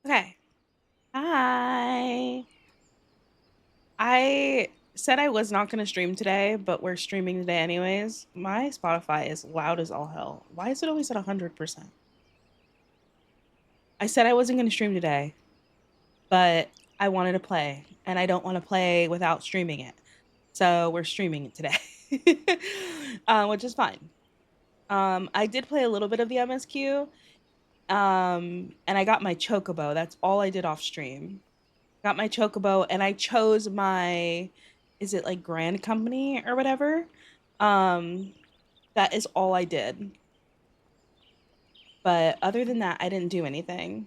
Okay. Hi. I said I was not going to stream today, but we're streaming today anyways. My Spotify is loud as all hell. Why is it always at 100%? I said I wasn't going to stream today, but I wanted to play, and I don't want to play without streaming it. So we're streaming it today, which is fine. I did play a little bit of the MSQ, and I got my Chocobo. That's all I did off stream. Got my Chocobo and I chose my, is it like Grand Company or whatever? Um, that is all I did. But other than that, I didn't do anything.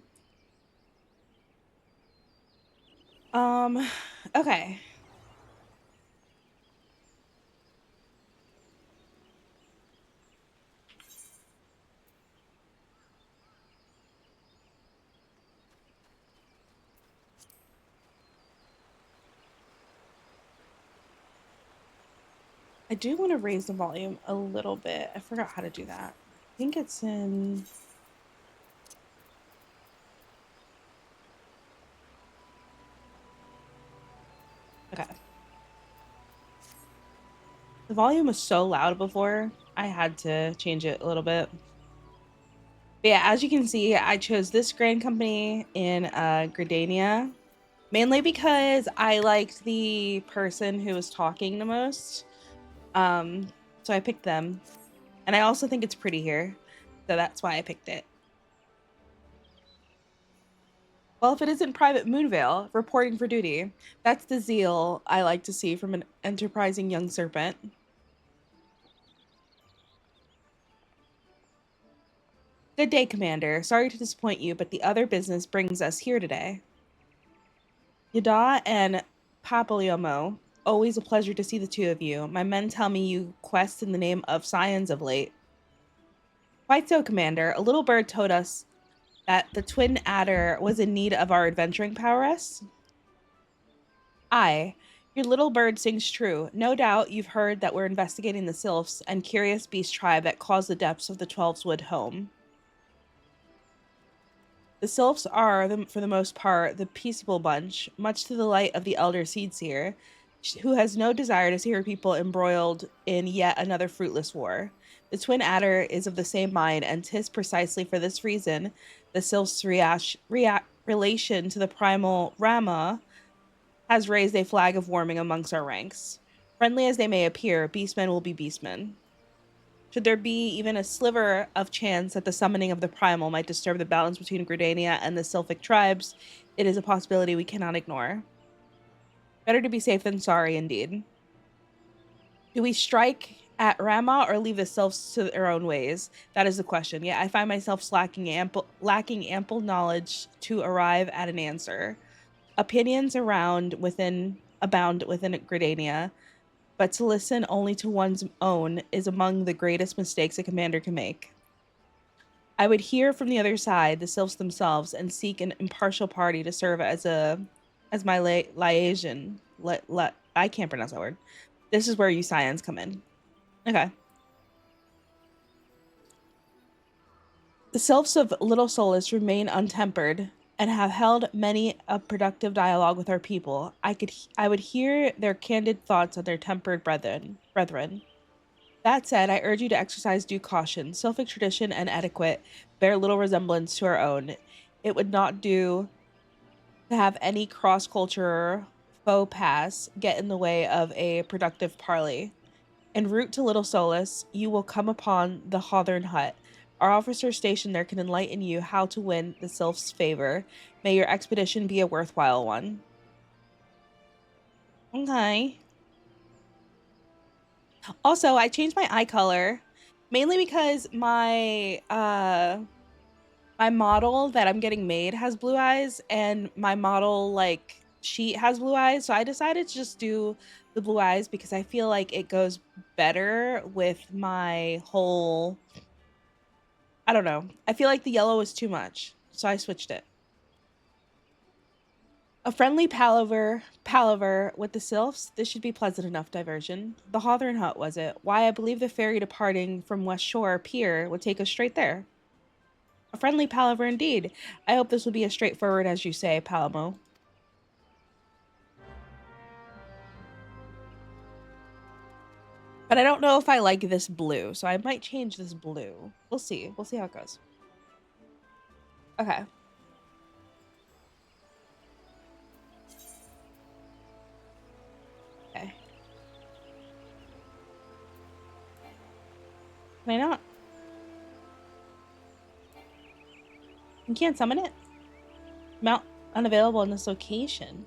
Um, okay. I do want to raise the volume a little bit. I forgot how to do that. I think it's in. Okay. The volume was so loud before, I had to change it a little bit. But yeah, as you can see, I chose this Grand Company in Gradania, mainly because I liked the person who was talking the most. Um, so I picked them. And I also think it's pretty here. So that's why I picked it. Well, if it isn't Private Moonvale reporting for duty, that's the zeal I like to see from an enterprising young serpent. Good day, Commander. Sorry to disappoint you, but the other business brings us here today. Yada and Papiliomo, always a pleasure to see the two of you. My men tell me you quest in the name of science of late. Quite so, Commander. A little bird told us that the twin adder was in need of our adventuring prowess. Aye, your little bird sings true. No doubt you've heard that we're investigating the sylphs and curious beast tribe that caused the depths of the Twelve's Wood home. The sylphs are, for the most part, the peaceable bunch, much to the delight of the elder Seedseer, who has no desire to see her people embroiled in yet another fruitless war. The twin adder is of the same mind, and 'tis precisely for this reason the sylphs' relation to the primal Rama has raised a flag of warning amongst our ranks. Friendly as they may appear, beastmen will be beastmen. Should there be even a sliver of chance that the summoning of the primal might disturb the balance between Gridania and the Sylphic tribes, it is a possibility we cannot ignore. Better to be safe than sorry, indeed. Do we strike at Rama or leave the sylphs to their own ways? That is the question. Yet I find myself lacking ample knowledge to arrive at an answer. Opinions abound within Gridania, but to listen only to one's own is among the greatest mistakes a commander can make. I would hear from the other side, the sylphs themselves, and seek an impartial party to serve as my liaison. I can't pronounce that word. This is where you scions come in. Okay. The sylphs of Little Solus remain untempered and have held many a productive dialogue with our people. I would hear their candid thoughts on their tempered brethren. That said, I urge you to exercise due caution. Sylphic tradition and etiquette bear little resemblance to our own. It would not do to have any cross culture faux pas get in the way of a productive parley. En route to Little Solus, you will come upon the Hawthorne Hut. Our officer stationed there can enlighten you how to win the sylph's favor. May your expedition be a worthwhile one. Okay. Also, I changed my eye color mainly because my model that I'm getting made has blue eyes and my model like sheet has blue eyes, so I decided to just do the blue eyes because I feel like it goes better with my whole, I don't know. I feel like the yellow is too much, so I switched it. A friendly palaver with the sylphs. This should be pleasant enough diversion. The Hawthorne Hut, was it? Why, I believe the ferry departing from West Shore Pier would take us straight there. A friendly palaver indeed. I hope this will be as straightforward as you say, Palamo. But I don't know if I like this blue, so I might change this blue. We'll see. We'll see how it goes. Okay. Okay. Can I not? You can't summon it? Mount unavailable in this location.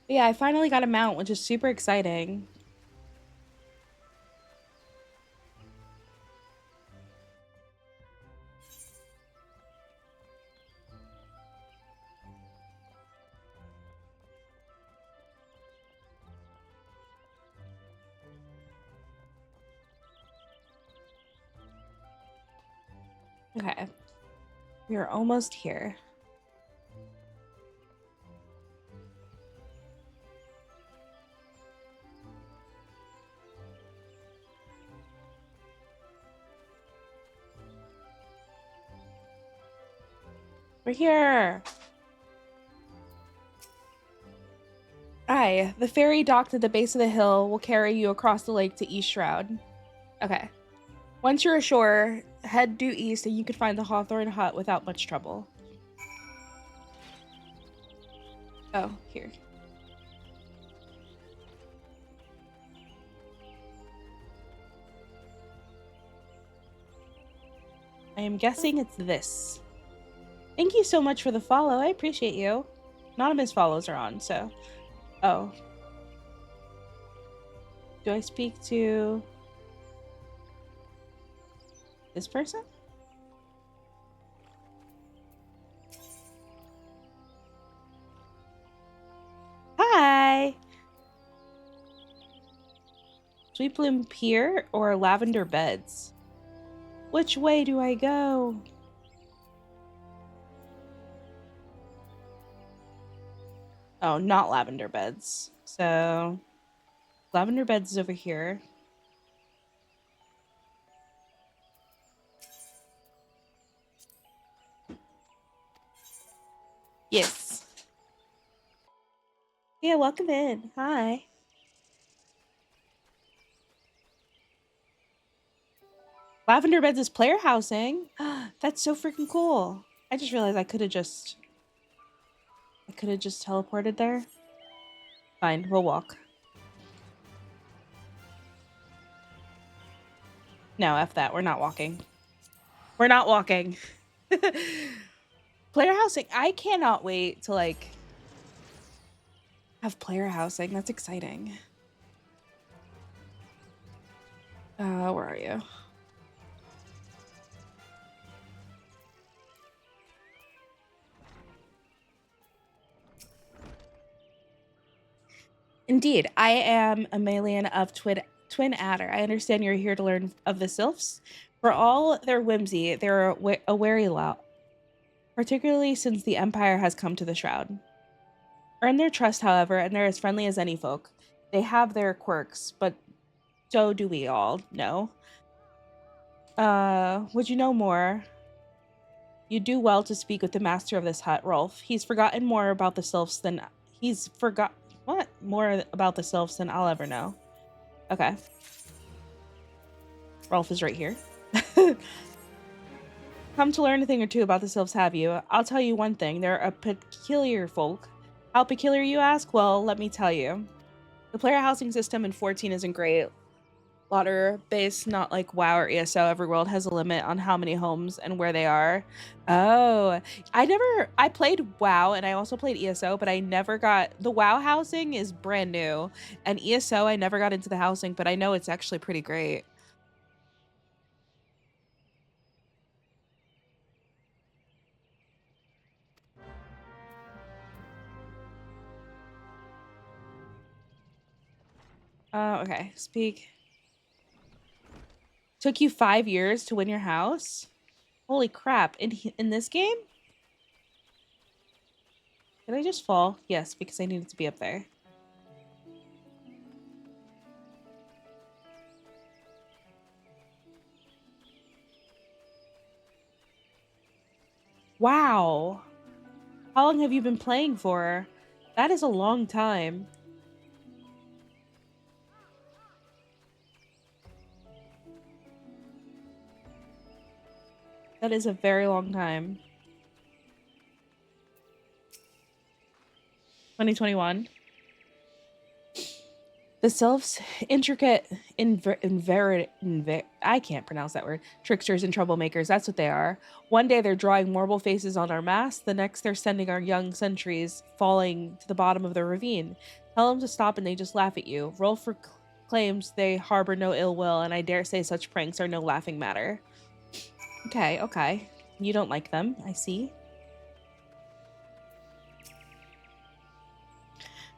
But yeah, I finally got a mount, which is super exciting. Okay. We are almost here. We're here. Aye, the ferry docked at the base of the hill will carry you across the lake to East Shroud. Okay. Once you're ashore, head due east and you can find the Hawthorne Hut without much trouble. Oh, here. I am guessing it's this. Thank you so much for the follow. I appreciate you. Anonymous follows are on, so. Oh. Do I speak to this person? Hi! Sweet Bloom Pier or Lavender Beds? Which way do I go? Oh, not Lavender Beds. So, Lavender Beds is over here. Yes. Yeah, welcome in. Hi. Lavender Beds is player housing. That's so freaking cool. I just realized I could have just teleported there. Fine, we'll walk. No, F that. We're not walking. We're not walking. Player housing. I cannot wait to like have player housing. That's exciting. Where are you? Indeed, I am a Malian of Twin Adder. I understand you're here to learn of the Sylphs. For all their whimsy, they're a wary lot, particularly since the Empire has come to the Shroud. Earn their trust, however, and they're as friendly as any folk. They have their quirks, but so do we all know. Would you know more? You do well to speak with the master of this hut, Rolf. He's forgotten more about the Sylphs than more about the Sylphs than I'll ever know. Okay. Rolf is right here. Come to learn a thing or two about the Sylphs, have you? I'll tell you one thing. They're a peculiar folk. How peculiar, you ask? Well, let me tell you. The player housing system in 14 isn't great. Water based, not like WoW or ESO. Every world has a limit on how many homes and where they are. Oh, I played WoW and I also played ESO, but I never got the WoW housing is brand new, and ESO I never got into the housing, but I know it's actually pretty great. Okay, speak. Took you 5 years to win your house? Holy crap. In this game? Did I just fall? Yes, because I needed to be up there. Wow. How long have you been playing for? That is a long time. That is a very long time. 2021. The Sylphs, intricate, I can't pronounce that word. Tricksters and troublemakers, that's what they are. One day they're drawing marble faces on our masts, the next they're sending our young sentries falling to the bottom of the ravine. Tell them to stop and they just laugh at you. Rolf claims they harbor no ill will, and I dare say such pranks are no laughing matter. Okay, okay. You don't like them, I see.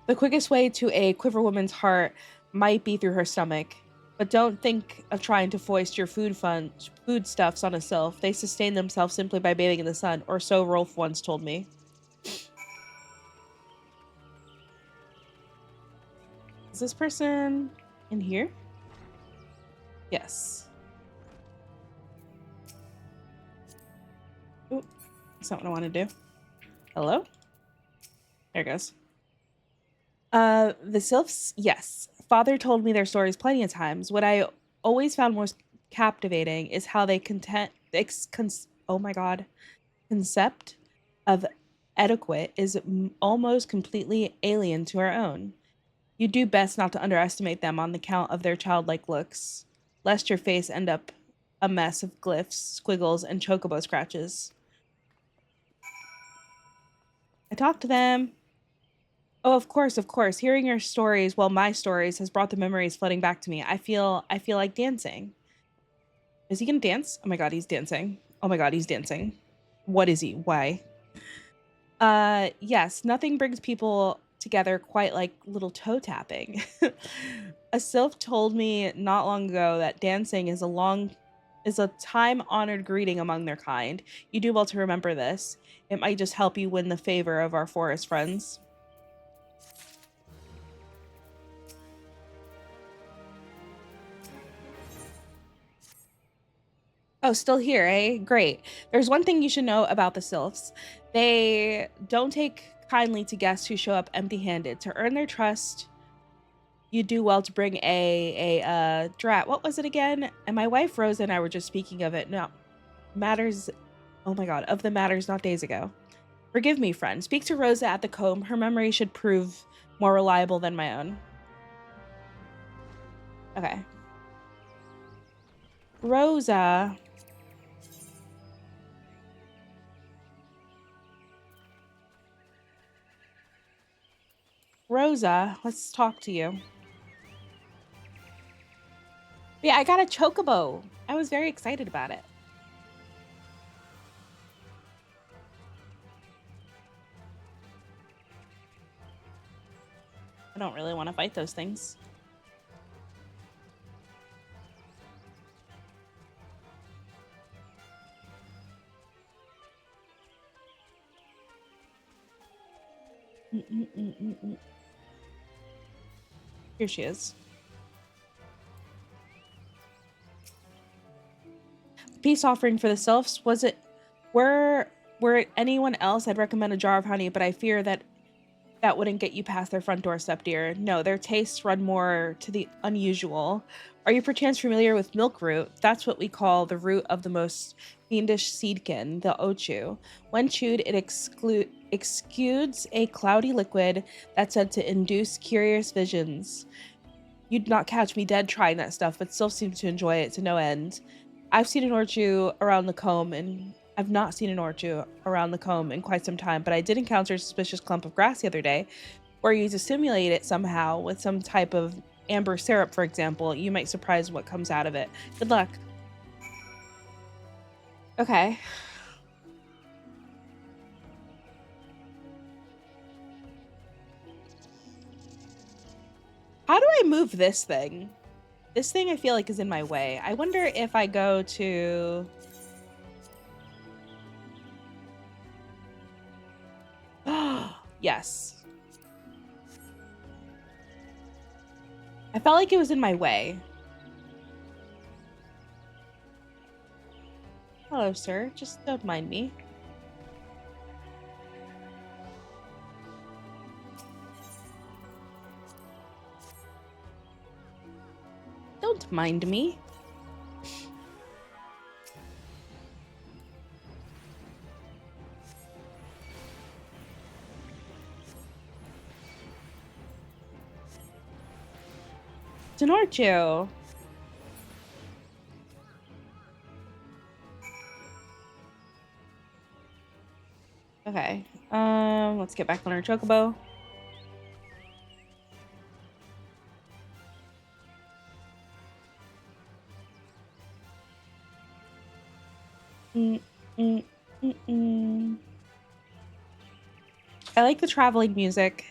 The quickest way to a quiver woman's heart might be through her stomach. But don't think of trying to foist your foodstuffs on a sylph. They sustain themselves simply by bathing in the sun, or so Rolf once told me. Is this person in here? Yes. Ooh, that's not what I want to do. Hello? There it goes. The sylphs, yes. Father told me their stories plenty of times. What I always found most captivating is how they oh my god, concept of etiquette is almost completely alien to our own. You do best not to underestimate them on account of their childlike looks, lest your face end up a mess of glyphs, squiggles, and chocobo scratches. I talked to them. Oh, of course, of course. Hearing your stories, well, my stories, has brought the memories flooding back to me. I feel like dancing. Is he gonna dance? Oh my god, he's dancing. Oh my god, he's dancing. What is he? Why? Yes, nothing brings people together quite like little toe tapping. A sylph told me not long ago that dancing is a time-honored greeting among their kind. You do well to remember this. It might just help you win the favor of our forest friends. Oh, still here, eh? Great. There's one thing you should know about the sylphs. They don't take kindly to guests who show up empty-handed. To earn their trust, you do well to bring a drat. What was it again? And my wife Rosa and I were just speaking of it. No, matters. Oh my god, of the matters not days ago. Forgive me, friend. Speak to Rosa at the comb. Her memory should prove more reliable than my own. Okay. Rosa. Rosa, let's talk to you. Yeah, I got a chocobo. I was very excited about it. I don't really want to fight those things. Here she is. Peace offering for the sylphs. Was it were it anyone else, I'd recommend a jar of honey, but I fear that wouldn't get you past their front doorstep, dear. No, their tastes run more to the unusual. Are you perchance familiar with milk root? That's what we call the root of the most fiendish seedkin, the ochu. When chewed, it exudes a cloudy liquid that's said to induce curious visions. You'd not catch me dead trying that stuff, but still seem to enjoy it to no end. I've seen an orchu around the comb, and I've not seen an orchu around the comb in quite some time, but I did encounter a suspicious clump of grass the other day. Were you to simulate it somehow with some type of amber syrup, for example, you might surprise what comes out of it. Good luck. Okay. How do I move this thing? This thing I feel like is in my way. I wonder if I go to... Yes. I felt like it was in my way. Hello, sir. Just don't mind me. Don't mind me. Tenorcho. Okay. Let's get back on our chocobo. I like the traveling music.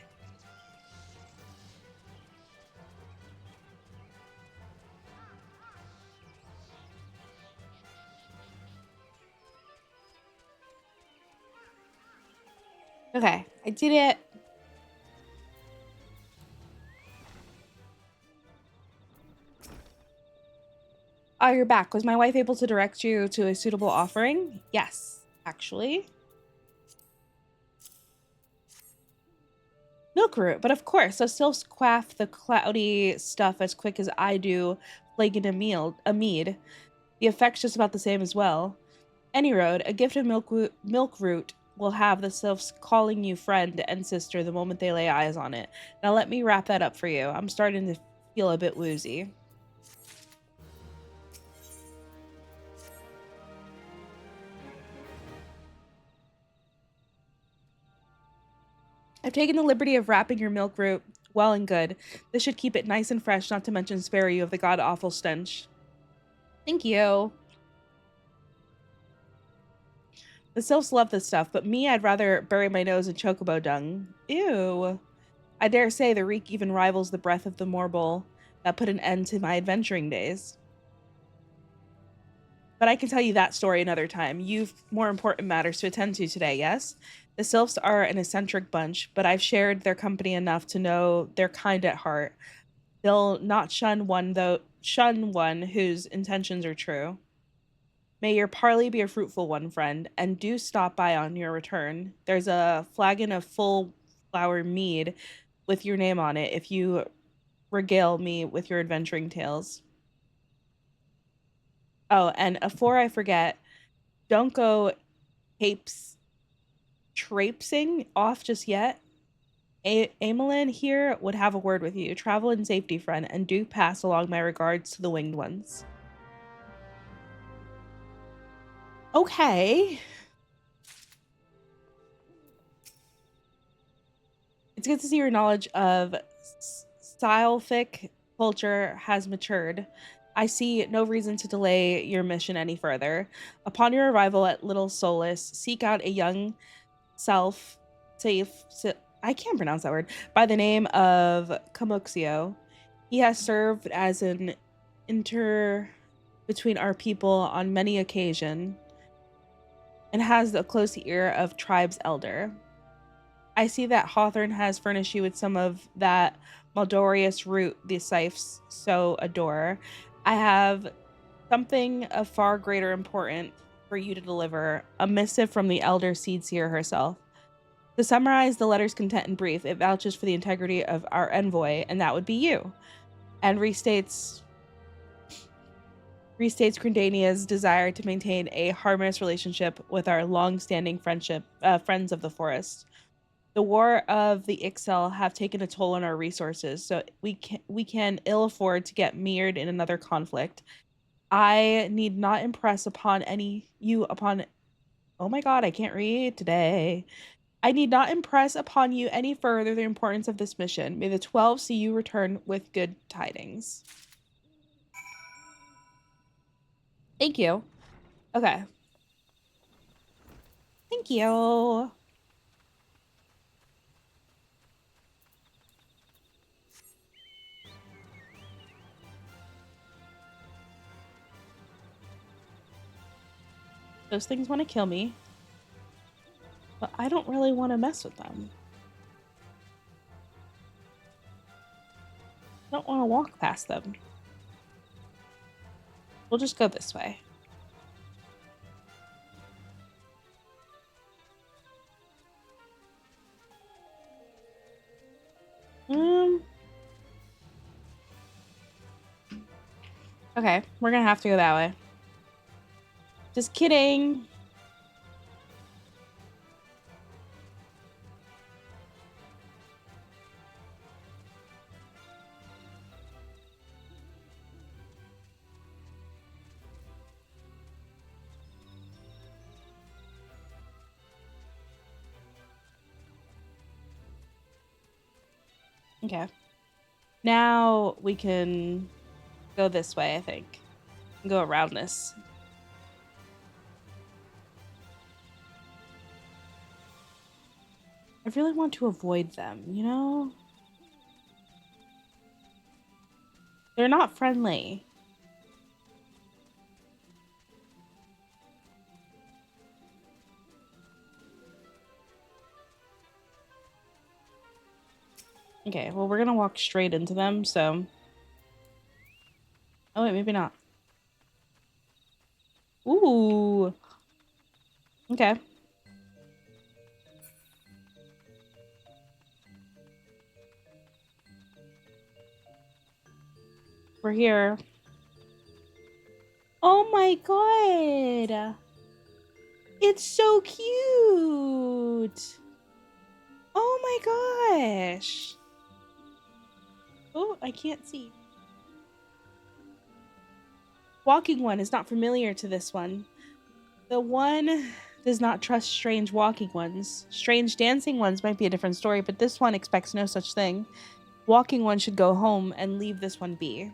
Okay, I did it. Oh, you're back. Was my wife able to direct you to a suitable offering? Yes, actually. Milk root, but of course, so still quaff the cloudy stuff as quick as I do flaking a mead. The effect's just about the same as well. Any road, a gift of milk root will have the sylphs calling you friend and sister the moment they lay eyes on it. Now let me wrap that up for you. I'm starting to feel a bit woozy. I've taken the liberty of wrapping your milk root well and good. This should keep it nice and fresh, not to mention spare you of the god-awful stench. Thank you. The sylphs love this stuff, but me, I'd rather bury my nose in chocobo dung. Ew. I dare say the reek even rivals the breath of the morble that put an end to my adventuring days. But I can tell you that story another time. You've more important matters to attend to today, yes? The sylphs are an eccentric bunch, but I've shared their company enough to know they're kind at heart. They'll not shun one whose intentions are true. May your parley be a fruitful one, friend, and do stop by on your return. There's a flagon of full flower mead with your name on it if you regale me with your adventuring tales. Oh, and before I forget, don't go apes traipsing off just yet. Amelin here would have a word with you. Travel in safety, friend, and do pass along my regards to the winged ones. Okay. It's good to see your knowledge of stylefic culture has matured. I see no reason to delay your mission any further. Upon your arrival at Little Solace, seek out a young self safe I can't pronounce that word by the name of Camuxio. He has served as an inter between our people on many occasions and has the close ear of tribe's elder. I see that Hawthorne has furnished you with some of that Maldorius root the Scythes so adore. I have something of far greater importance for you to deliver, a missive from the elder seed seer herself. To summarize the letter's content in brief, it vouches for the integrity of our envoy, and that would be you, and restates Crindania's desire to maintain a harmonious relationship with our long-standing friends of the forest. The war of the Ixel have taken a toll on our resources, so we can ill afford to get mired in another conflict. I need not impress upon any you upon oh my god, I can't read today. I need not impress upon you any further the importance of this mission. May the 12 see you return with good tidings. Thank you. Okay. Thank you. Those things want to kill me, but I don't really want to mess with them. I don't want to walk past them. We'll just go this way. Okay, we're gonna have to go that way. Just kidding. Okay. Now we can go this way, I think. Go around this. I really want to avoid them, you know? They're not friendly. Okay, well, we're gonna walk straight into them, so... Oh, wait, maybe not. Ooh. Okay. We're here. Oh my god! It's so cute! Oh my gosh! Oh, I can't see. Walking one is not familiar to this one. The one does not trust strange walking ones. Strange dancing ones might be a different story, but this one expects no such thing. Walking one should go home and leave this one be.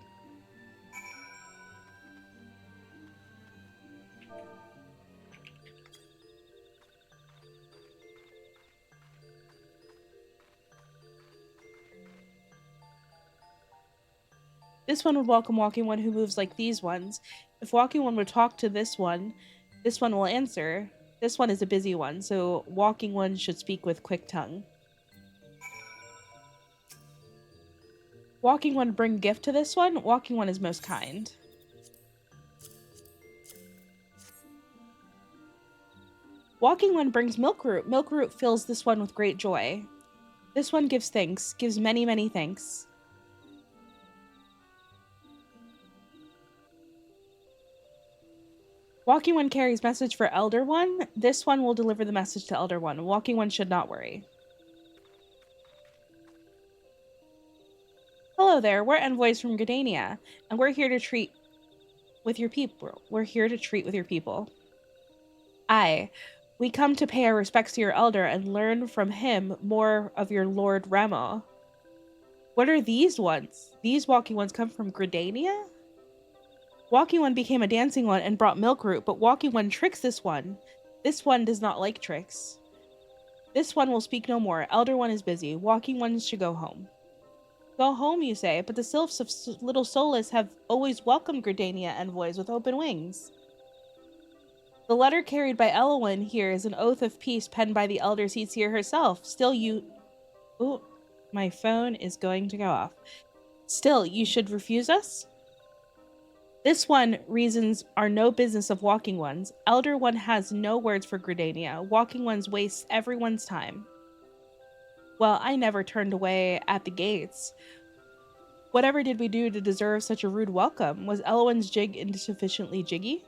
This one would welcome walking one who moves like these ones. If walking one would talk to this one will answer. This one is a busy one, so walking one should speak with quick tongue. Walking one bring gift to this one. Walking one is most kind. Walking one brings milk root. Milk root fills this one with great joy. This one gives thanks, gives many, many thanks. Walking one carries message for elder one. This one will deliver the message to elder one. Walking one should not worry. Hello there, we're envoys from Gardania, and we're here to treat with your people. Aye, we come to pay our respects to your elder and learn from him more of your Lord Ramo. What are these ones? These walking ones come from Gradania? Walking one became a dancing one and brought milk root, but walking one tricks this one. This one does not like tricks. This one will speak no more. Elder one is busy. Walking one should go home. Go home, you say, but the sylphs of Little Solace have always welcomed Gradania envoys with open wings. The letter carried by Elwyn here is an oath of peace penned by the elder Seatsier herself. Still, you... Oh, my phone is going to go off. Still, you should refuse us? This one, reasons are no business of walking ones. Elder one has no words for Gradania. Walking ones wastes everyone's time. Well, I never turned away at the gates. Whatever did we do to deserve such a rude welcome? Was Elwyn's jig insufficiently jiggy?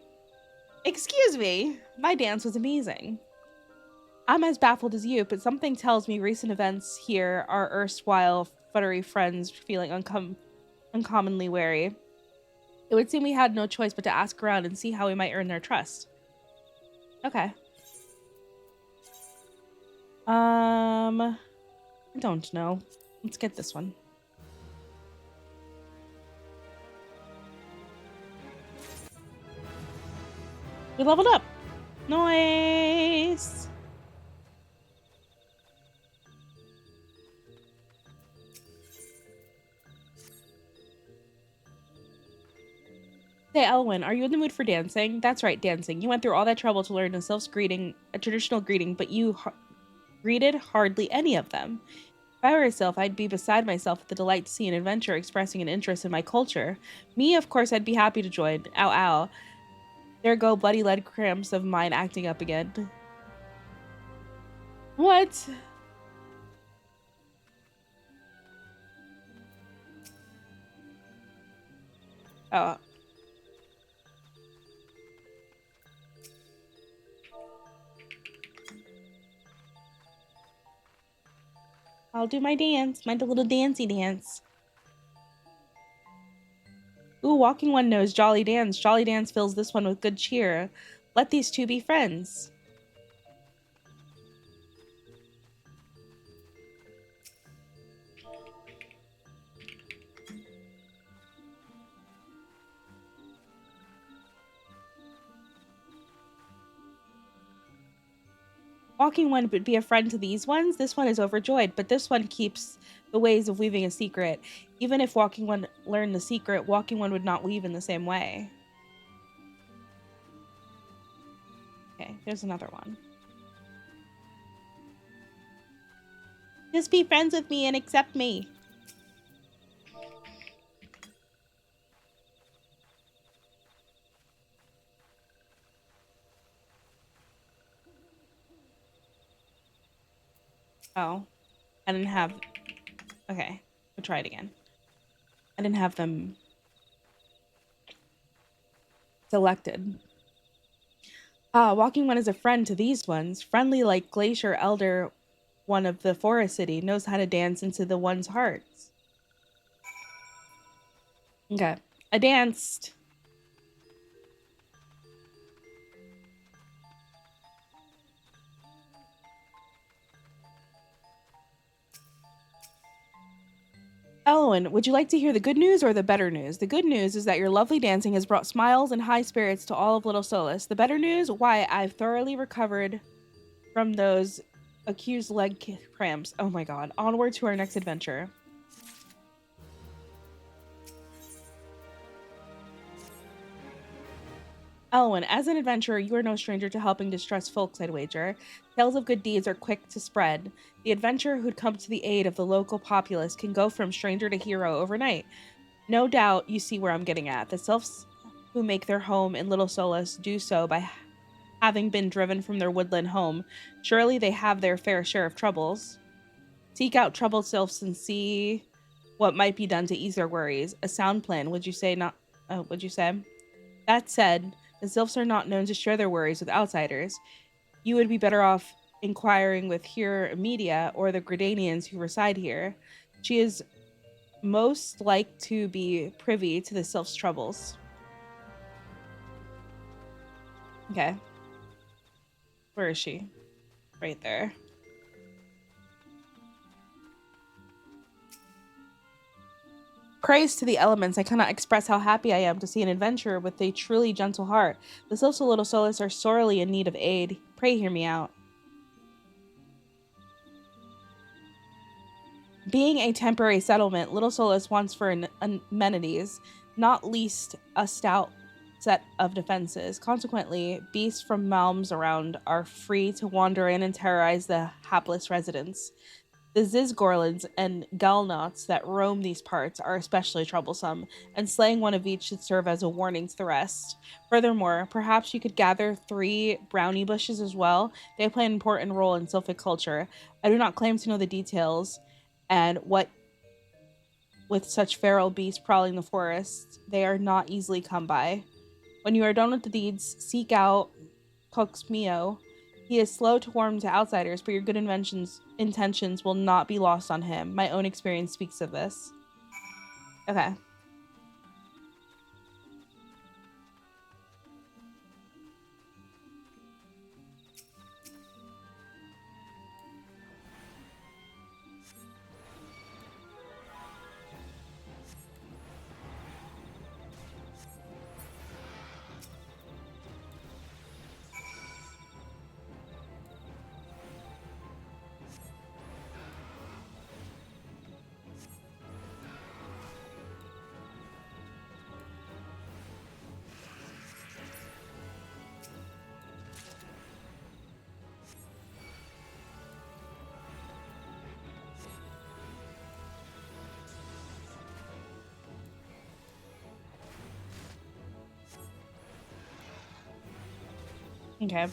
Excuse me, my dance was amazing. I'm as baffled as you, but something tells me recent events here are erstwhile futtery friends feeling uncommonly wary. It would seem we had no choice but to ask around and see how we might earn their trust. Okay. I don't know. Let's get this one. We leveled up. Nice. Hey, Elwyn, are you in the mood for dancing? That's right, dancing. You went through all that trouble to learn a sylph's greeting, a traditional greeting, but you greeted hardly any of them. If I were a sylph, I'd be beside myself with the delight to see an adventurer expressing an interest in my culture. Me, of course, I'd be happy to join. Ow, ow. There go bloody lead cramps of mine acting up again. What? Oh. I'll do my dance. My little dancey dance. Ooh, walking one knows Jolly Dance. Jolly Dance fills this one with good cheer. Let these two be friends. Walking one would be a friend to these ones. This one is overjoyed, but this one keeps the ways of weaving a secret. Even if walking one learned the secret, walking one would not weave in the same way. Okay, there's another one. Just be friends with me and accept me. Oh, I didn't have... Okay, we'll try it again. I didn't have them selected. Walking one is a friend to these ones. Friendly like Glacier Elder, one of the Forest City, knows how to dance into the one's hearts. Okay, I danced. Elwyn, would you like to hear the good news or the better news? The good news is that your lovely dancing has brought smiles and high spirits to all of Little Solus. The better news, why, I've thoroughly recovered from those accused leg cramps. Oh my god. Onward to our next adventure. Elwyn, as an adventurer, you are no stranger to helping distressed folks, I'd wager. Tales of good deeds are quick to spread. The adventurer who'd come to the aid of the local populace can go from stranger to hero overnight. No doubt you see where I'm getting at. The sylphs who make their home in Little Solus do so by having been driven from their woodland home. Surely they have their fair share of troubles. Seek out troubled sylphs and see what might be done to ease their worries. A sound plan, would you say not? Would you say? That said, the sylphs are not known to share their worries with outsiders. You would be better off inquiring with Here Media or the Gradanians who reside here. She is most like to be privy to the sylph's troubles. Okay. Where is she? Right there. Praise to the elements, I cannot express how happy I am to see an adventurer with a truly gentle heart. The sylphs of Little Solus are sorely in need of aid. Pray hear me out. Being a temporary settlement, Little Solus wants for amenities, not least a stout set of defenses. Consequently, beasts from malms around are free to wander in and terrorize the hapless residents. The Zizgorlins and Galnots that roam these parts are especially troublesome, and slaying one of each should serve as a warning to the rest. Furthermore, perhaps you could gather 3 brownie bushes as well. They play an important role in sylphic culture. I do not claim to know the details, and what with such feral beasts prowling the forest, they are not easily come by. When you are done with the deeds, seek out Coxmio. He is slow to warm to outsiders, but your good intentions will not be lost on him. My own experience speaks of this. Okay. Okay.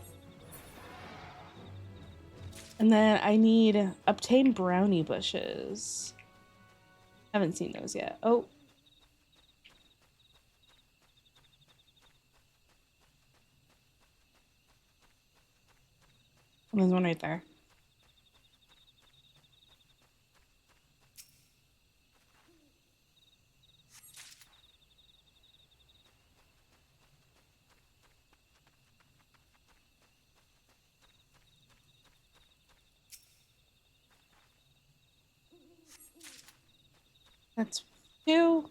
And then I need obtain brownie bushes. Haven't seen those yet. Oh. There's one right there. That's 2.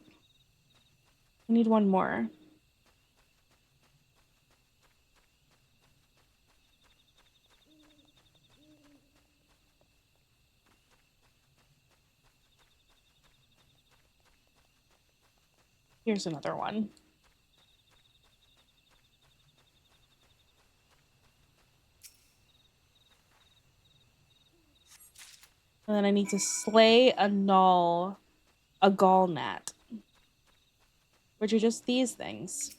I need 1 more. Here's another one. And then I need to slay a gall gnat, which are just these things.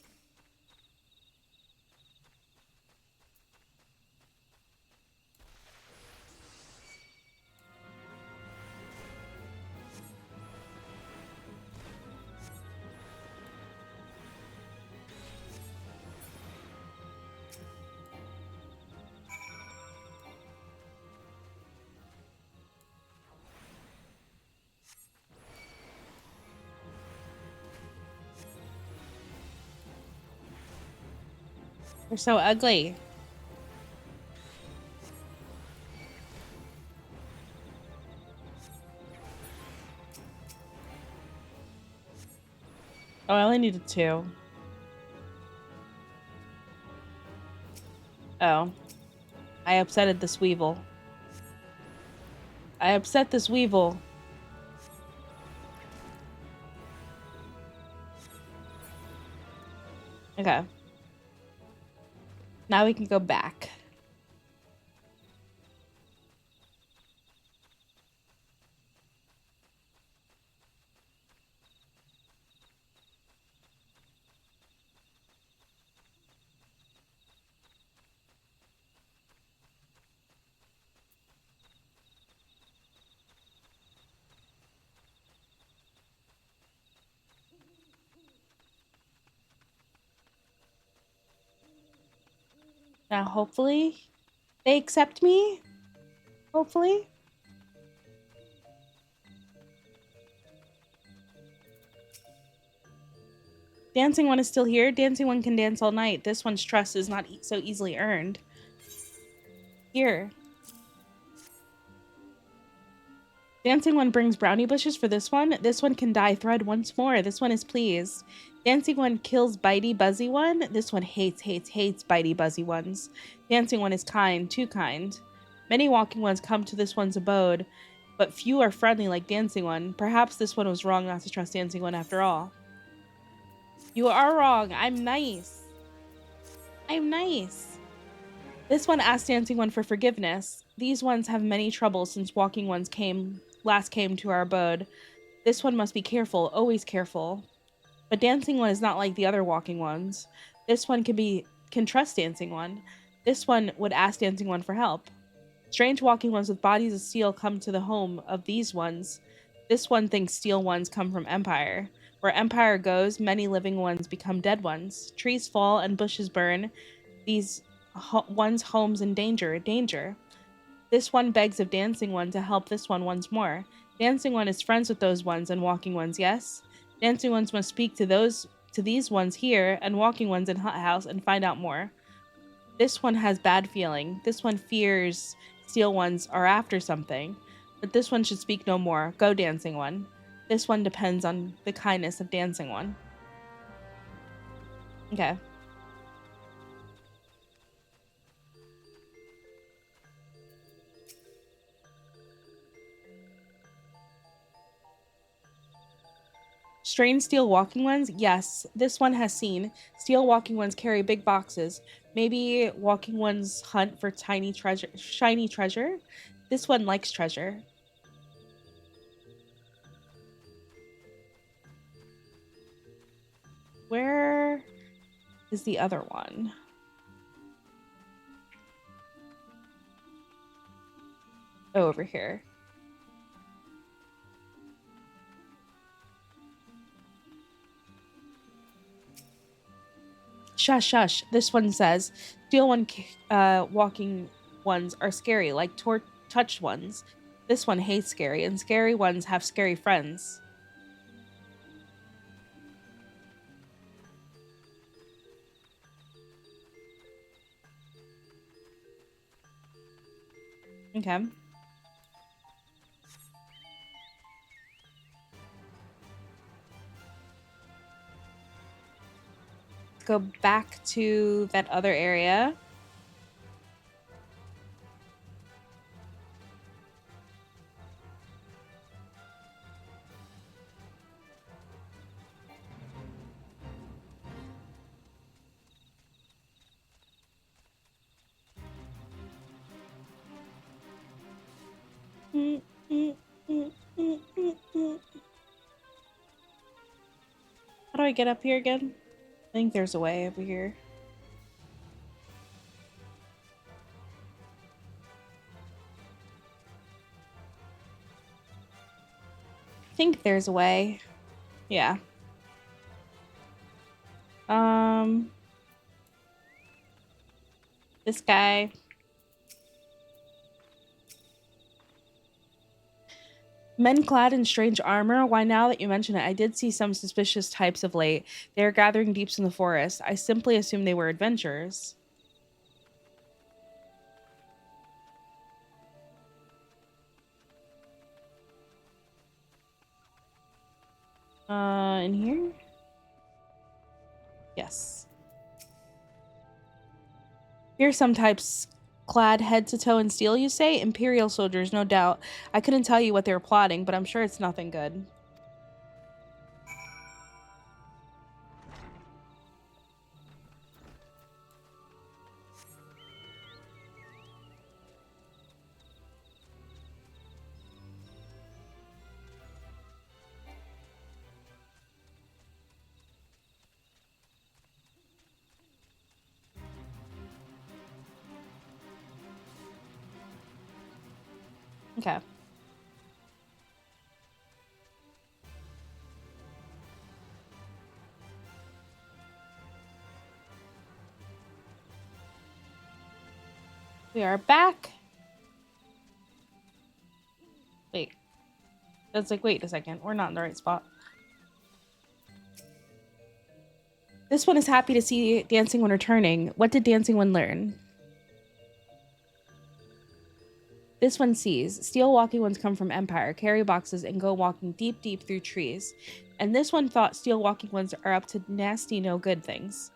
They're so ugly. Oh, I only needed 2. Oh. I upsetted this weevil. I upset this weevil. Okay. Now we can go back. Now, hopefully, they accept me. Hopefully. Dancing one is still here. Dancing one can dance all night. This one's trust is not so easily earned. Here. Dancing one brings brownie bushes for this one. This one can dye thread once more. This one is pleased. Dancing one kills bitey buzzy one. This one hates bitey buzzy ones. Dancing one is kind, too kind. Many walking ones come to this one's abode, but few are friendly like dancing one. Perhaps this one was wrong not to trust dancing one after all. You are wrong. I'm nice. I'm nice. This one asked dancing one for forgiveness. These ones have many troubles since walking ones last came to our abode. This one must be careful, always careful. But dancing one is not like the other walking ones. This one can trust dancing one. This one would ask dancing one for help. Strange walking ones with bodies of steel come to the home of these ones. This one thinks steel ones come from Empire. Where Empire goes, many living ones become dead ones. Trees fall and bushes burn. These one's homes in danger. This one begs of dancing one to help this one once more. Dancing one is friends with those ones and walking ones, yes? Dancing ones must speak to these ones here and walking ones in Hut House and find out more. This one has bad feeling. This one fears steel ones are after something. But this one should speak no more. Go, dancing one. This one depends on the kindness of dancing one. Okay. Strange steel walking ones? Yes, this one has seen. Steel walking ones carry big boxes. Maybe walking ones hunt for shiny treasure. This one likes treasure. Where is the other one? Oh, over here. Shush, shush. This one says, steel walking ones are scary, like touched ones. This one hates scary, and scary ones have scary friends. Okay. Let's go back to that other area. How do I get up here again? I think there's a way over here. I think there's a way. Yeah. This guy. Men clad in strange armor? Why, now that you mention it, I did see some suspicious types of late. They are gathering deeps in the forest. I simply assumed they were adventurers. In here? Yes. Here are some types clad head to toe in steel, you say? Imperial soldiers, no doubt. I couldn't tell you what they were plotting, but I'm sure it's nothing good. Okay. We are back. Wait. It's like, wait a second. We're not in the right spot. This one is happy to see Dancing One returning. What did Dancing One learn? This one sees. Steel walking ones come from Empire, carry boxes, and go walking deep, deep through trees. And this one thought steel walking ones are up to nasty, no good things.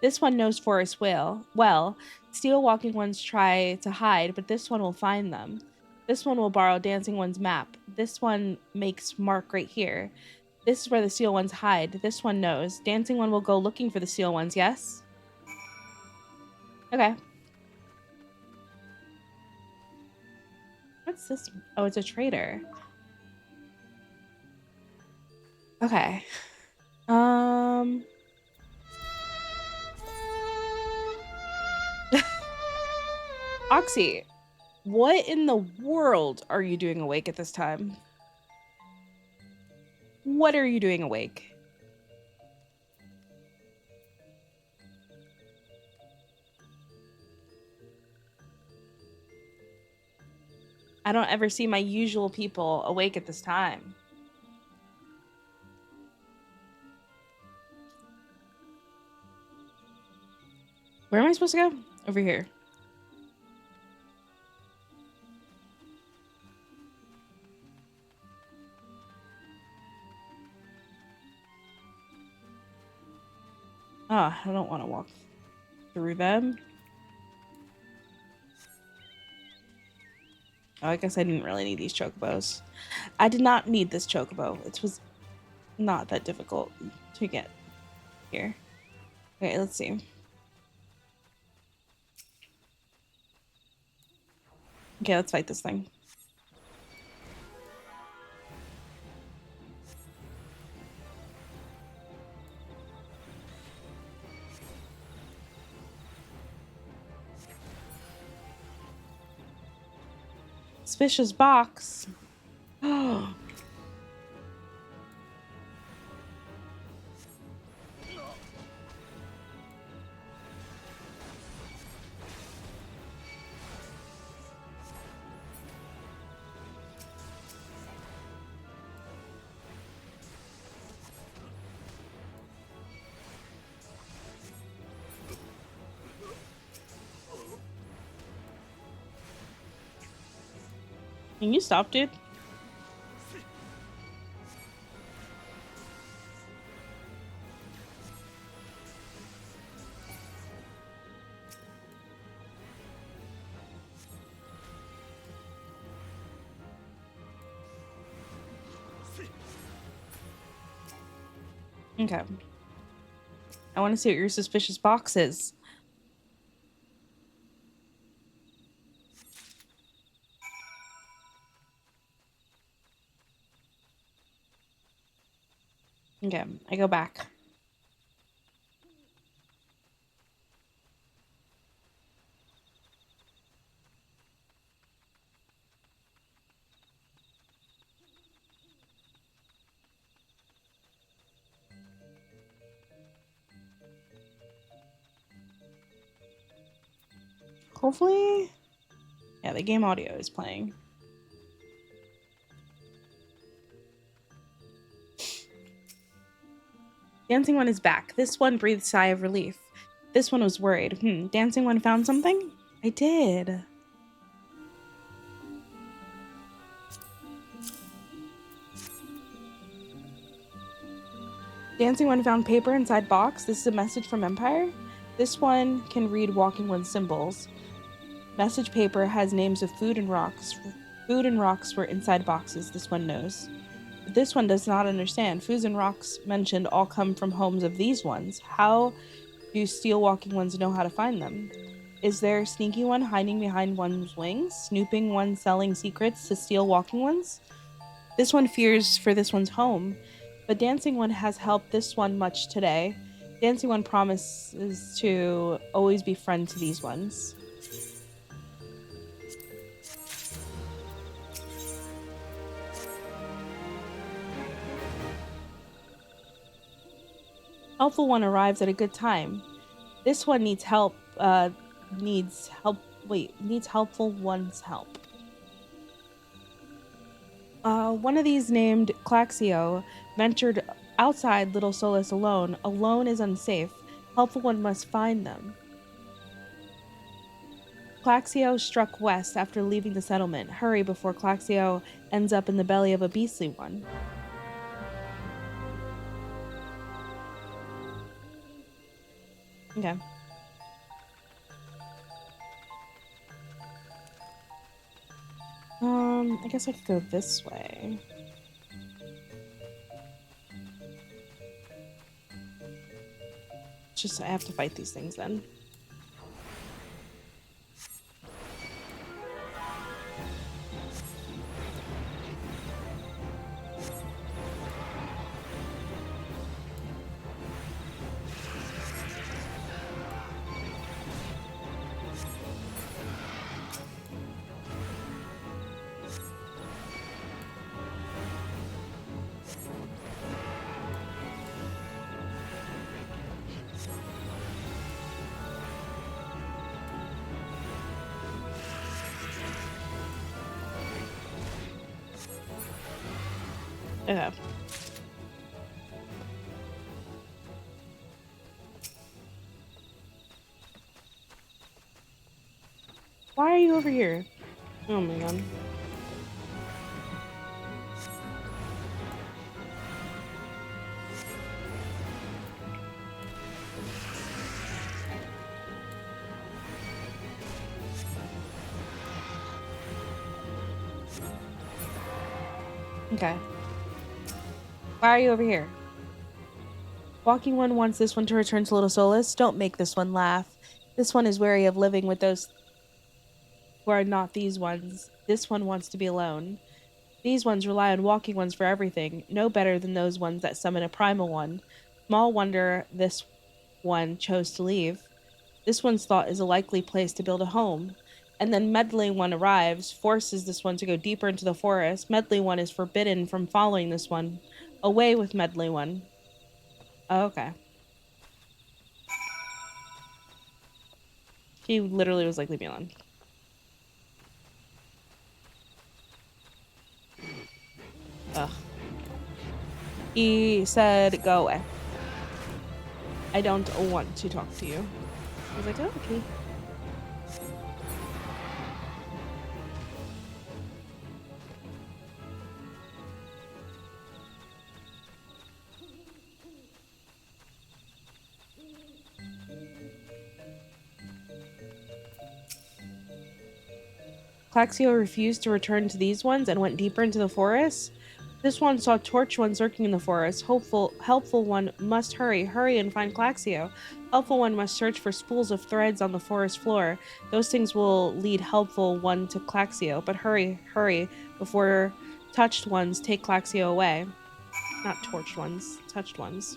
This one knows forest well. Steel walking ones try to hide, but this one will find them. This one will borrow Dancing One's map. This one makes mark right here. This is where the steel ones hide. This one knows. Dancing One will go looking for the steel ones, yes? Okay. What's this? Oh, it's a trader. Okay. Oxy, what in the world are you doing awake at this time? What are you doing awake? I don't ever see my usual people awake at this time. Where am I supposed to go? Over here. Oh, I don't want to walk through them. Oh, I guess I didn't really need these chocobos. I did not need this chocobo. It was not that difficult to get here. Okay, let's see. Okay, let's fight this thing. Suspicious box. Oh. Can you stop, dude? Okay. I want to see what your suspicious box is. Okay, I go back. Hopefully, yeah, the game audio is playing. Dancing one is back. This one breathed a sigh of relief. This one was worried. Dancing one found something? I did. Dancing one found paper inside box. This is a message from Empire. This one can read Walking One's symbols. Message paper has names of food and rocks. Food and rocks were inside boxes, this one knows. But this one does not understand. Foods and rocks mentioned all come from homes of these ones. How do steel walking ones know how to find them? Is there a sneaky one hiding behind one's wings? Snooping one selling secrets to steal walking ones? This one fears for this one's home. But Dancing One has helped this one much today. Dancing One promises to always be friend to these ones. Helpful one arrives at a good time. This one needs help. Needs help. Wait, needs helpful one's help. One of these named Claxio ventured outside Little Solus alone. Alone is unsafe. Helpful one must find them. Claxio struck west after leaving the settlement. Hurry before Claxio ends up in the belly of a beastly one. Okay. I guess I could go this way. Just I have to fight these things then. Okay. Why are you over here? Oh my god. Okay. Why are you over here? Walking one wants this one to return to Little Solus. Don't make this one laugh. This one is wary of living with those who are not these ones. This one wants to be alone. These ones rely on walking ones for everything, no better than those ones that summon a primal one. Small wonder this one chose to leave. This one's thought is a likely place to build a home. And then Meddling One arrives, forces this one to go deeper into the forest. Meddling One is forbidden from following this one. Away with Meddling One. Oh, okay. She literally was like, leave me alone. Ugh. He said, go away. I don't want to talk to you. I was like, oh, okay. Claxio refused to return to these ones and went deeper into the forest. This one saw Torch One lurking in the forest. Helpful One must hurry and find Claxio. Helpful One must search for spools of threads on the forest floor. Those things will lead Helpful One to Claxio. But hurry, before Touched Ones take Claxio away. Not Torched Ones, Touched Ones.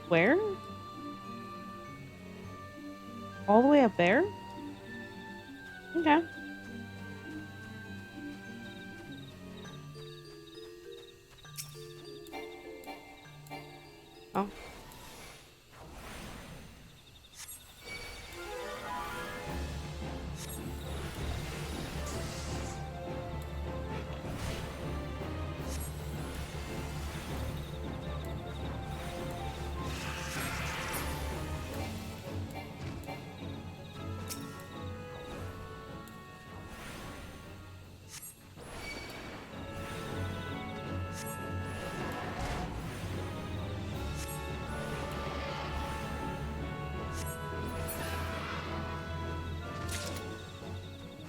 Where? All the way up there? Okay. Oh.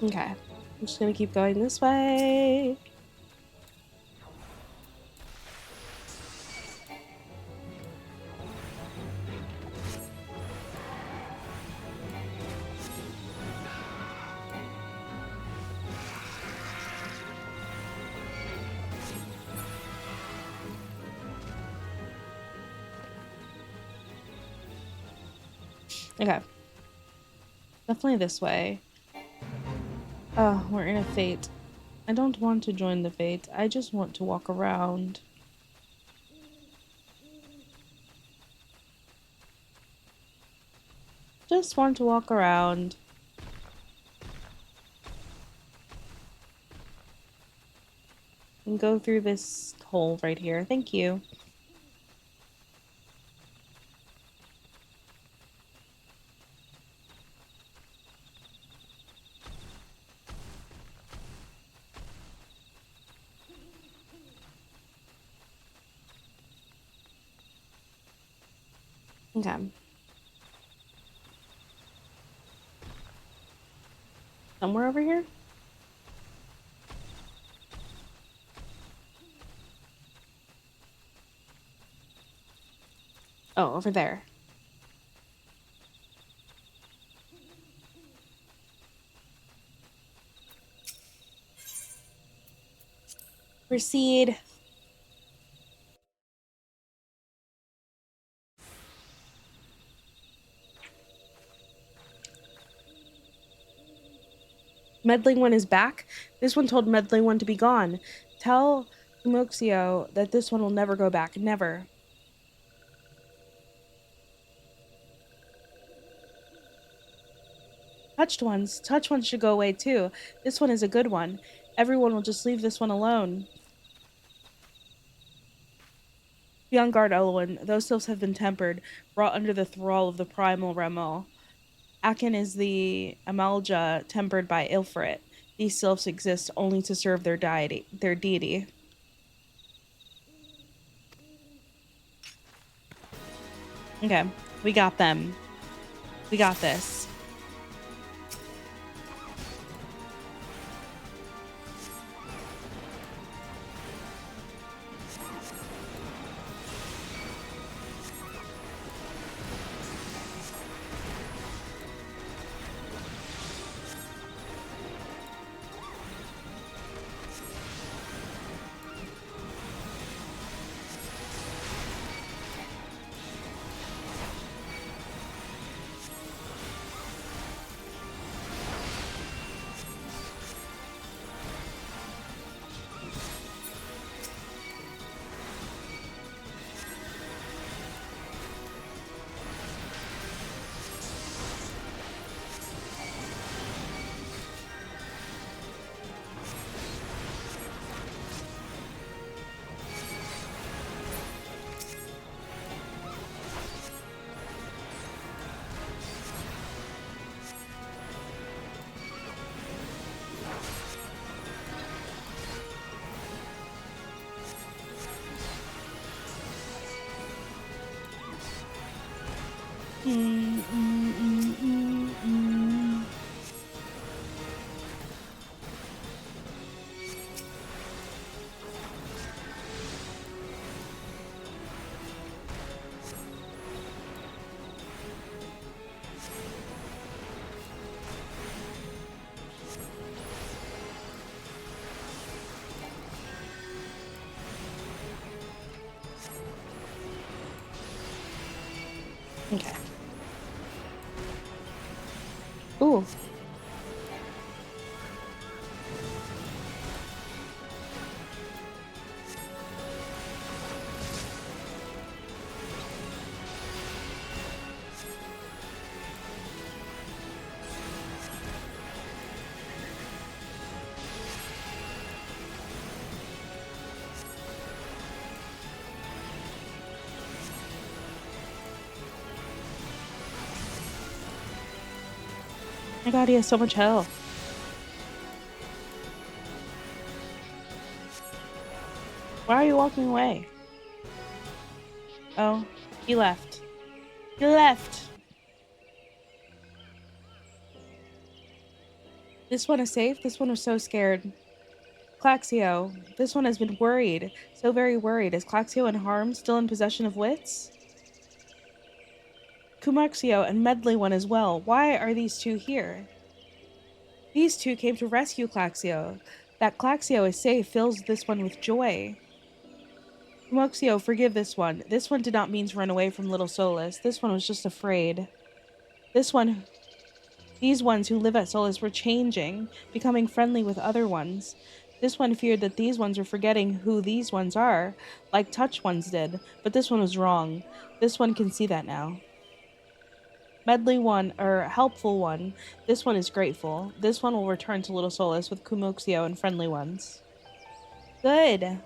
Okay. I'm just gonna keep going this way. Okay. Definitely this way. Oh, we're in a fate. I don't want to join the fate. I just want to walk around. Just want to walk around. And go through this hole right here. Thank you. Okay. Somewhere over here? Oh, over there. Proceed. Meddling One is back. This one told Meddling One to be gone. Tell Muxio that this one will never go back. Never. Touched ones should go away too. This one is a good one. Everyone will just leave this one alone. Be on guard, Elwyn. Those sylphs have been tempered, brought under the thrall of the primal Remel. Akin is the Amalja tempered by Ilfrit. These sylphs exist only to serve their deity. Okay, we got them. We got this. Mm, mm, mm, mm, mm. Okay. Ooh. My god, he has so much health. Why are you walking away? Oh, he left. He left. This one is safe. This one was so scared. Claxio. This one has been worried. So very worried. Is Claxio and Harm still in possession of wits? Kumaxio and Medley one as well. Why are these two here? These two came to rescue Claxio. That Claxio is safe fills this one with joy. Kumaxio, forgive this one. This one did not mean to run away from Little Solus. This one was just afraid. These ones who live at Solus were changing, becoming friendly with other ones. This one feared that these ones were forgetting who these ones are, like Touch ones did, but this one was wrong. This one can see that now. Medley one, or helpful one, this one is grateful. This one will return to Little Solus with Kumuxio and friendly ones. Good.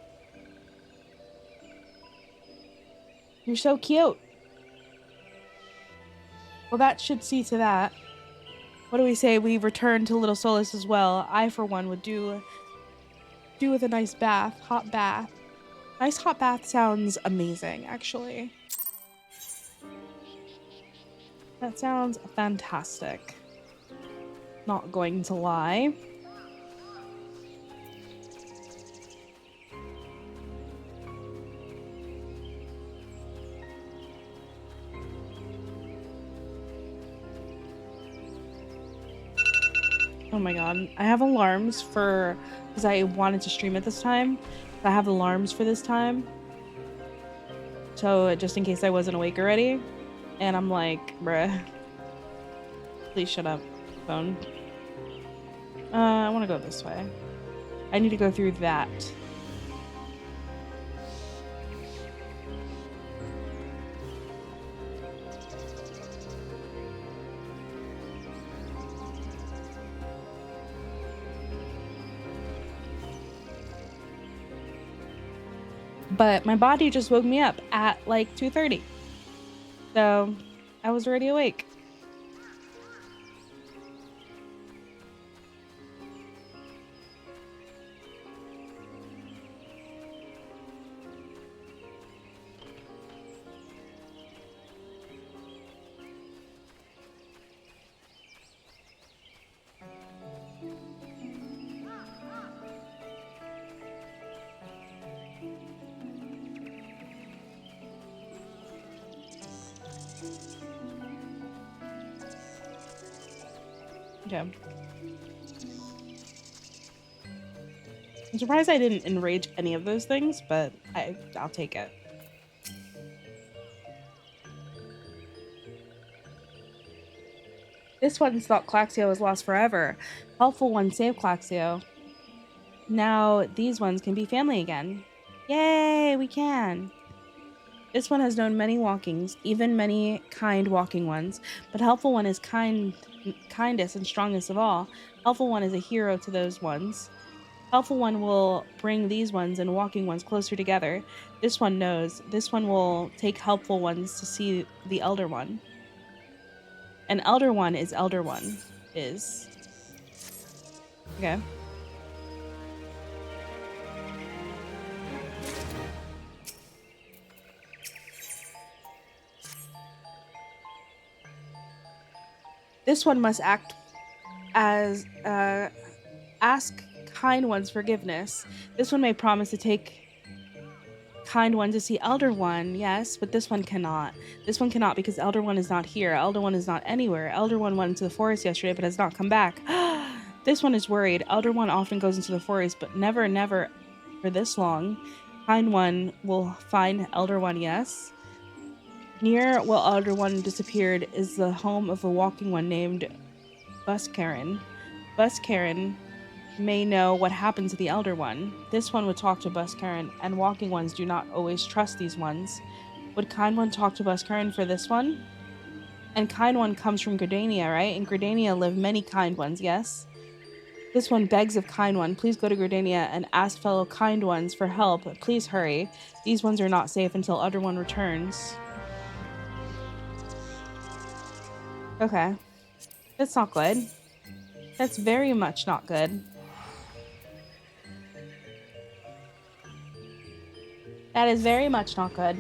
You're so cute. Well, that should see to that. What do we say? We return to Little Solus as well. I, for one, would do with a nice bath, hot bath. Nice hot bath sounds amazing, actually. That sounds fantastic. Not going to lie. Oh my god. I have alarms for, because I wanted to stream it this time. I have alarms for this time. So just in case I wasn't awake already. And I'm like, bruh. Please shut up, phone. I want to go this way. I need to go through that. But my body just woke me up at like 2:30. So I was already awake. Okay. I'm surprised I didn't enrage any of those things, but I'll take it. This one thought Claxio was lost forever. Helpful one saved Claxio. Now these ones can be family again. Yay, we can. This one has known many walkings, even many kind walking ones, but Helpful one is kindest and strongest of all. Helpful one is a hero to those ones. Helpful one will bring these ones and walking ones closer together. This one knows. This one will take helpful ones to see the elder one. An elder one is elder one. Is. Okay. This one must act as ask kind one's forgiveness. This one may promise to take kind one to see Elder One, yes, but this one cannot. This one cannot because Elder One is not here. Elder One is not anywhere. Elder One went into the forest yesterday but has not come back. This one is worried. Elder One often goes into the forest, but never for this long. Kind One will find Elder One, yes. Near where Elder One disappeared is the home of a walking one named Buskaren. Buskaren may know what happened to the Elder One. This one would talk to Buskaren, and walking ones do not always trust these ones. Would Kind One talk to Buskaren for this one? And Kind One comes from Gridania, right? In Gridania live many Kind Ones, yes? This one begs of Kind One, please go to Gridania and ask fellow Kind Ones for help. Please hurry. These ones are not safe until Elder One returns. Okay. That's not good. That's very much not good. That is very much not good.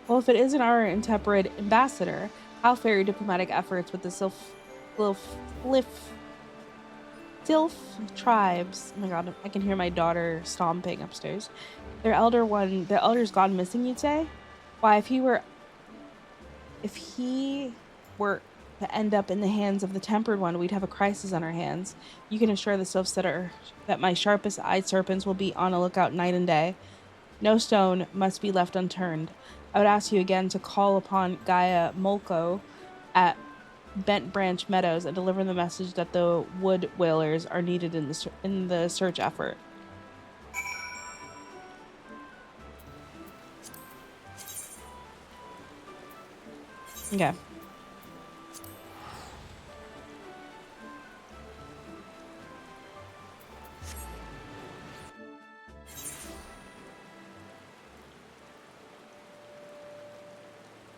Well, if it isn't our intemperate ambassador, how fare diplomatic efforts with the Sylph tribes? Oh my god, I can hear my daughter stomping upstairs. Their elder's gone missing, you'd say? Why, if he were to end up in the hands of the tempered one, we'd have a crisis on our hands. You can assure the Sylphs that my sharpest-eyed serpents will be on a lookout night and day. No stone must be left unturned. I would ask you again to call upon Gaia Molko at Bent Branch Meadows and deliver the message that the wood whalers are needed in the search effort. Okay.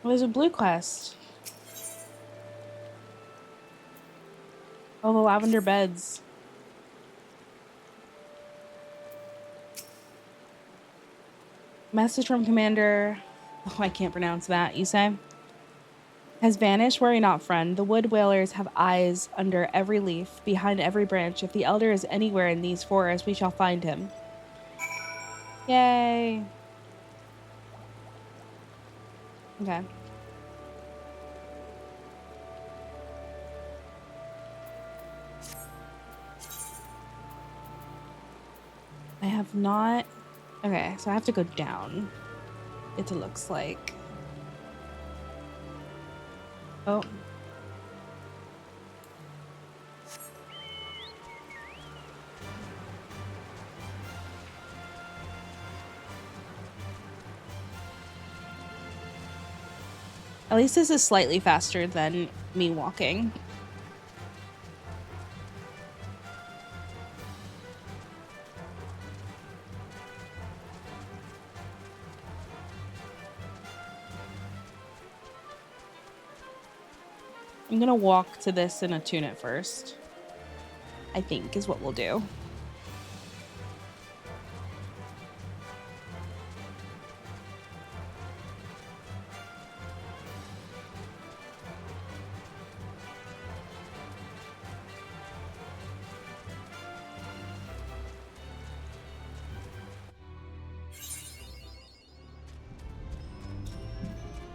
Well, there's a blue quest. Oh, the lavender beds. Message from Commander... Oh, I can't pronounce that, you say? Has vanished, worry not, friend. The wood whalers have eyes under every leaf, behind every branch. If the elder is anywhere in these forests, we shall find him. Yay. Okay. I have not... Okay, so I have to go down. It looks like... Oh. At least this is slightly faster than me walking. I'm gonna walk to this and attune it first. I think is what we'll do.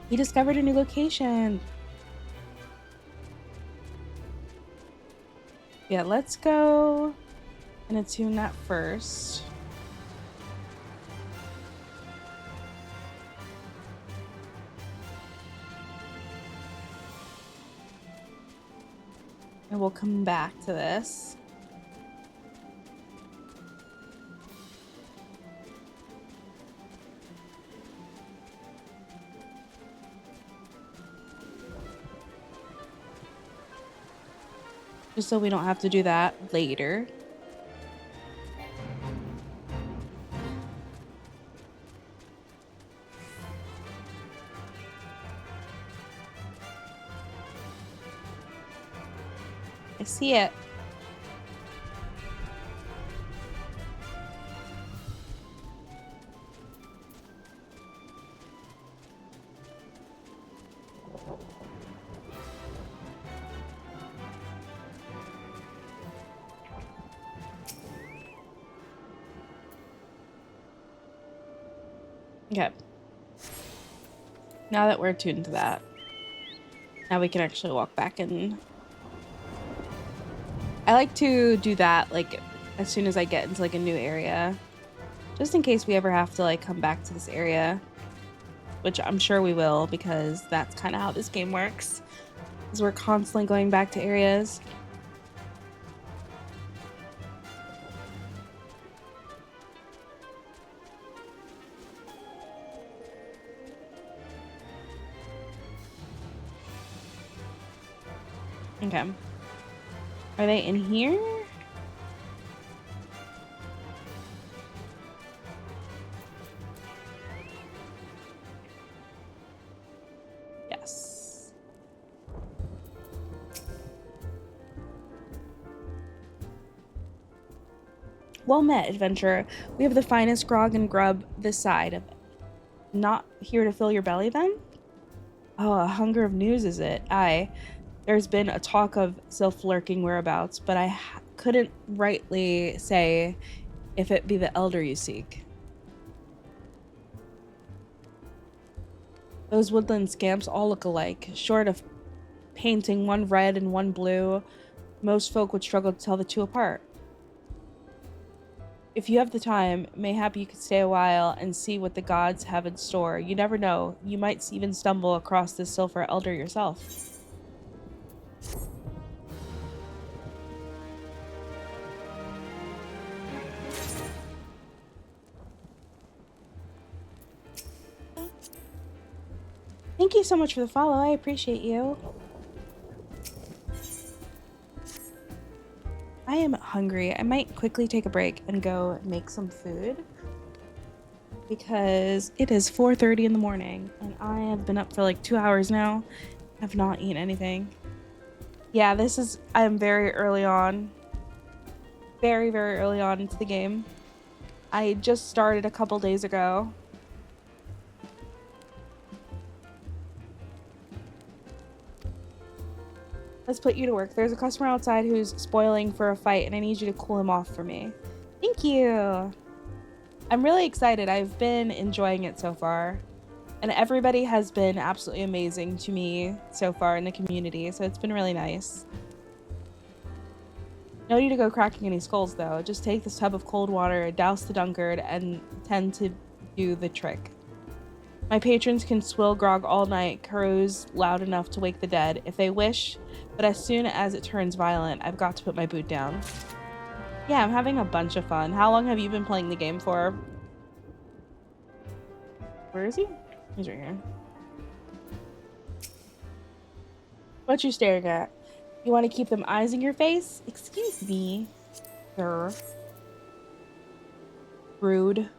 He discovered a new location. Yeah, let's go and attune that first. And we'll come back to this. Just so we don't have to do that later. I see it. Okay. Now that we're attuned to that, now we can actually walk back in. I like to do that, like, as soon as I get into, like, a new area. Just in case we ever have to, like, come back to this area. Which I'm sure we will, because that's kind of how this game works. Is we're constantly going back to areas. Okay. Are they in here? Yes. Well met, adventurer. We have the finest grog and grub this side of it. Not here to fill your belly, then? Oh, a hunger of news, is it? Aye. There's been a talk of sylph lurking whereabouts, but I couldn't rightly say if it be the elder you seek. Those woodland scamps all look alike, short of painting one red and one blue. Most folk would struggle to tell the two apart. If you have the time, mayhap you could stay a while and see what the gods have in store. You never know. You might even stumble across this silver elder yourself. Thank you so much for the follow. I appreciate you. I am hungry. I might quickly take a break and go make some food because it is 4:30 in the morning and I have been up for like 2 hours now. I have not eaten anything. Yeah, I am very early on. Very, very early on into the game. I just started a couple days ago. Let's put you to work. There's a customer outside who's spoiling for a fight and I need you to cool him off for me. Thank you. I'm really excited. I've been enjoying it so far. And everybody has been absolutely amazing to me so far in the community, so it's been really nice. No need to go cracking any skulls, though. Just take this tub of cold water, douse the Dunkard, and tend to do the trick. My patrons can swill grog all night, carouse loud enough to wake the dead, if they wish, but as soon as it turns violent, I've got to put my boot down. Yeah, I'm having a bunch of fun. How long have you been playing the game for? Where is he? He's right here. What you staring at? You want to keep them eyes in your face? Excuse me, sir. Rude.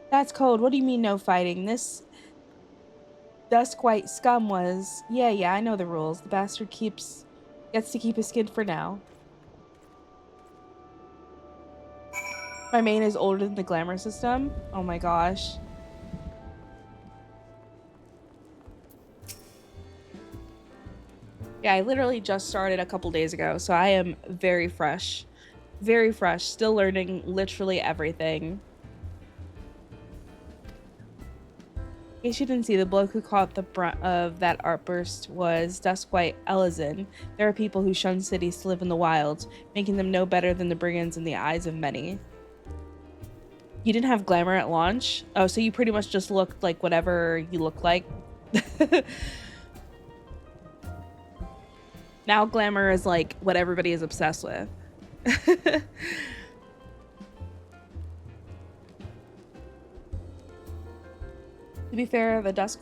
That's code. What do you mean no fighting? This Duskwhite scum was... Yeah, I know the rules. The bastard gets to keep his skin for now. My main is older than the glamour system. Oh my gosh. Yeah, I literally just started a couple days ago, so I am very fresh. Very fresh. Still learning literally everything. In case you didn't see, the bloke who caught the brunt of that outburst was Duskwhite Elizin. There are people who shun cities to live in the wilds, making them no better than the brigands in the eyes of many. You didn't have glamour at launch? Oh, so you pretty much just looked like whatever you look like? Now glamour is like what everybody is obsessed with. To be fair, the Dusk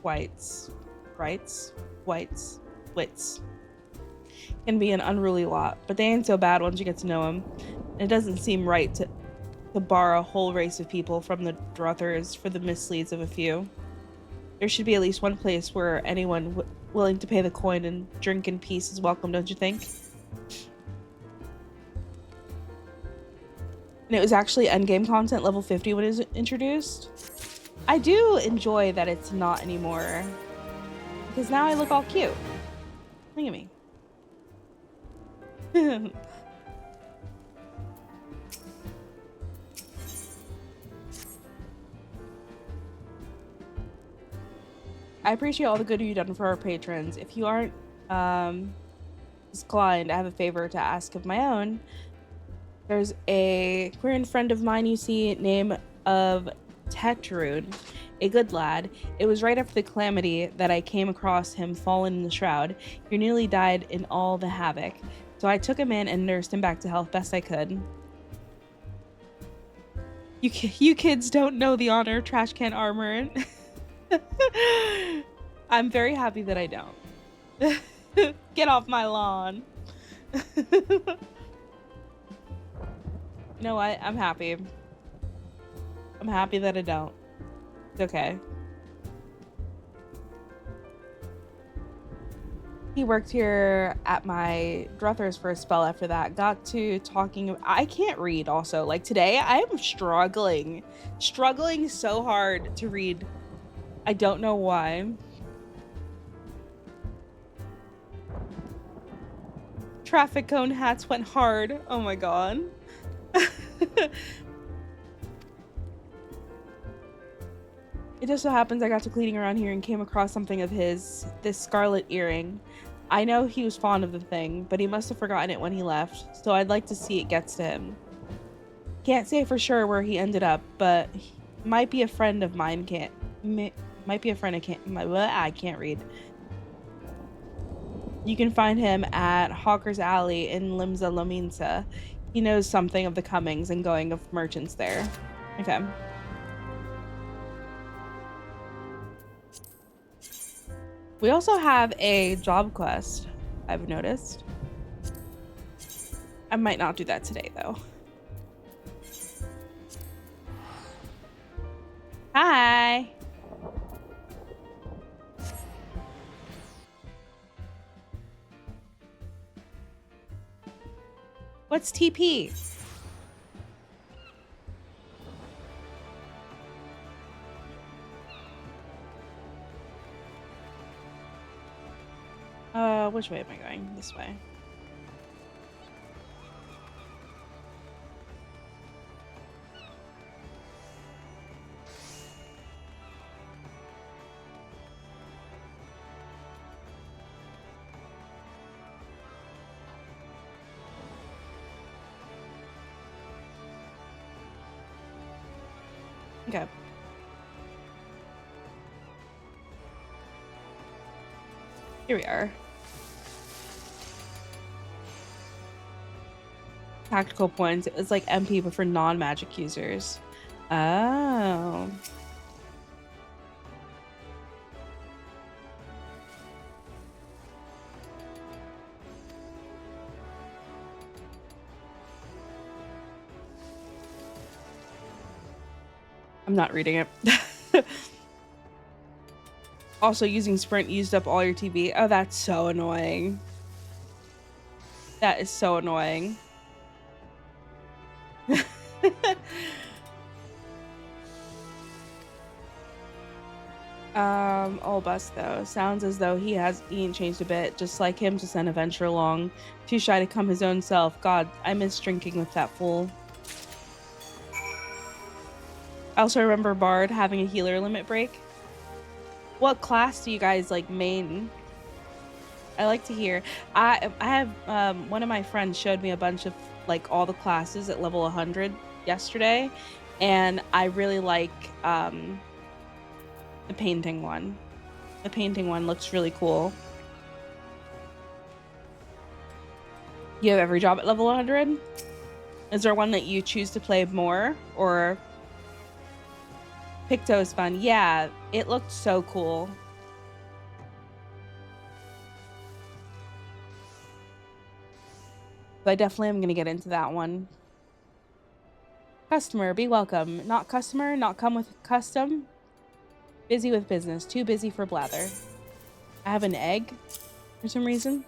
Whites rights, whites, wits. Can be an unruly lot, but they ain't so bad once you get to know them. It doesn't seem right to bar a whole race of people from the druthers for the misleads of a few. There should be at least one place where anyone willing to pay the coin and drink in peace is welcome, don't you think? And it was actually endgame content level 50 when it was introduced. I do enjoy that it's not anymore, because now I look all cute. Look at me. I appreciate all the good you've done for our patrons. If you aren't inclined, I have a favor to ask of my own. There's a Korean friend of mine you see, name of Tetrun, a good lad. It was right after the calamity that I came across him fallen in the shroud. He nearly died in all the havoc. So I took him in and nursed him back to health best I could. You kids don't know the honor of trash can armor. I'm very happy that I don't. Get off my lawn. You know what? I'm happy. I'm happy that I don't. It's okay. He worked here at my druthers for a spell after that. Got to talking. I can't read also. Like today, I am struggling so hard to read. I don't know why. Traffic cone hats went hard. Oh my god. It just so happens I got to cleaning around here and came across something of his, this scarlet earring. I know he was fond of the thing, but he must have forgotten it when he left, so I'd like to see it gets to him. Can't say for sure where he ended up, but he might be a friend of mine. Might be a friend I can't read. You can find him at Hawker's Alley in Limsa Lominsa. He knows something of the comings and going of merchants there. Okay. We also have a job quest, I've noticed. I might not do that today, though. Hi! What's TP? Which way am I going? This way. Okay. Here we are. Tactical points. It was like MP, but for non-magic users. Oh. I'm not reading it. Also, using sprint used up all your TB. Oh, that's so annoying. That is so annoying. Old bus though. Sounds as though he ain't changed a bit. Just like him to send a venture along. Too shy to come his own self. God, I miss drinking with that fool. I also remember Bard having a healer limit break. What class do you guys like main? I like to hear. I have one of my friends showed me a bunch of like all the classes at level 100 yesterday, and I really like the painting one. The painting one looks really cool. You have every job at level 100? Is there one that you choose to play more, or Picto is fun? Yeah, it looked so cool. So I definitely am going to get into that one. Customer, be welcome. Not customer, not come with custom. Busy with business, too busy for blather. I have an egg for some reason.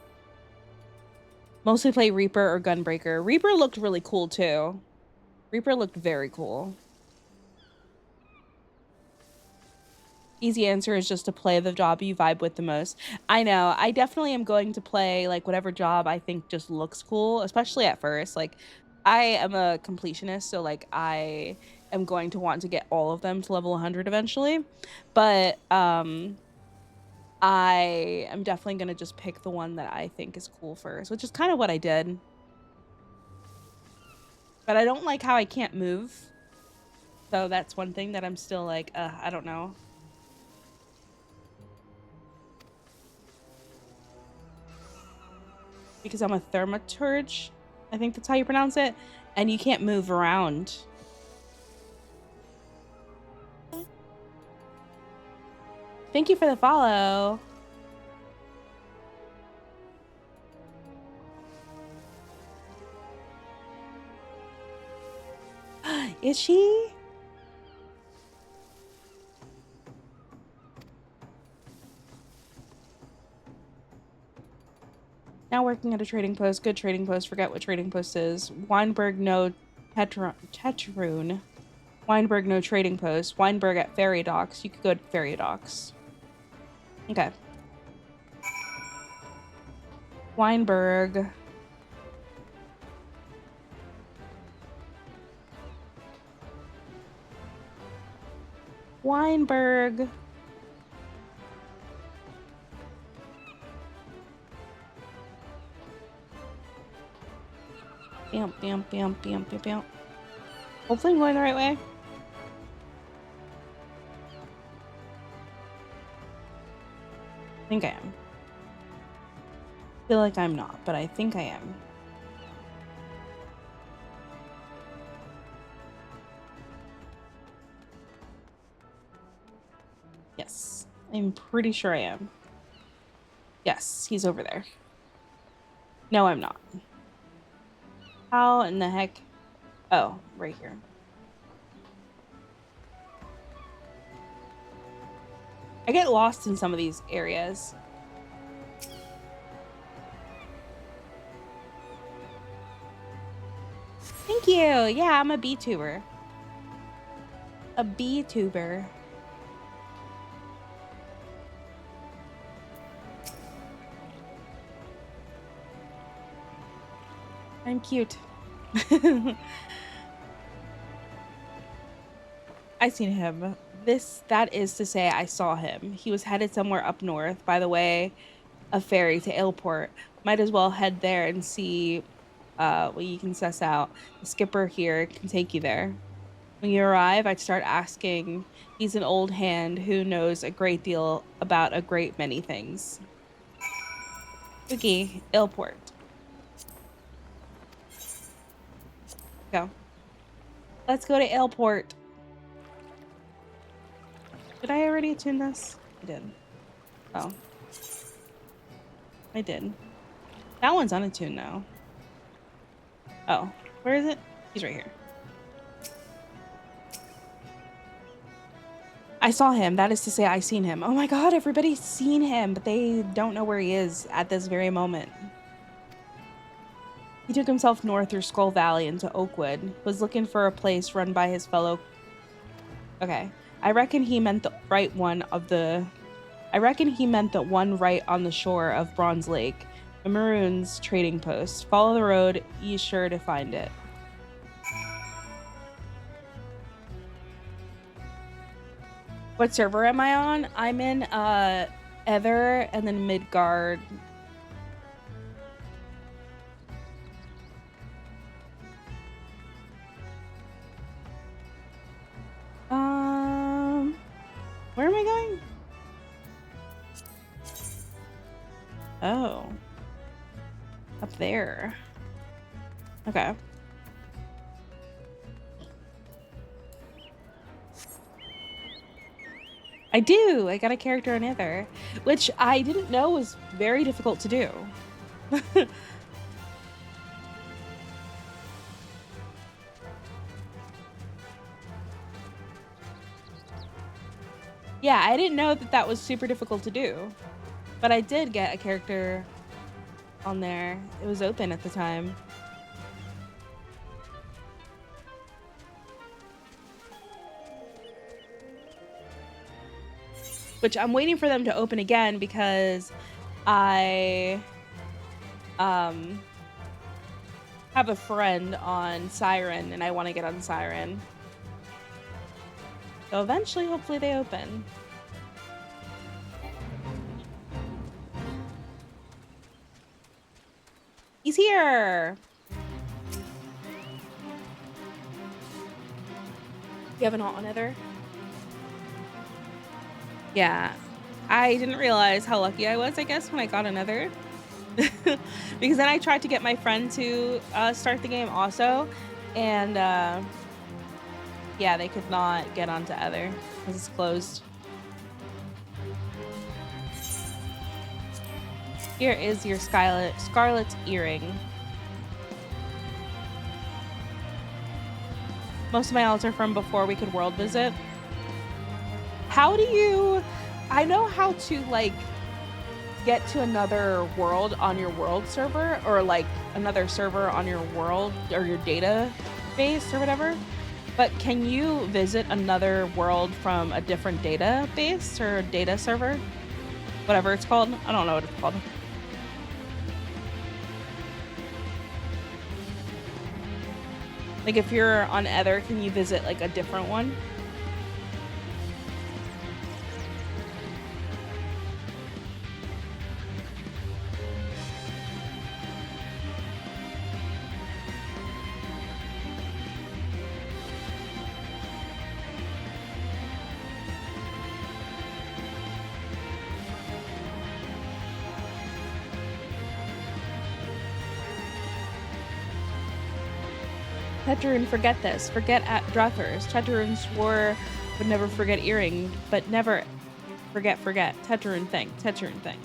Mostly play Reaper or Gunbreaker. Reaper looked really cool too. Reaper looked very cool. Easy answer is just to play the job you vibe with the most. I know. I definitely am going to play like whatever job I think just looks cool, especially at first. Like I am a completionist, so like I am going to want to get all of them to level 100 eventually. But I am definitely going to just pick the one that I think is cool first, which is kind of what I did. But I don't like how I can't move. So that's one thing that I'm still like, I don't know. Because I'm a thaumaturge, I think that's how you pronounce it, and you can't move around. Thank you for the follow. Is she? Now working at a trading post. Good trading post. Forget what trading post is. Weinberg, no Tetroon. Weinberg, no trading post. Weinberg at ferry docks. You could go to ferry docks. Okay. Weinberg. Weinberg. Bam, bam, bam, bam, bam, bam. Hopefully I'm going the right way. I think I am. Feel like I'm not, but I think I am. Yes, I'm pretty sure I am. Yes, he's over there. No, I'm not. How in the heck? Oh, right here. I get lost in some of these areas. Thank you. Yeah, I'm a B-tuber. A B-tuber. I'm cute. I seen him. That is to say I saw him. He was headed somewhere up north. By the way, a ferry to Ailport. Might as well head there and see what you can suss out. The skipper here can take you there. When you arrive, I'd start asking. He's an old hand who knows a great deal about a great many things. Wiki, Ailport. Go. Let's go to Ailport. Did I already attune this? I did. Oh. I did. That one's unattuned now. Oh. Where is it? He's right here. I saw him. That is to say, I seen him. Oh my god, everybody's seen him, but they don't know where he is at this very moment. He took himself north through Skull Valley into Oakwood. Was looking for a place run by his fellow... Okay. I reckon he meant the one right on the shore of Bronze Lake. The Maroons trading post. Follow the road. He's sure to find it. What server am I on? I'm in Ether and then Midgard. Where am I going? Oh. Up there. Okay. I do. I got a character on Ether, which I didn't know was very difficult to do. Yeah, I didn't know that that was super difficult to do, but I did get a character on there. It was open at the time. Which I'm waiting for them to open again because I have a friend on Siren and I want to get on Siren. So eventually, hopefully they open. He's here! You have an alt on Nether? Yeah. I didn't realize how lucky I was, I guess, when I got another. Because then I tried to get my friend to start the game also, and yeah, they could not get onto Ether because it's closed. Here is your Scarlet earring. Most of my alts are from before we could world visit. How do you... I know how to, like, get to another world on your world server, or, like, another server on your world, or your database, or whatever. But can you visit another world from a different database, or data server? Whatever it's called. I don't know what it's called. Like, if you're on Ether, can you visit, like, a different one? Tetrarune, forget this. Forget at Druthers. Tetrarune swore would never forget earring, but never forget. Tetrarune think. Tetrarune think.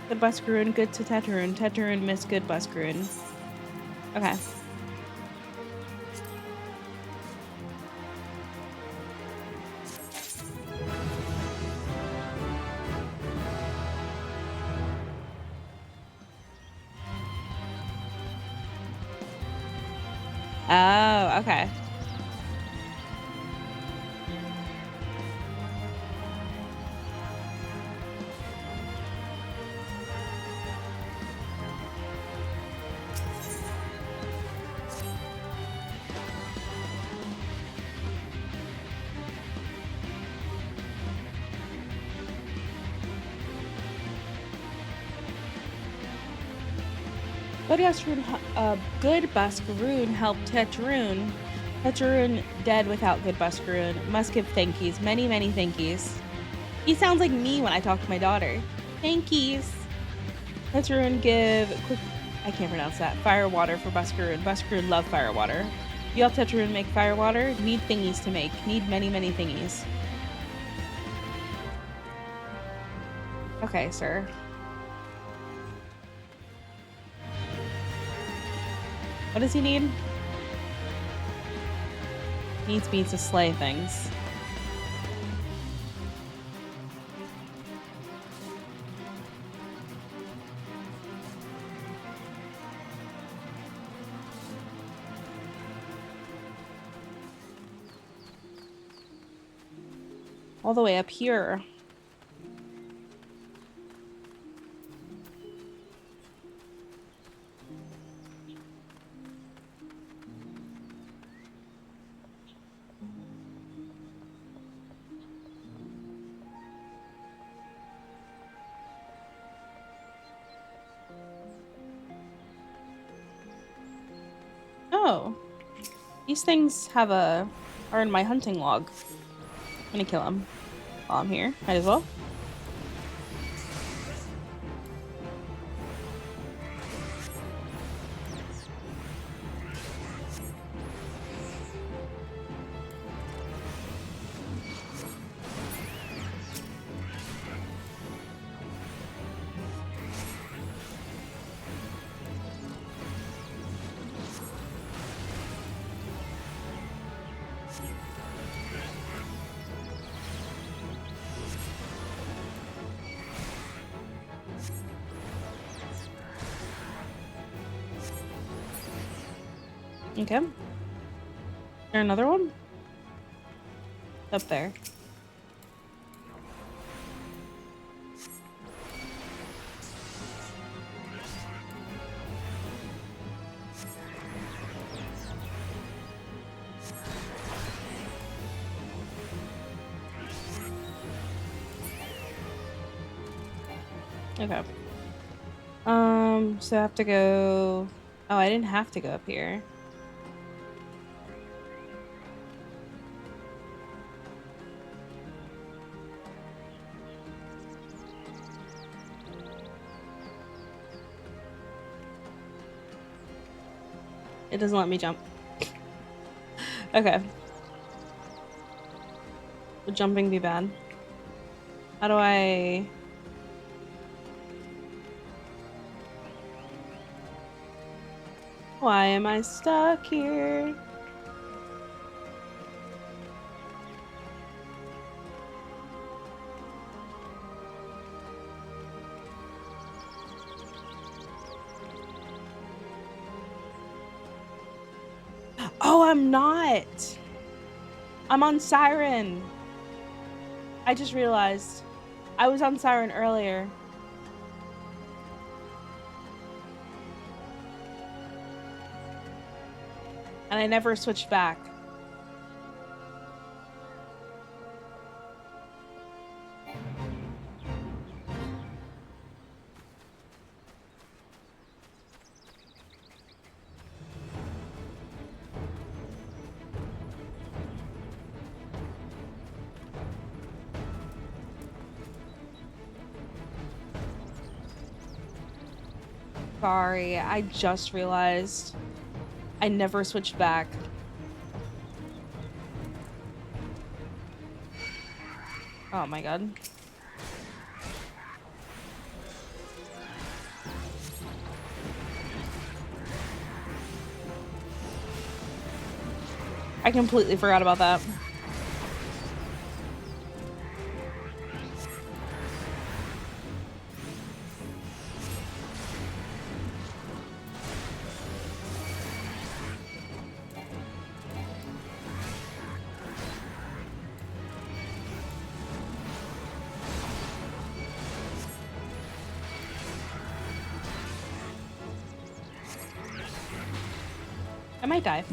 Good Buscarune, good to Tetrarune. Tetrarune miss good Buscarune. Okay. Oh, okay. Good Buscarune helped Tetrarune. Tetrarune dead without good Buscarune. Must give thankies. Many, many thankies. He sounds like me when I talk to my daughter. Thankies. Tetrarune give quick... I can't pronounce that. Fire water for Buscarune. Buscarune love fire water. You help Tetrarune make fire water? Need thingies to make. Need many, many thingies. Okay, sir. What does he need? Needs me to slay things. All the way up here. Oh, these things are in my hunting log. I'm gonna kill them while I'm here. Might as well. Okay. Is there another one? Up there. Okay. So I have to go... Oh, I didn't have to go up here. It doesn't let me jump. Okay. Would jumping be bad? How do I... Why am I stuck here? Oh, I'm not. I'm on Siren. I just realized I was on Siren earlier. And I never switched back. Sorry, I just realized I never switched back. Oh my god. I completely forgot about that. I might die.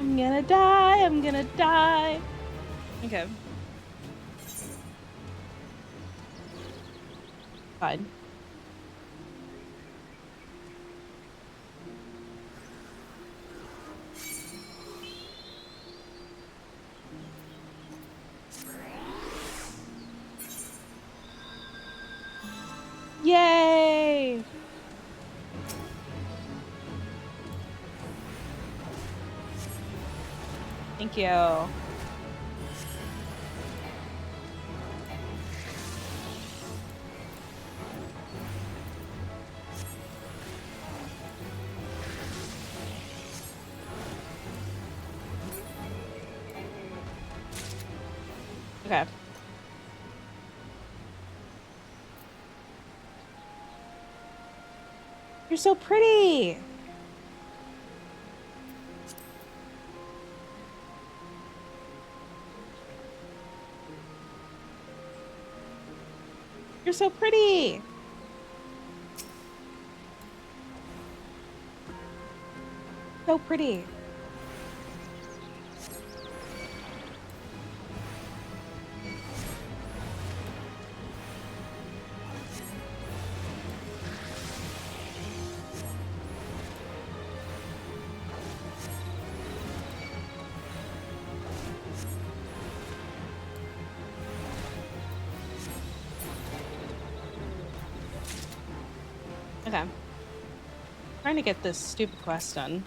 I'm gonna die, I'm gonna die. Okay. Fine. Yay! Thank you. Okay. You're so pretty. You're so pretty. So pretty. Okay. Trying to get this stupid quest done.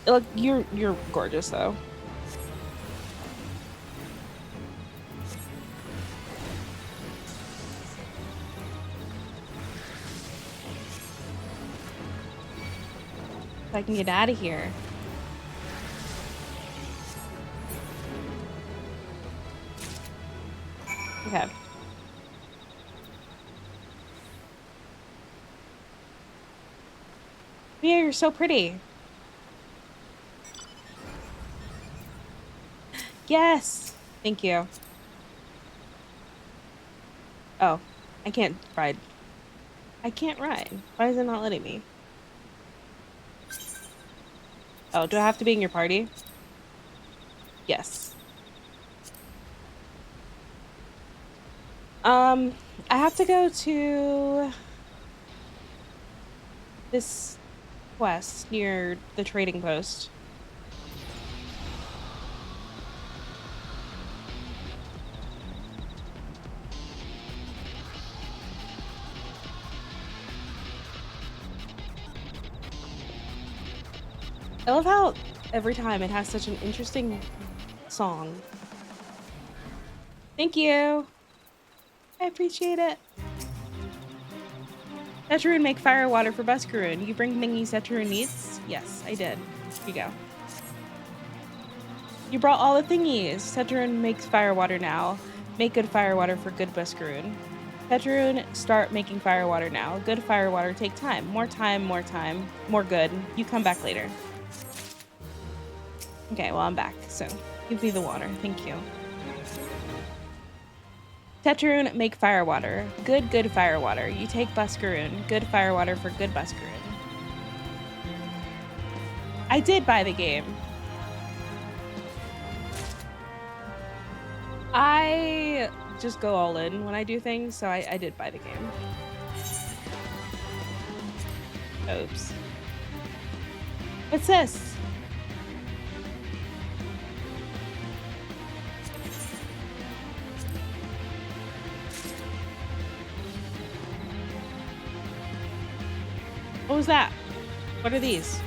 Look, you're gorgeous though. If I can get out of here. Okay. Yeah, you're so pretty. Yes. Thank you. Oh, I can't ride. I can't ride. Why is it not letting me? Oh, do I have to be in your party? Yes. I have to go to this quest near the trading post. I love how every time it has such an interesting song. Thank you. I appreciate it. Setroon make fire water for Buscaroon. You bring thingies Setroon needs? Yes, I did. Here you go. You brought all the thingies. Setroon makes fire water now. Make good fire water for good Buscaroon. Setroon, start making fire water now. Good fire water take time. More time, more time. More good. You come back later. Okay, well, I'm back, so give me the water. Thank you. Tetroon, make fire water. Good, good fire water. You take Buscaroon. Good fire water for good Buscaroon. I did buy the game. I just go all in when I do things, so I did buy the game. Oops. What's this? What was that? What are these?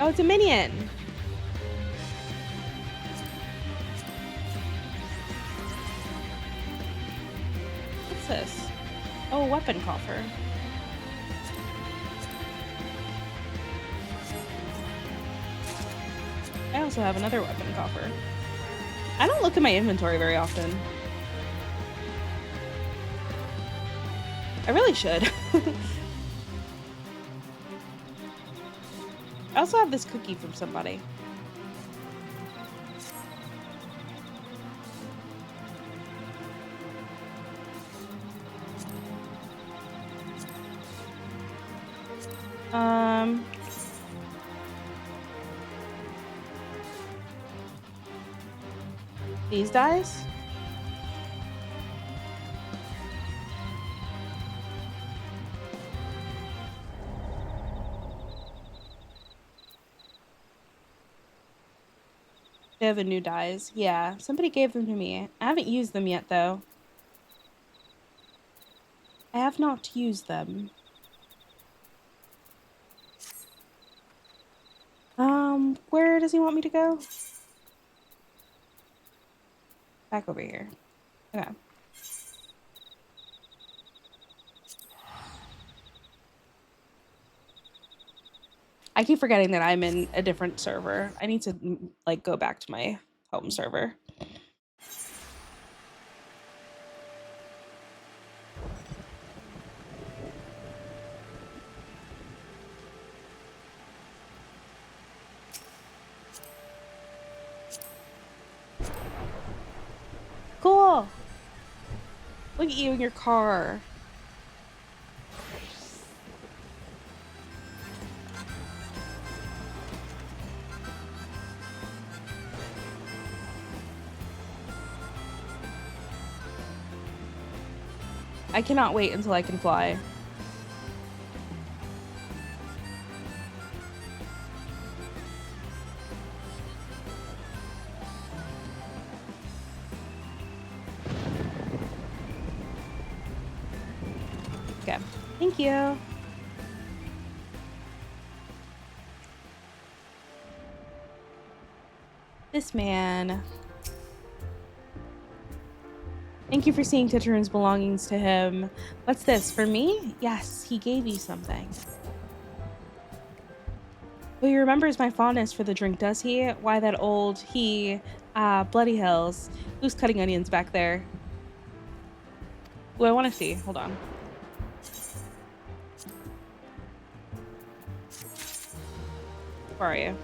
Oh, it's a minion. What's this? Oh, a weapon coffer. I also have another weapon coffer. I don't look at my inventory very often. I really should. I also have this cookie from somebody. These dies? They have a new dies. Yeah, somebody gave them to me. I haven't used them yet, though. I have not used them. Where does he want me to go? Back over here. Okay. I keep forgetting that I'm in a different server. I need to, like, go back to my home server. Cool! Look at you in your car. I cannot wait until I can fly. Thank you. This man. Thank you for seeing Titterun's belongings to him. What's this, for me? Yes, he gave you something. Well, he remembers my fondness for the drink, does he? Why that old he, Bloody Hills. Who's cutting onions back there? Well, I want to see. Hold on. Where are you?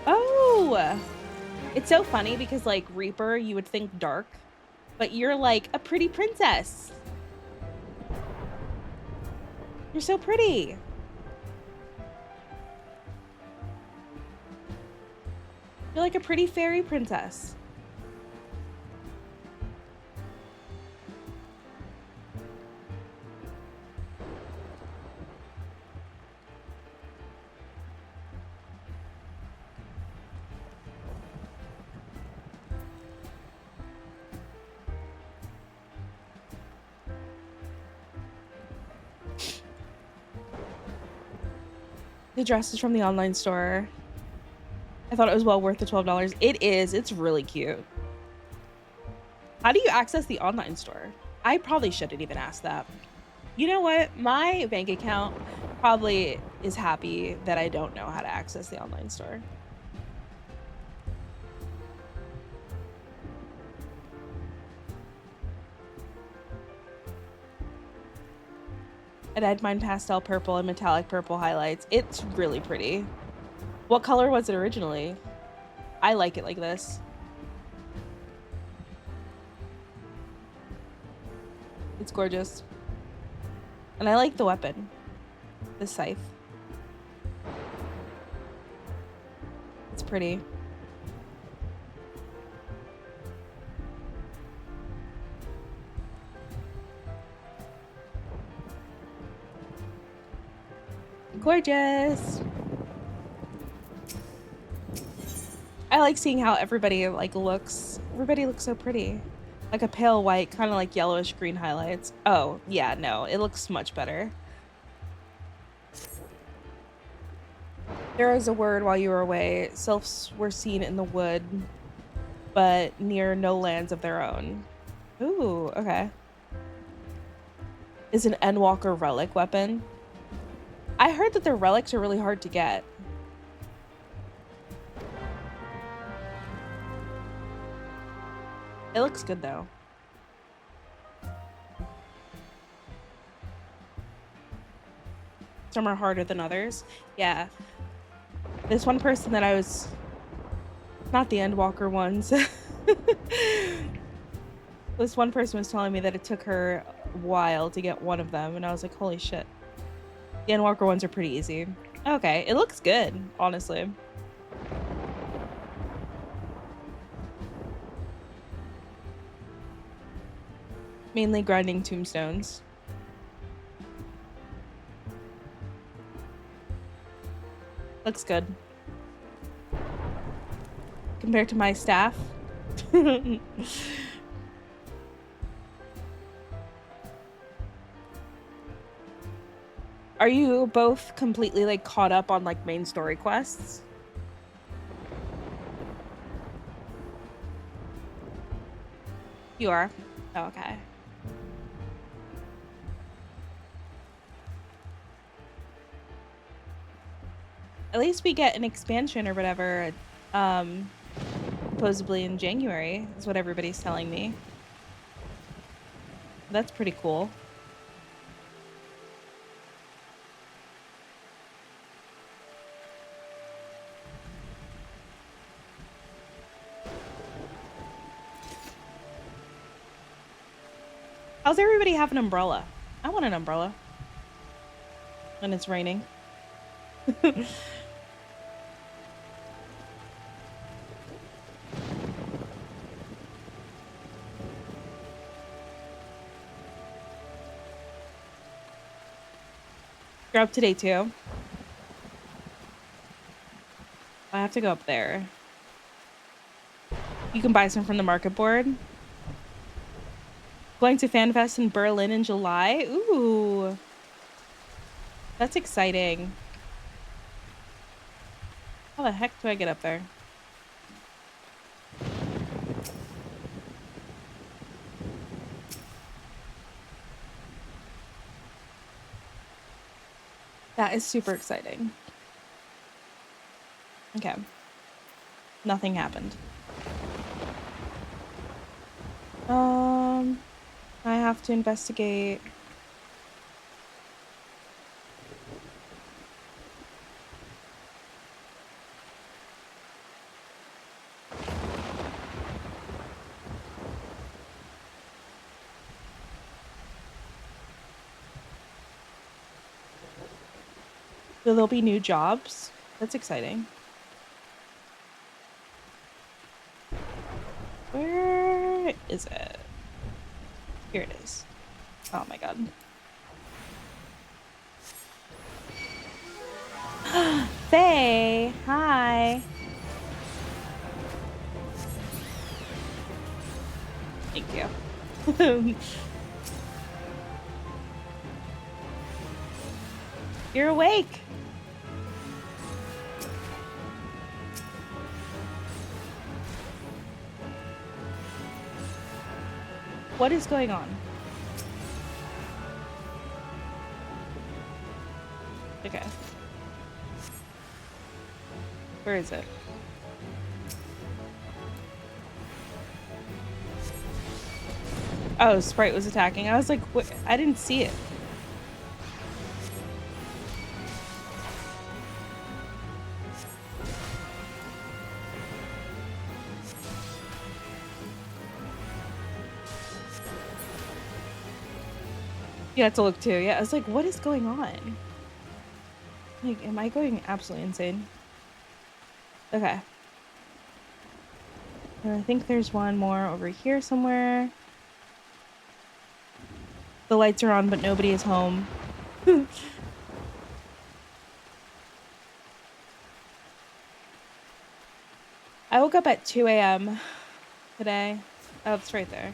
Oh! It's so funny because, like, Reaper, you would think dark, but you're like a pretty princess. You're so pretty. You're like a pretty fairy princess. The dress is from the online store. I thought it was well worth the $12. It is. It's really cute. How do you access the online store? I probably shouldn't even ask that. You know what? My bank account probably is happy that I don't know how to access the online store. I dyed mine pastel purple and metallic purple highlights. It's really pretty. What color was it originally? I like it like this. It's gorgeous. And I like the weapon. The scythe. It's pretty. Gorgeous. I like seeing how everybody looks. Everybody looks so pretty. Like a pale white, kind of like yellowish green highlights. Oh, yeah, no, it looks much better. There is a word while you were away. Sylphs were seen in the wood, but near no lands of their own. Ooh, okay. Is an Endwalker relic weapon? I heard that their relics are really hard to get. It looks good though. Some are harder than others. Yeah. This one person that I was... Not the Endwalker ones. This one person was telling me that it took her a while to get one of them, and I was like, holy shit. The Endwalker ones are pretty easy. Okay, it looks good, honestly. Mainly grinding tombstones. Looks good. Compared to my staff. Are you both completely caught up on main story quests? You are? Oh, okay. At least we get an expansion or whatever, supposedly in January, is what everybody's telling me. That's pretty cool. How's everybody have an umbrella? I want an umbrella. When it's raining. You're up to day 2. I have to go up there. You can buy some from the market board. Going to FanFest in Berlin in July. Ooh. That's exciting. How the heck do I get up there? That is super exciting. Okay. Nothing happened. I have to investigate. So there'll be new jobs. That's exciting. Where is it? Here it is. Oh my god. Faye, hi. Thank you. You're awake. What is going on? Okay. Where is it? Oh, Sprite was attacking. I was like, what? I didn't see it. You have to look too. Yeah, I was like, what is going on? Like, am I going absolutely insane? Okay. And I think there's one more over here somewhere. The lights are on, but nobody is home. I woke up at 2 a.m. today. Oh, it's right there.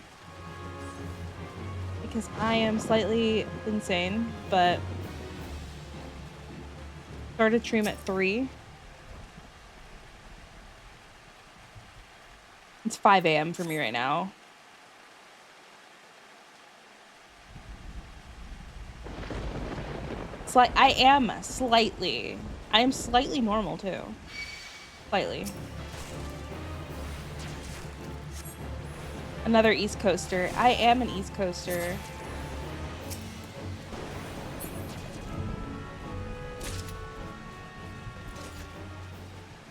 Because I am slightly insane, but started stream at 3. It's 5 a.m. for me right now. It's like I am slightly normal too. Slightly. Another East Coaster. I am an East Coaster.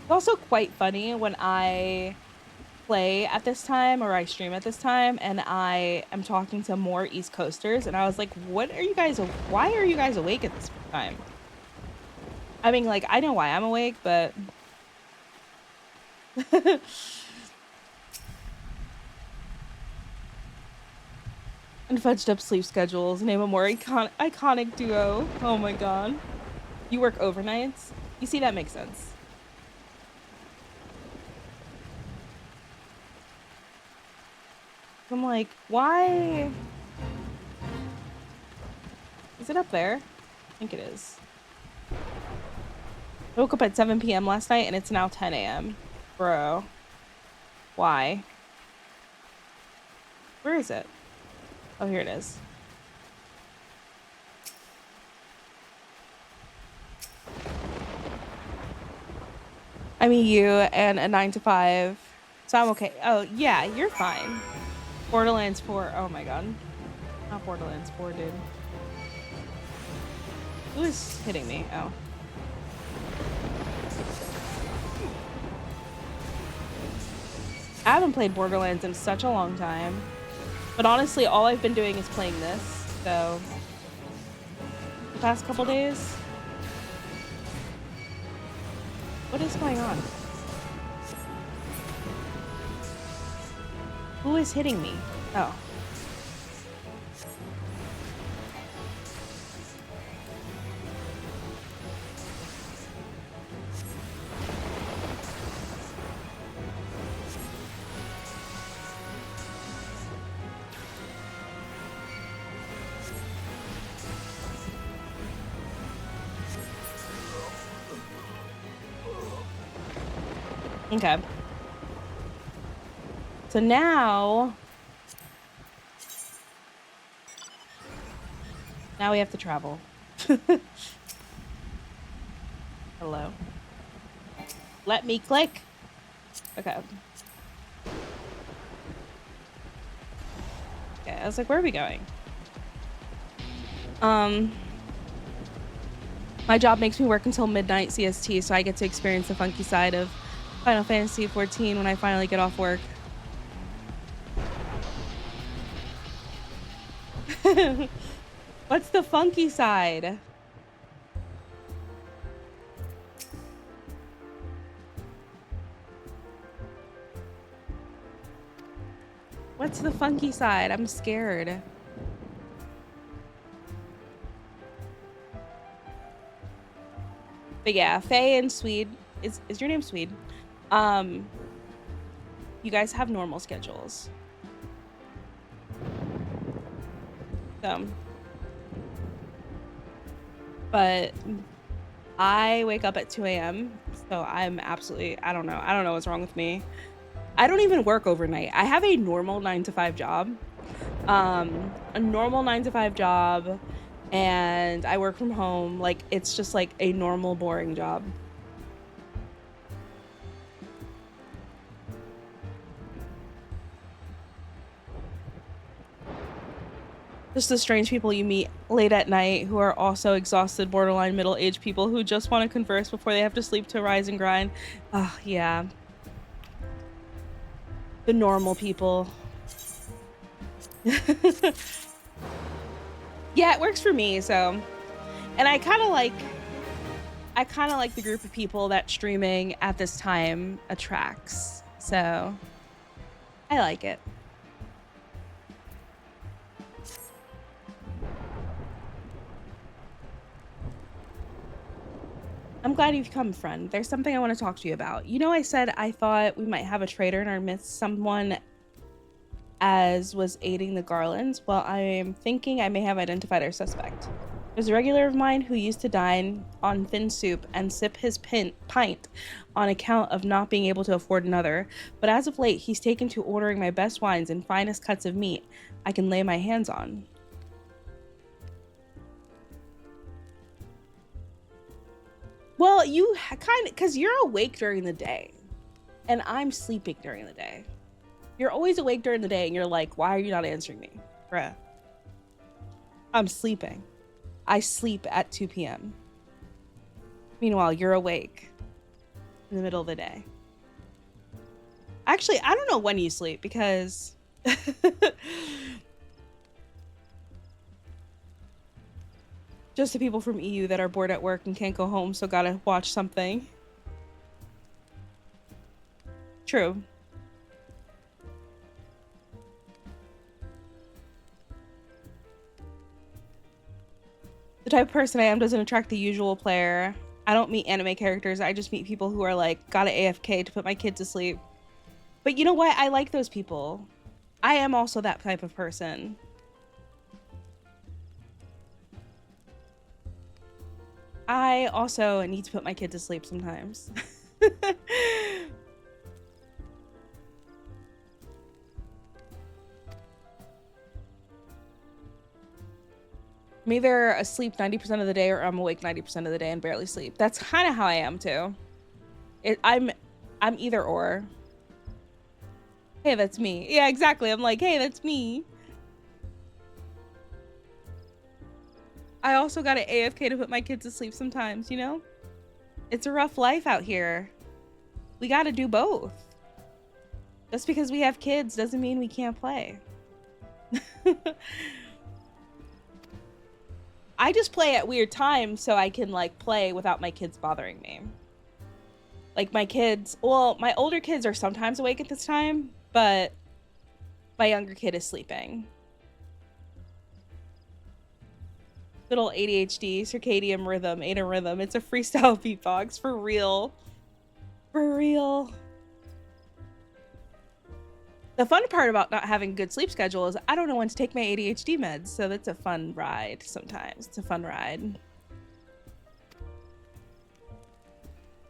It's also quite funny when I play at this time or I stream at this time and I am talking to more East Coasters and I was like, why are you guys awake at this time? I mean, like, I know why I'm awake, but and fudged up sleep schedules. Name a more iconic duo. Oh my god. You work overnights? You see, that makes sense. I'm like, why? Is it up there? I think it is. I woke up at 7 p.m. last night and it's now 10 a.m. Bro. Why? Where is it? Oh, here it is. I mean, you and a 9 to 5. So I'm okay. Oh, yeah, you're fine. Borderlands 4. Oh my god. Not Borderlands 4, dude. Who is hitting me? Oh. I haven't played Borderlands in such a long time. But honestly, all I've been doing is playing this, so the past couple days. What is going on? Who is hitting me? Oh. Okay. So now we have to travel. Hello. Let me click. Okay. Okay, I was like, where are we going? My job makes me work until midnight CST, so I get to experience the funky side of Final Fantasy XIV when I finally get off work. What's the funky side? What's the funky side? I'm scared. But yeah, Faye and Swede, is your name Swede? You guys have normal schedules. So, but I wake up at 2 a.m. So I'm absolutely, I don't know what's wrong with me. I don't even work overnight. I have a normal 9-to-5 job. A normal 9-to-5 job, and I work from home. Like, it's just like a normal, boring job. Just the strange people you meet late at night who are also exhausted, borderline middle-aged people who just want to converse before they have to sleep to rise and grind. Oh, yeah. The normal people. Yeah, it works for me, so. And I kind of like the group of people that streaming at this time attracts. So I like it. I'm glad you've come, friend. There's something I want to talk to you about. You know, I said I thought we might have a traitor in our midst, someone as was aiding the Garlands. Well, I am thinking I may have identified our suspect. There's a regular of mine who used to dine on thin soup and sip his pint on account of not being able to afford another, but as of late, he's taken to ordering my best wines and finest cuts of meat I can lay my hands on. Well, you kind of, because you're awake during the day, and I'm sleeping during the day. You're always awake during the day, and you're like, why are you not answering me? Bruh. I'm sleeping. I sleep at 2 p.m. Meanwhile, you're awake in the middle of the day. Actually, I don't know when you sleep, because... Just the people from EU that are bored at work and can't go home, so gotta watch something. True. The type of person I am doesn't attract the usual player. I don't meet anime characters. I just meet people who are like, gotta AFK to put my kid to sleep. But you know what? I like those people. I am also that type of person. I also need to put my kid to sleep sometimes. I'm either asleep 90% of the day or I'm awake 90% of the day and barely sleep. That's kind of how I am too. I'm either or. Hey, that's me. Yeah, exactly. I'm like, hey, that's me. I also got an AFK to put my kids to sleep sometimes, you know? It's a rough life out here. We gotta do both. Just because we have kids doesn't mean we can't play. I just play at weird times so I can like play without my kids bothering me. Like my kids, well, my older kids are sometimes awake at this time, but my younger kid is sleeping. Little ADHD, circadian rhythm, ain't a rhythm. It's a freestyle beatbox, for real. For real. The fun part about not having a good sleep schedule is I don't know when to take my ADHD meds, so that's a fun ride sometimes. It's a fun ride.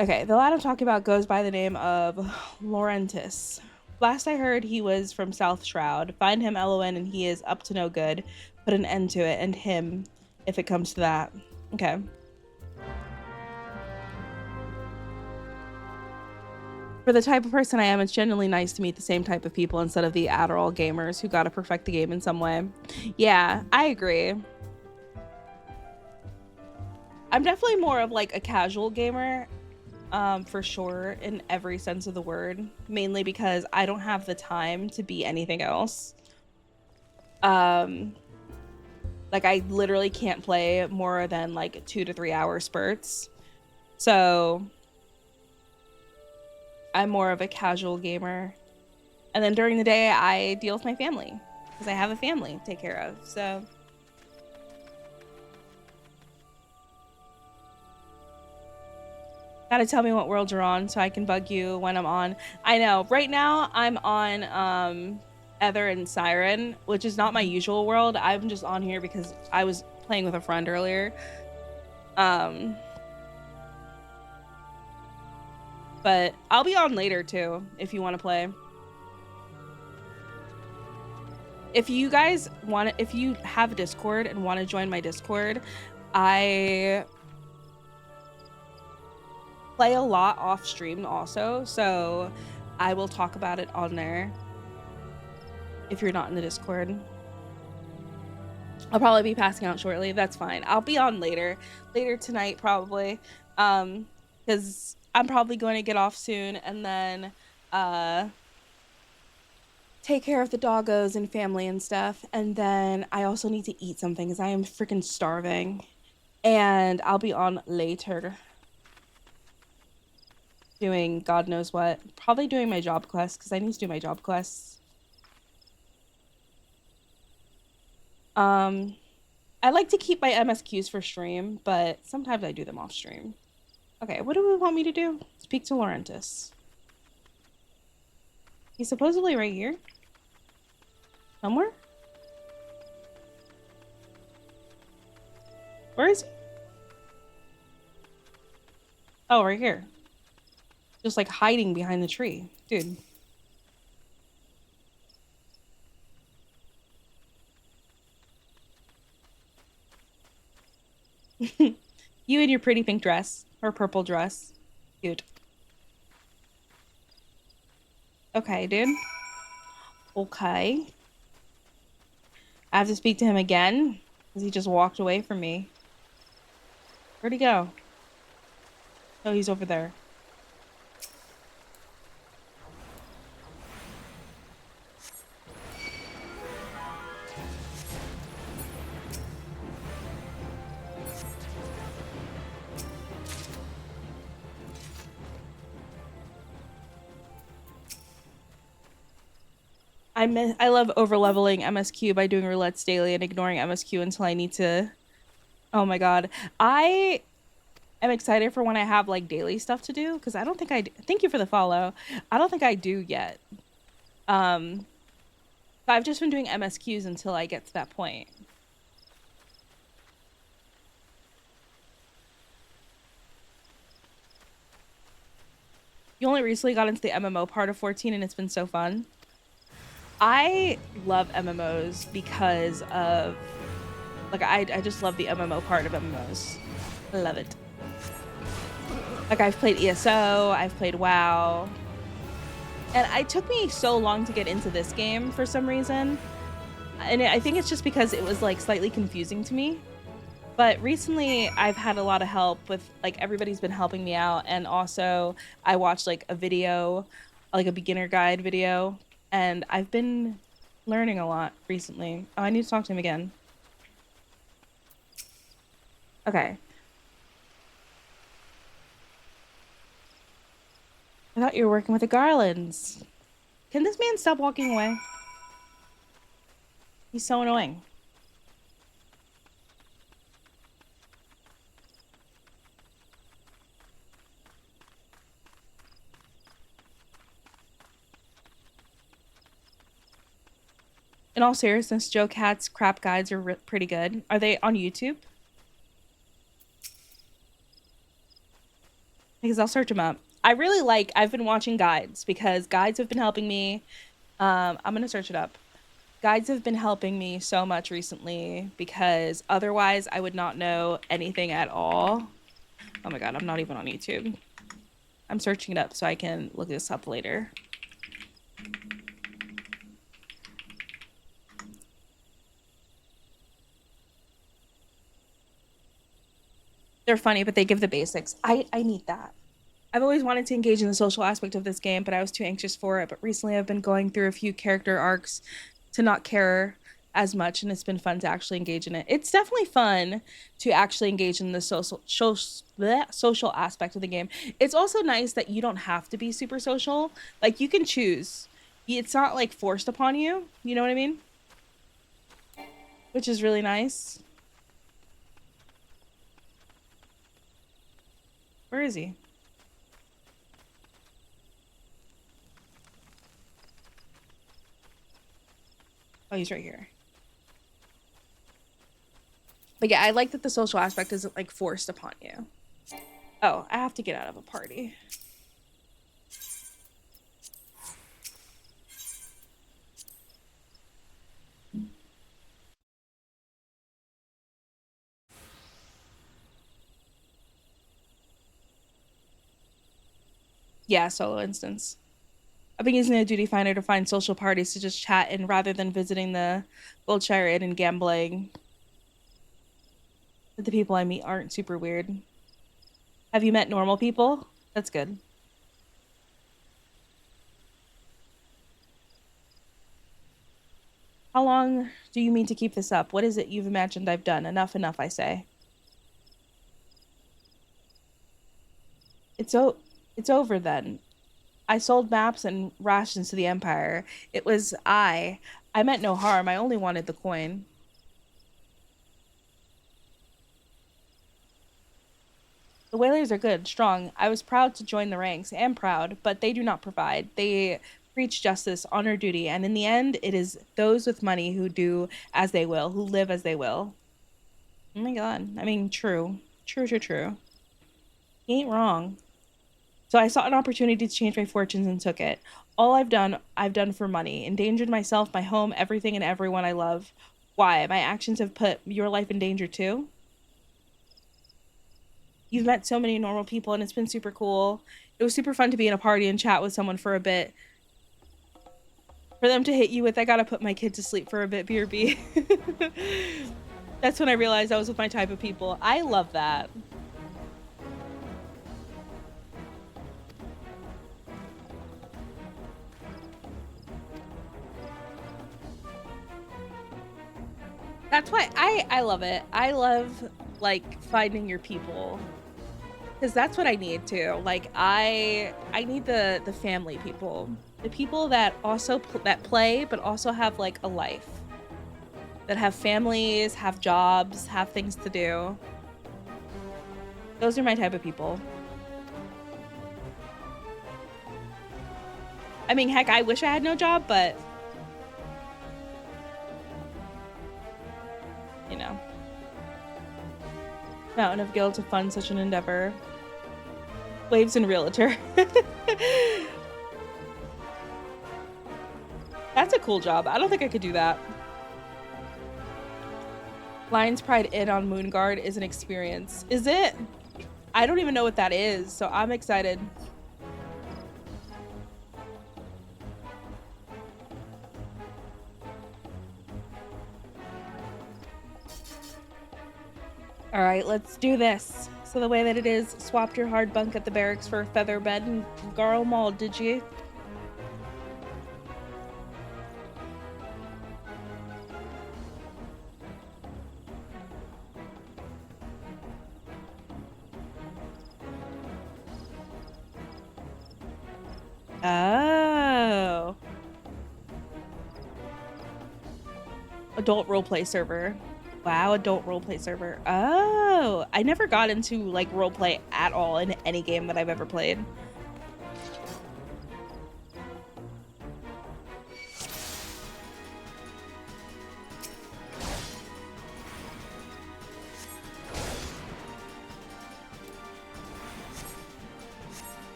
Okay, the lad I'm talking about goes by the name of Laurentis. Last I heard, he was from South Shroud. Find him, LON, and he is up to no good. Put an end to it, and him, if it comes to that. Okay. For the type of person I am, it's genuinely nice to meet the same type of people instead of the Adderall gamers who gotta perfect the game in some way. Yeah, I agree. I'm definitely more of like a casual gamer, for sure, in every sense of the word, mainly because I don't have the time to be anything else. Um, like I literally can't play more than like 2 to 3 hour spurts. So I'm more of a casual gamer. And then during the day, I deal with my family because I have a family to take care of. So gotta tell me what world you're on so I can bug you when I'm on. I know. Right now I'm on Ether and Siren, which is not my usual world. I'm just on here because I was playing with a friend earlier. Um but I'll be on later too if you want to play. If you guys want to, if you have a Discord and want to join my Discord, I play a lot off stream also, so I will talk about it on there if you're not in the Discord. I'll probably be passing out shortly. That's fine. I'll be on later tonight probably. Because I'm probably going to get off soon and then take care of the doggos and family and stuff. And then I also need to eat something because I am freaking starving. And I'll be on later doing God knows what. Probably doing my job quest because I need to do my job quests. Um, I like to keep my MSQs for stream, but sometimes I do them off stream. Okay, what do we want me to do? Speak to Laurentis. He's supposedly right here. Somewhere? Where is he? Oh, right here. Just like hiding behind the tree. Dude. You in your pretty pink dress. Or purple dress. Cute. Okay, dude. Okay. I have to speak to him again? Because he just walked away from me. Where'd he go? Oh, he's over there. I love overleveling MSQ by doing roulettes daily and ignoring MSQ until I need to. Oh my god. I am excited for when I have like daily stuff to do because I don't think I do. Thank you for the follow. I don't think I do yet. Um, but I've just been doing MSQs until I get to that point. You only recently got into the MMO part of 14 and it's been so fun. I love MMOs because of like I just love the MMO part of MMOs. I love it. Like I've played ESO, I've played WoW. And it took me so long to get into this game for some reason. And I think it's just because it was like slightly confusing to me. But recently I've had a lot of help with like everybody's been helping me out. And also I watched like a video, like a beginner guide video, and I've been learning a lot recently. Oh, I need to talk to him again. Okay. I thought you were working with the Garlands. Can this man stop walking away? He's so annoying. In all seriousness, Joe Cat's crap guides are pretty good. Are they on YouTube? Because because I'll search them up. I've been watching guides because guides have been helping me. I'm gonna search it up. Guides have been helping me so much recently because otherwise I would not know anything at all. Oh my God, I'm not even on YouTube. I'm searching it up so I can look this up later. They're funny, but they give the basics. I need that. I've always wanted to engage in the social aspect of this game, but I was too anxious for it. But recently I've been going through a few character arcs to not care as much, and it's been fun to actually engage in it. It's definitely fun to actually engage in the social aspect of the game. It's also nice that you don't have to be super social. Like you can choose. It's not like forced upon you. You know what I mean? Which is really nice. Where is he? Oh, he's right here. But yeah, I like that the social aspect isn't like forced upon you. Oh, I have to get out of a party. Yeah, solo instance. I've been using the Duty Finder to find social parties to just chat in rather than visiting the Goldshire Inn and gambling. But the people I meet aren't super weird. Have you met normal people? That's good. How long do you mean to keep this up? What is it you've imagined I've done? Enough, enough, I say. It's o it's over then. I sold maps and rations to the Empire. It was I meant no harm. I only wanted the coin. The Whalers are good, strong. I was proud to join the ranks, am proud, but they do not provide. They preach justice, honor duty, and in the end, it is those with money who do as they will, who live as they will. Oh my God. I mean, true. True, true, true. He ain't wrong. So I saw an opportunity to change my fortunes and took it. All I've done for money, endangered myself, my home, everything and everyone I love. Why? My actions have put your life in danger too? You've met so many normal people and it's been super cool. It was super fun to be in a party and chat with someone for a bit. For them to hit you with, I gotta put my kid to sleep for a bit, BRB. That's when I realized I was with my type of people. I love that. That's why I love it. I love like finding your people because that's what I need too. Like I need the family people, the people that also that play but also have like a life, that have families, have jobs, have things to do. Those are my type of people. I mean, heck, I wish I had no job, but you know, Mountain of Guild to fund such an endeavor. Waves and realtor. That's a cool job. I don't think I could do that. Lion's Pride Inn on Moonguard is an experience. Is it? I don't even know what that is, so I'm excited. All right, let's do this. So the way that it is, swapped your hard bunk at the barracks for a feather bed and Garl Mall, did you? Oh. Adult roleplay server. Wow, adult roleplay server. Oh, I never got into like roleplay at all in any game that I've ever played.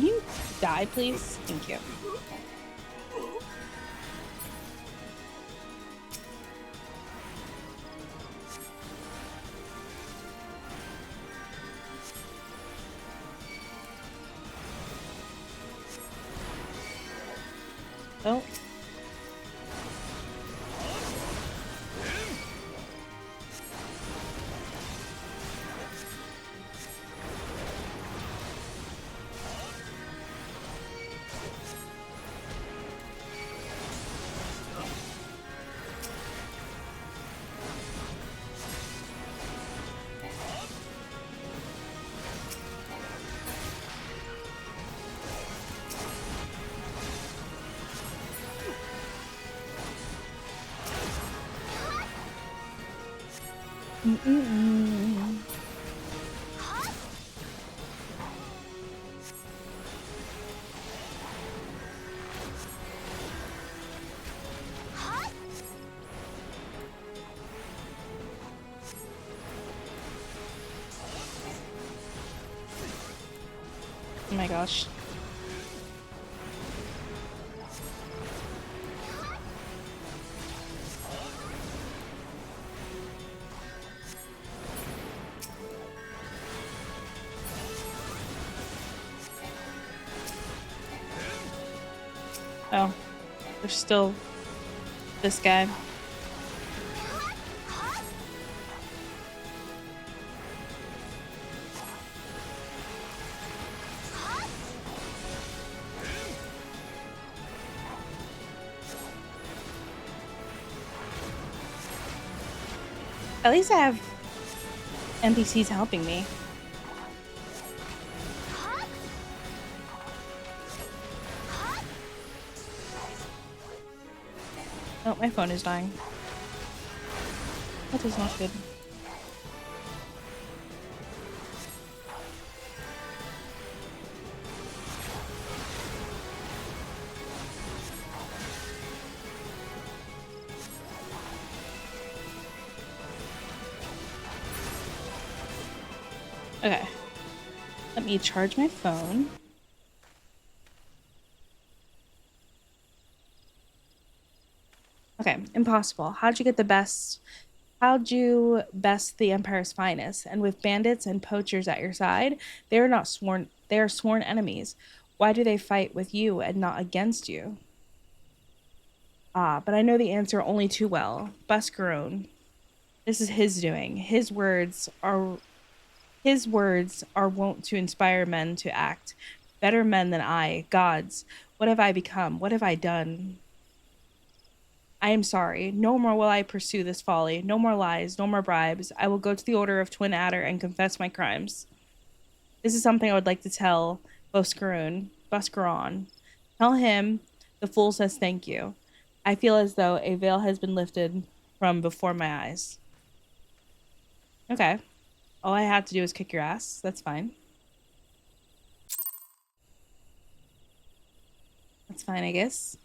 Can you die, please? Thank you. Oh. Oh my gosh. Oh, there's still this guy. At least I have NPCs helping me. Oh, my phone is dying. That is not good. Okay. Let me charge my phone. Okay, impossible. How'd you best the Empire's finest? And with bandits and poachers at your side, they are sworn enemies. Why do they fight with you and not against you? Ah, but I know the answer only too well. Buscarone. This is his doing. His words are wont to inspire men to act. Better men than I, gods. What have I become? What have I done? I am sorry. No more will I pursue this folly. No more lies, no more bribes. I will go to the Order of Twin Adder and confess my crimes. This is something I would like to tell Buscaron. Tell him the fool says thank you. I feel as though a veil has been lifted from before my eyes. Okay. All I have to do is kick your ass. That's fine. That's fine, I guess.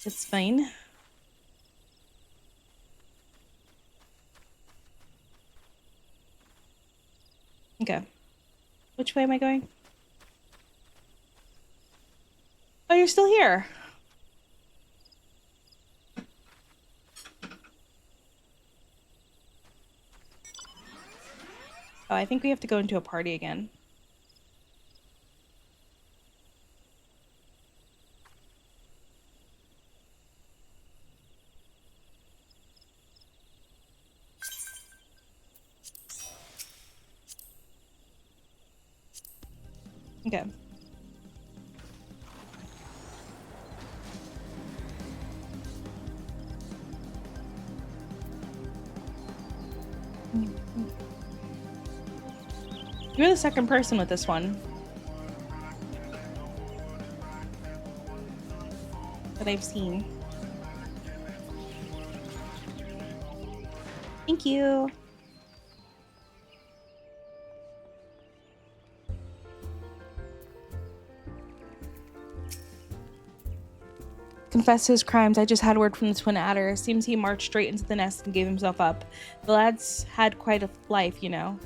It's fine. Okay. Which way am I going? Oh, you're still here. Oh, I think we have to go into a party again. Okay. You're the second person with this one that I've seen. Thank you. Confess his crimes. I just had word from the Twin Adder. Seems he marched straight into the nest and gave himself up. The lad's had quite a life, you know.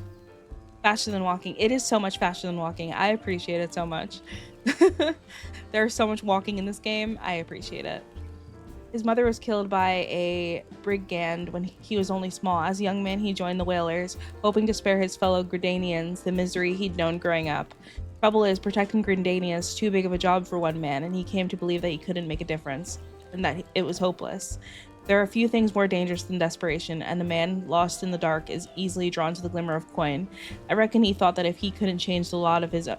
Faster than walking. It is so much faster than walking. I appreciate it so much. There's so much walking in this game. I appreciate it. His mother was killed by a brigand when he was only small. As a young man, he joined the Whalers, hoping to spare his fellow Gridanians the misery he'd known growing up. Trouble is, protecting Gridania is too big of a job for one man, and he came to believe that he couldn't make a difference, and that it was hopeless. There are few things more dangerous than desperation, and a man lost in the dark is easily drawn to the glimmer of coin. I reckon he thought that if he couldn't change the lot of his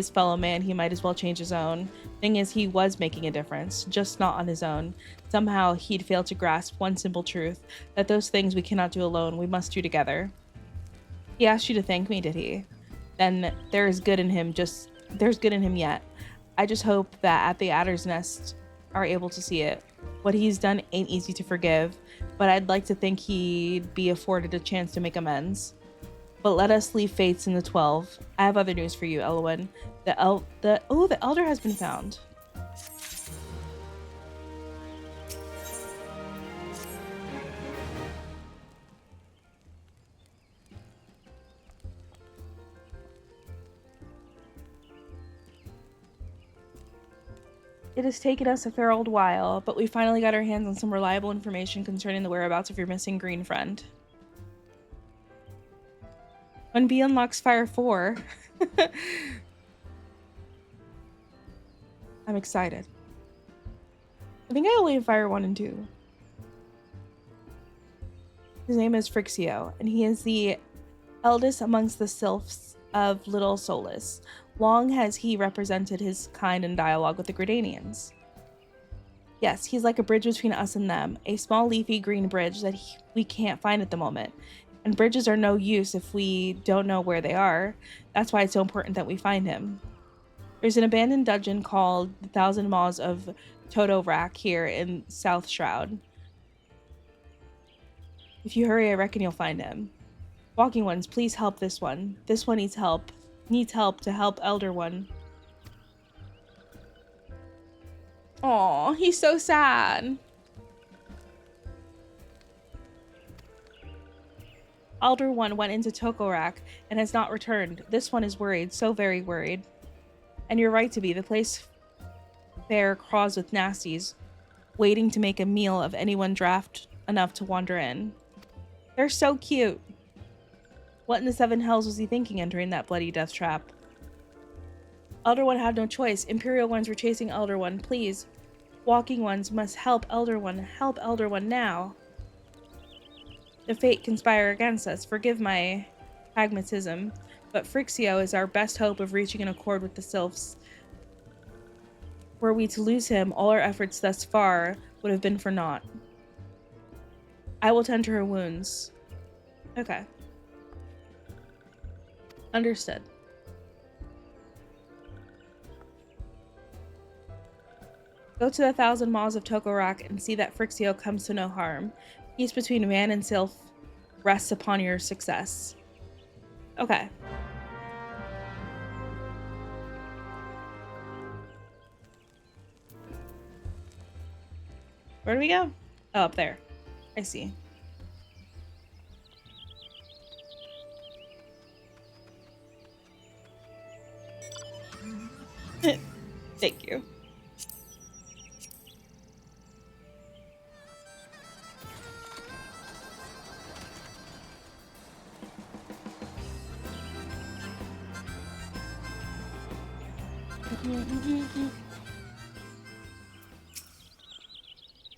fellow man, he might as well change his own. Thing is, he was making a difference, just not on his own. Somehow, he'd failed to grasp one simple truth, that those things we cannot do alone, we must do together. He asked you to thank me, did he? Then there's good in him yet. I just hope that at the Adder's Nest are able to see it. What he's done ain't easy to forgive, but I'd like to think he'd be afforded a chance to make amends. But let us leave fates in the 12. I have other news for you, Elwyn. The Elder has been found. It has taken us a fair old while, but we finally got our hands on some reliable information concerning the whereabouts of your missing green friend. When B unlocks Fire 4, I'm excited. I think I only have Fire 1 and 2. His name is Frixio, and he is the eldest amongst the sylphs of Little Solus. Long has he represented his kind in dialogue with the Gridanians. Yes, he's like a bridge between us and them, a small leafy green bridge that we can't find at the moment. And bridges are no use if we don't know where they are. That's why it's so important that we find him. There's an abandoned dungeon called the Thousand Maws of Totorak here in South Shroud. If you hurry, I reckon you'll find him. Walking ones, please help this one. This one needs help. Needs help to help Elder One. Aw, he's so sad. Elder One went into Tokorak and has not returned. This one is worried, so very worried. And you're right to be. The place fair crawls with nasties, waiting to make a meal of anyone draft enough to wander in. They're so cute. What in the seven hells was he thinking entering that bloody death trap? Elder One had no choice. Imperial ones were chasing Elder One. Please. Walking ones must help Elder One. Help Elder One now. The fate conspire against us. Forgive my pragmatism, but Frixio is our best hope of reaching an accord with the sylphs. Were we to lose him, all our efforts thus far would have been for naught. I will tend to her wounds. Okay. Understood. Go to the Thousand Maws of Tokorak and see that Frixio comes to no harm. Peace between man and sylph rests upon your success. Okay. Where do we go? Oh, up there. I see. Thank you.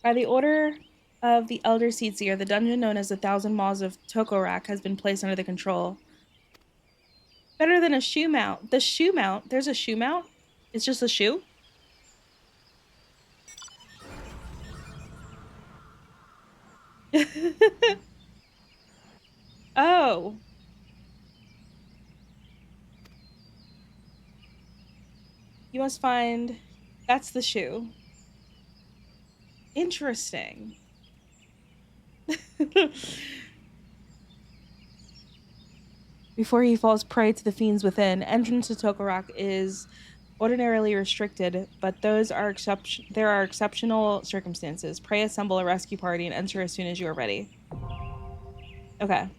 By the order of the Elder Seedseer, the dungeon known as the Thousand Maws of Tokorak has been placed under the control. Better than a shoe mount. The shoe mount? There's a shoe mount? It's just a shoe? Oh. You must find... That's the shoe. Interesting. Before he falls prey to the fiends within, entrance to Tokarak is ordinarily restricted, but there are exceptional circumstances. Pray assemble a rescue party and enter as soon as you are ready. Okay.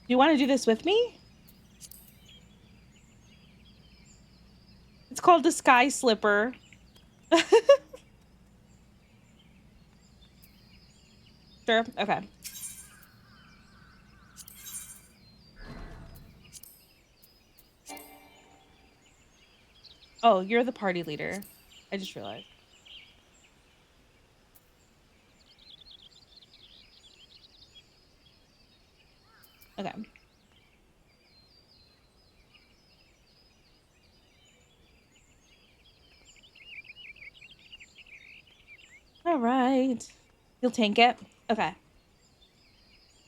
you want to do this with me? It's called the Sky Slipper. Sure. Okay. Oh, you're the party leader. I just realized. Okay. All right. You'll tank it? Okay.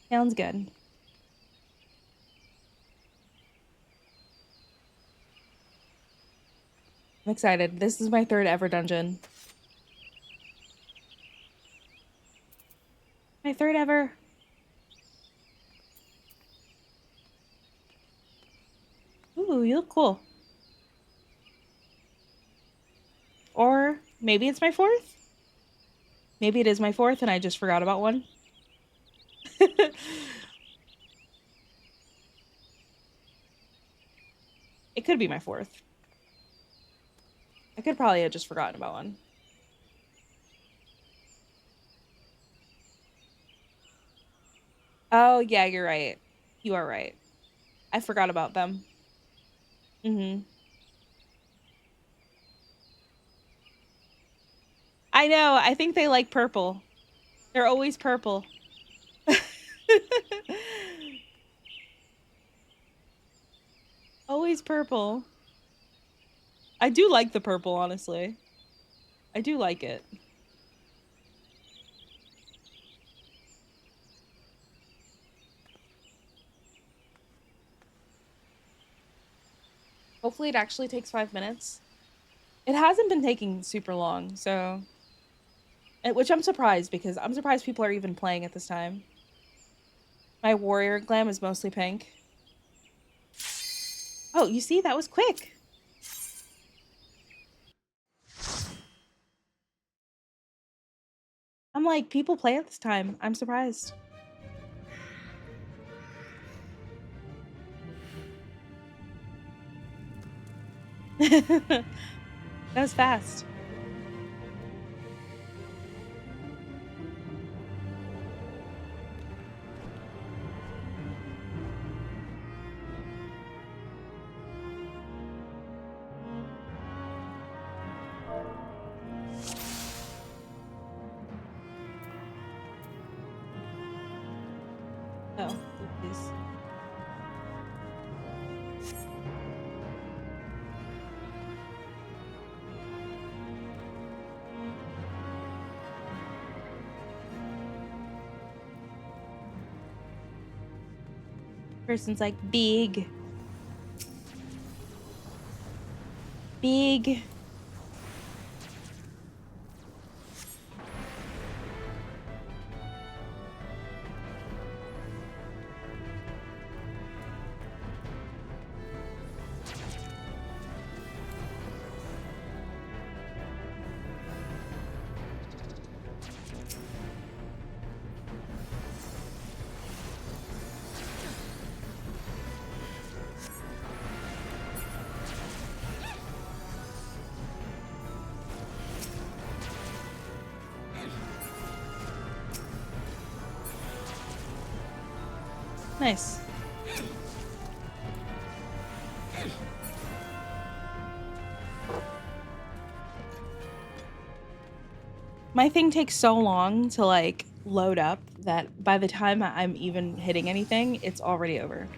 Sounds good. I'm excited. This is my third ever dungeon. My third ever. Ooh, you look cool. Or maybe it's my fourth? Maybe it is my fourth and I just forgot about one. It could be my fourth. I could probably have just forgotten about one. Oh, yeah, you're right. You are right. I forgot about them. Mm-hmm. I know. I think they like purple. They're always purple. Always purple. I do like the purple, honestly. I do like it. Hopefully it actually takes 5 minutes. It hasn't been taking super long, so... Which I'm surprised, because I'm surprised people are even playing at this time. My warrior glam is mostly pink. Oh, you see? That was quick. I'm like, people play at this time. I'm surprised. That was fast. Oh, please. Person's like, big. Big. Nice. My thing takes so long to like load up that by the time I'm even hitting anything, it's already over.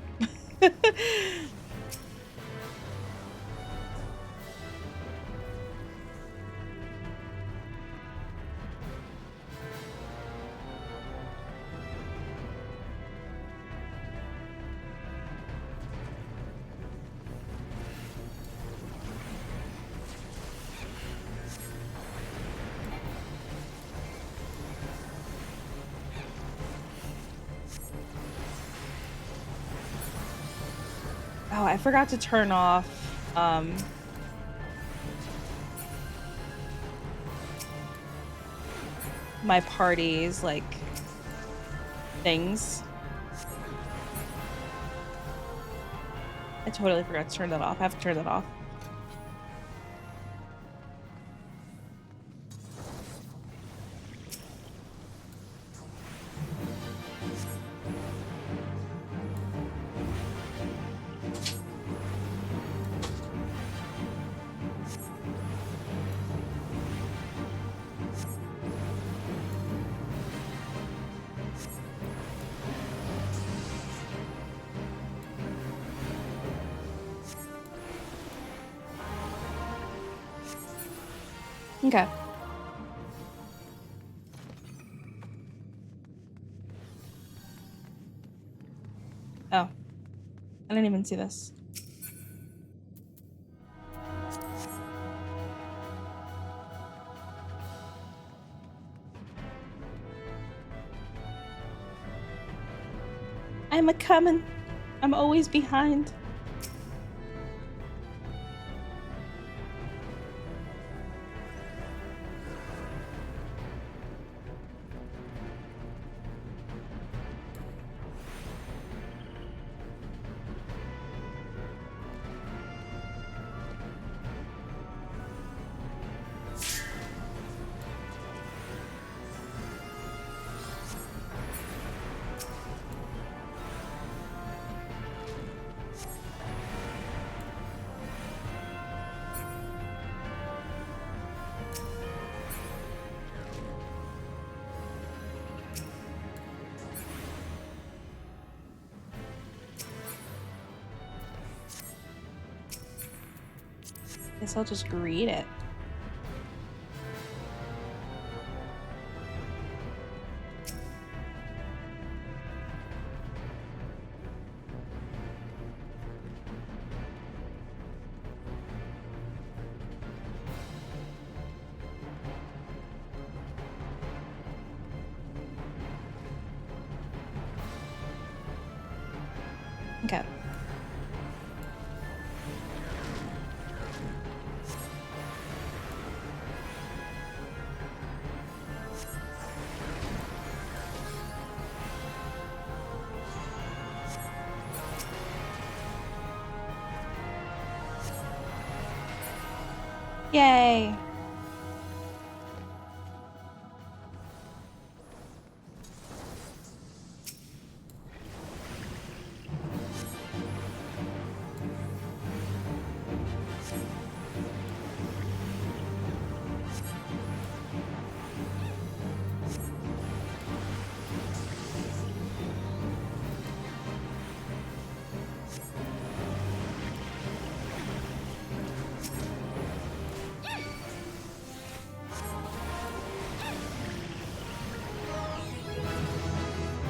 Oh, I forgot to turn off my party's like things. I totally forgot to turn that off. I have to turn that off. Okay. Oh. I didn't even see this. I'm a-comin'. I'm always behind. Guess I'll just read it. Okay. Yay!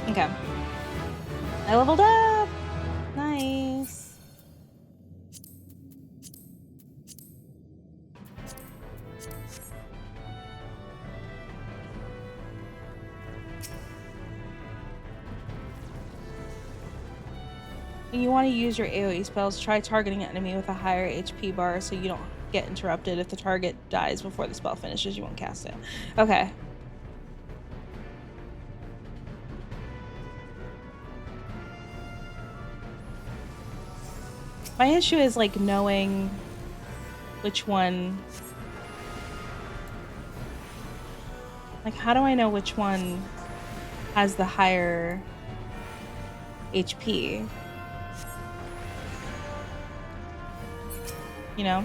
Okay. I leveled up! Nice. When you want to use your AoE spells, try targeting an enemy with a higher HP bar so you don't get interrupted. If the target dies before the spell finishes, you won't cast it. Okay. My issue is like knowing which one. Like, how do I know which one has the higher HP? You know?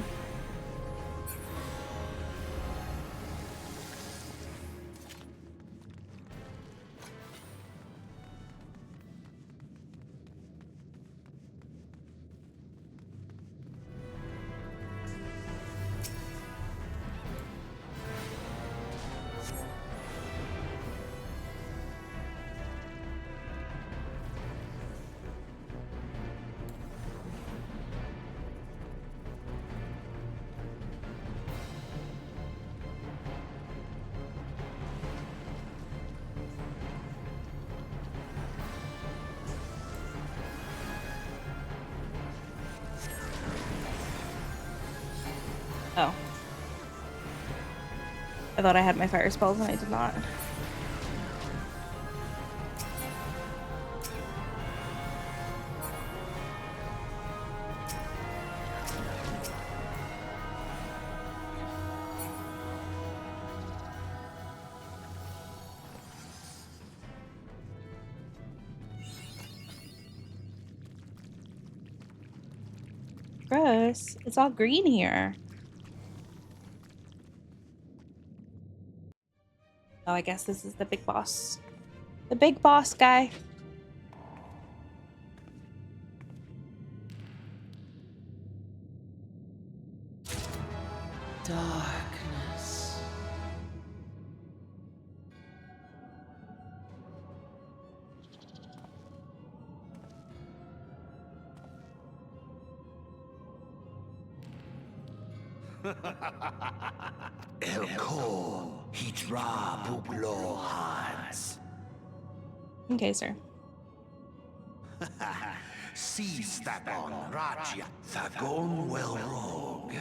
Oh. I thought I had my fire spells and I did not. Gross. It's all green here. Oh, I guess this is the big boss. The big boss guy. Darkness. Elko, Hitra Buglo Hans. Okay, sir. Seize that on Rajya, Thagon well rogue.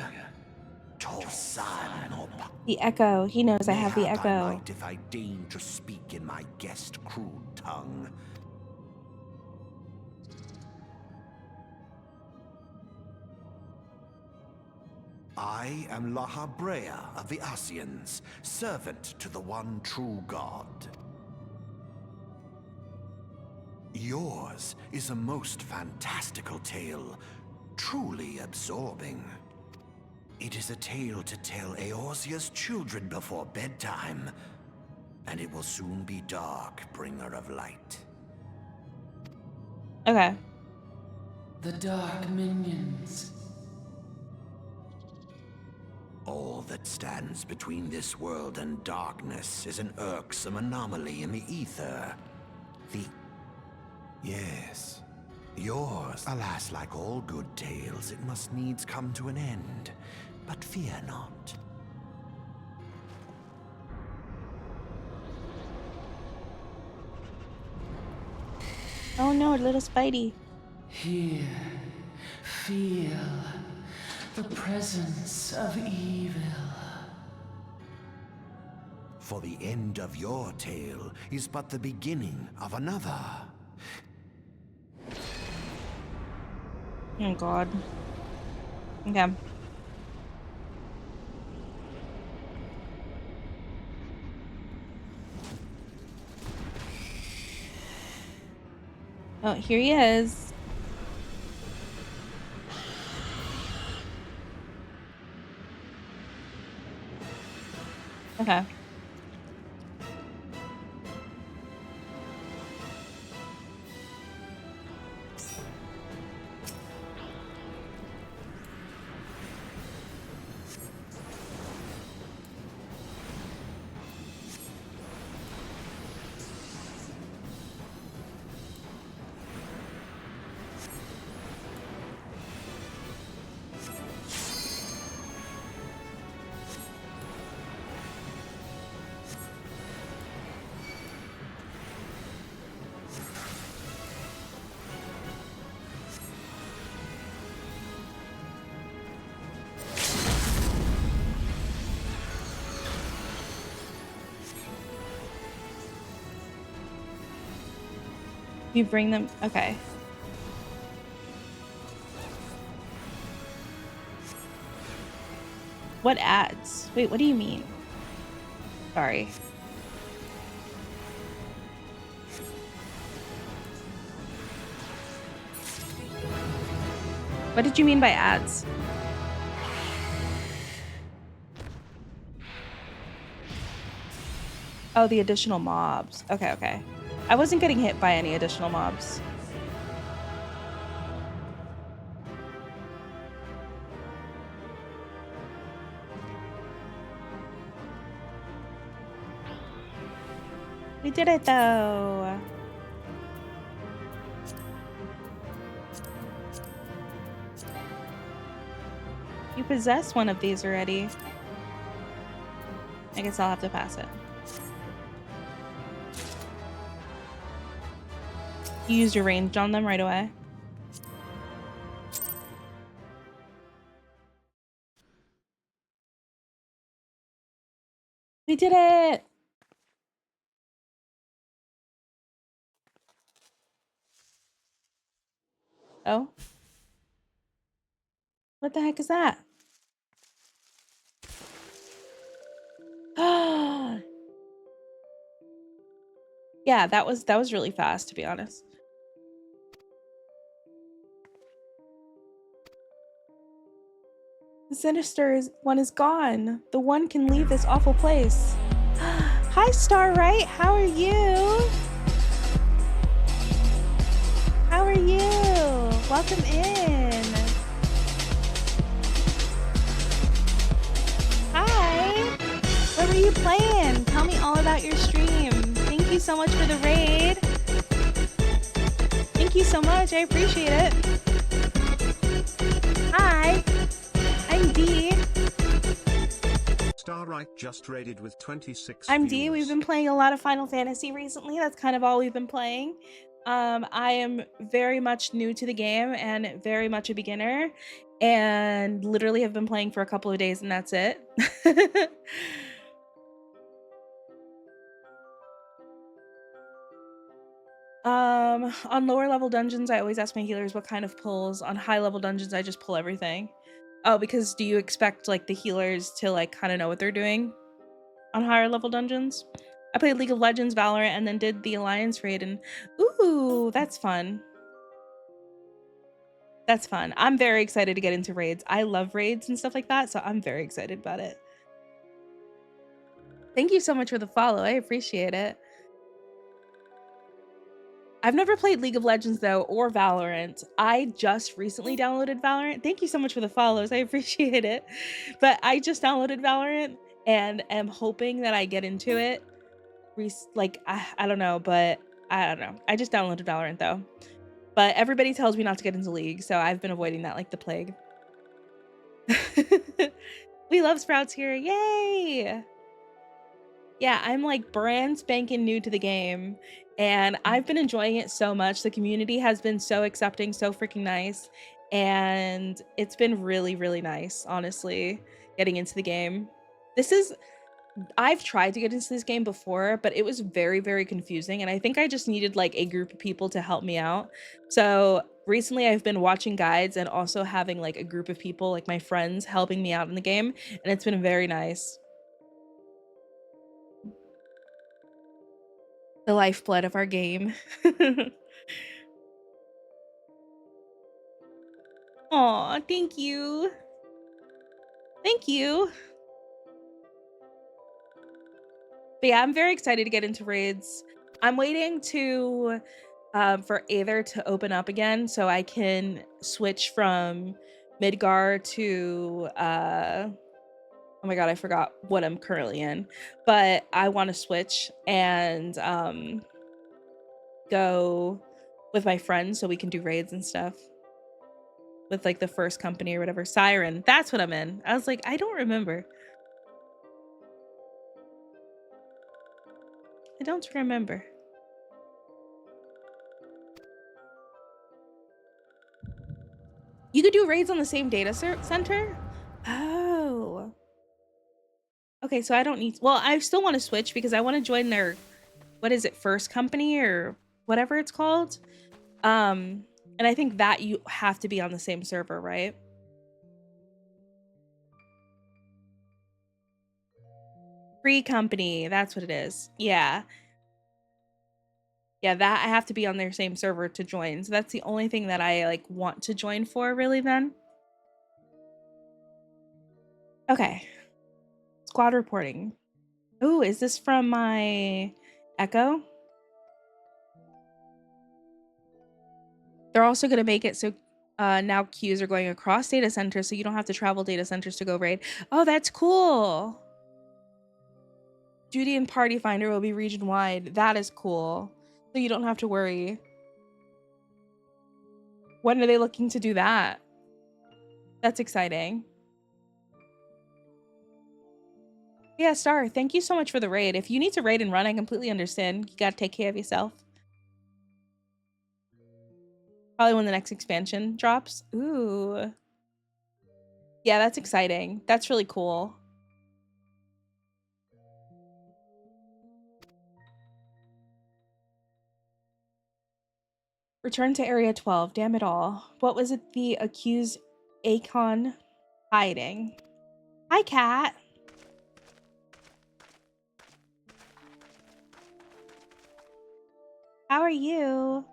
Tosan no The echo. He knows I have the Mayhap I echo. might if I deign to speak in my guest crude tongue. I am Lahabrea of the Asians, servant to the one true God. Yours is a most fantastical tale, truly absorbing. It is a tale to tell Eorzea's children before bedtime, and it will soon be dark, bringer of light. Okay. The dark minions. All that stands between this world and darkness is an irksome anomaly in the ether. Yes. Yours. Alas, like all good tales, it must needs come to an end. But fear not. Oh no, little Spidey. Here, feel the presence of evil. For the end of your tale is but the beginning of another. Oh god. Okay. Oh, here he is. Okay. You bring them. Okay. What ads? Wait, what do you mean? Sorry. What did you mean by ads? Oh, the additional mobs. Okay, okay. I wasn't getting hit by any additional mobs. We did it though. You possess one of these already. I guess I'll have to pass it. You used your range on them right away. We did it! Oh? What the heck is that? Yeah, that was really fast, to be honest. The sinister one is gone. The one can leave this awful place. Hi, Starlight. How are you? How are you? Welcome in. Hi. What were you playing? Tell me all about your stream. Thank you so much for the raid. Thank you so much. I appreciate it. Hi. I'm D. Starlight just raided with 26 I'm views. D. We've been playing a lot of Final Fantasy recently. That's kind of all we've been playing. I am very much new to the game and very much a beginner, and literally have been playing for a couple of days and that's it. On lower level dungeons, I always ask my healers what kind of pulls. On high level dungeons, I just pull everything. Oh, because do you expect like the healers to like kind of know what they're doing on higher level dungeons? I played League of Legends, Valorant, and then did the Alliance raid, and ooh, that's fun. That's fun. I'm very excited to get into raids. I love raids and stuff like that, so I'm very excited about it. Thank you so much for the follow. I appreciate it. I've never played League of Legends though, or Valorant. I just recently downloaded Valorant. Thank you so much for the follows. I appreciate it. But I just downloaded Valorant and am hoping that I get into it. Like, I don't know, but I don't know. I just downloaded Valorant though. But everybody tells me not to get into League, so I've been avoiding that like the plague. We love Sprouts here. Yay! Yeah, I'm like brand spanking new to the game and I've been enjoying it so much. The community has been so accepting, so freaking nice. And it's been really, really nice, honestly, getting into the game. I've tried to get into this game before, but it was very, very confusing. And I think I just needed like a group of people to help me out. So recently I've been watching guides and also having like a group of people, like my friends, helping me out in the game. And it's been very nice. The lifeblood of our game. Aw, thank you. Thank you. But yeah, I'm very excited to get into raids. I'm waiting to for Aether to open up again so I can switch from Midgar to oh my god, I forgot what I'm currently in. But I want to switch and go with my friends so we can do raids and stuff. With like the first company or whatever. Siren. That's what I'm in. I was like, I don't remember. I don't remember. You could do raids on the same data center? Oh. Okay, so I don't need... Well, I still want to switch because I want to join their... What is it? First company or whatever it's called? And I think that you have to be on the same server, right? Free company. That's what it is. Yeah. Yeah, that I have to be on their same server to join. So that's the only thing that I like want to join for really then. Okay. Squad reporting. Oh, is this from my Echo? They're also going to make it so now queues are going across data centers so you don't have to travel data centers to go raid. Oh, that's cool. Duty and Party Finder will be region-wide. That is cool. So you don't have to worry. When are they looking to do that? That's exciting. Yeah, Star, thank you so much for the raid. If you need to raid and run, I completely understand. You gotta take care of yourself. Probably when the next expansion drops. Ooh. Yeah, that's exciting. That's really cool. Return to Area 12. Damn it all. What was it the accused Akon hiding? Hi, Cat. How are you?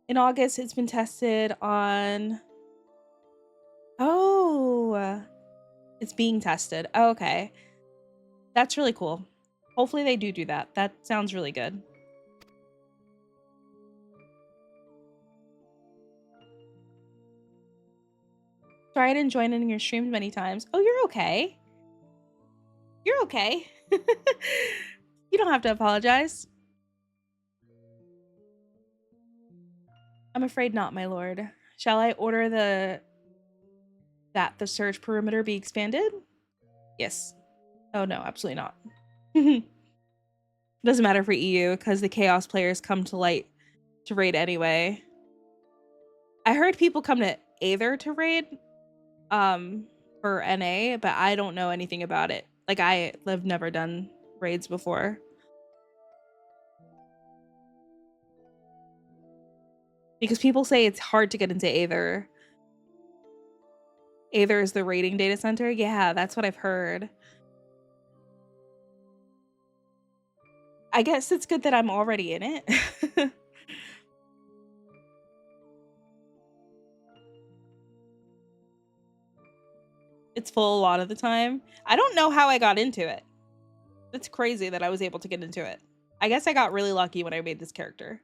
In August, it's been tested on It's being tested. Oh, okay. That's really cool. Hopefully they do that. That sounds really good. Tried and joined in your streams many times. Oh, you're okay. You're okay. You don't have to apologize. I'm afraid not, my lord. Shall I order that the search perimeter be expanded? Yes. Oh no, absolutely not. Doesn't matter for EU because the chaos players come to light to raid anyway. I heard people come to Aether to raid for NA, but I don't know anything about it. Like I've never done raids before. Because people say it's hard to get into Aether. Aether is the raiding data center. Yeah, that's what I've heard. I guess it's good that I'm already in it. It's full a lot of the time. I don't know how I got into it. It's crazy that I was able to get into it. I guess I got really lucky when I made this character.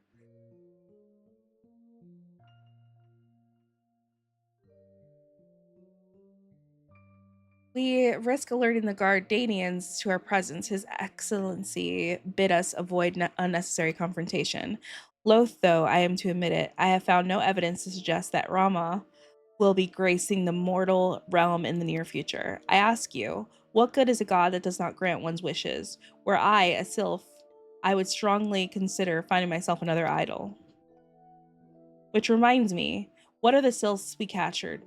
We risk alerting the Guardians to our presence. His Excellency bid us avoid unnecessary confrontation. Loath though I am to admit it, I have found no evidence to suggest that Rama will be gracing the mortal realm in the near future. I ask you, what good is a god that does not grant one's wishes? Were I a sylph, I would strongly consider finding myself another idol. Which reminds me, what are the sylphs we captured?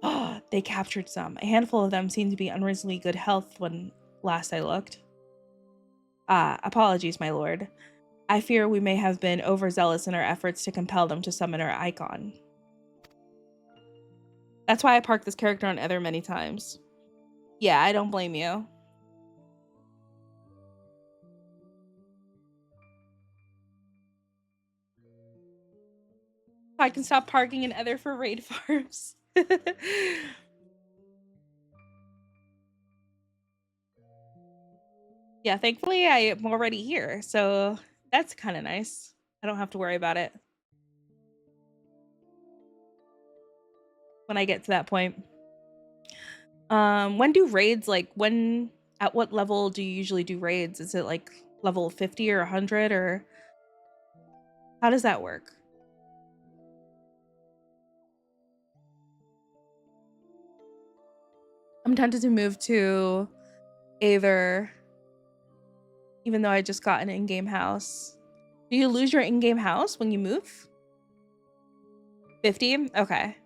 Oh, they captured some. A handful of them seemed to be unreasonably good health when last I looked. Apologies, my lord. I fear we may have been overzealous in our efforts to compel them to summon our icon. That's why I parked this character on Ether many times. Yeah, I don't blame you. I can stop parking in Ether for raid farms. Yeah, thankfully I am already here, so that's kind of nice. I don't have to worry about it when I get to that point. When do raids, like at what level do you usually do raids? Is it like level 50 or 100, or how does that work? I'm tempted to move to Aether, even though I just got an in-game house. Do you lose your in-game house when you move? 50? Okay.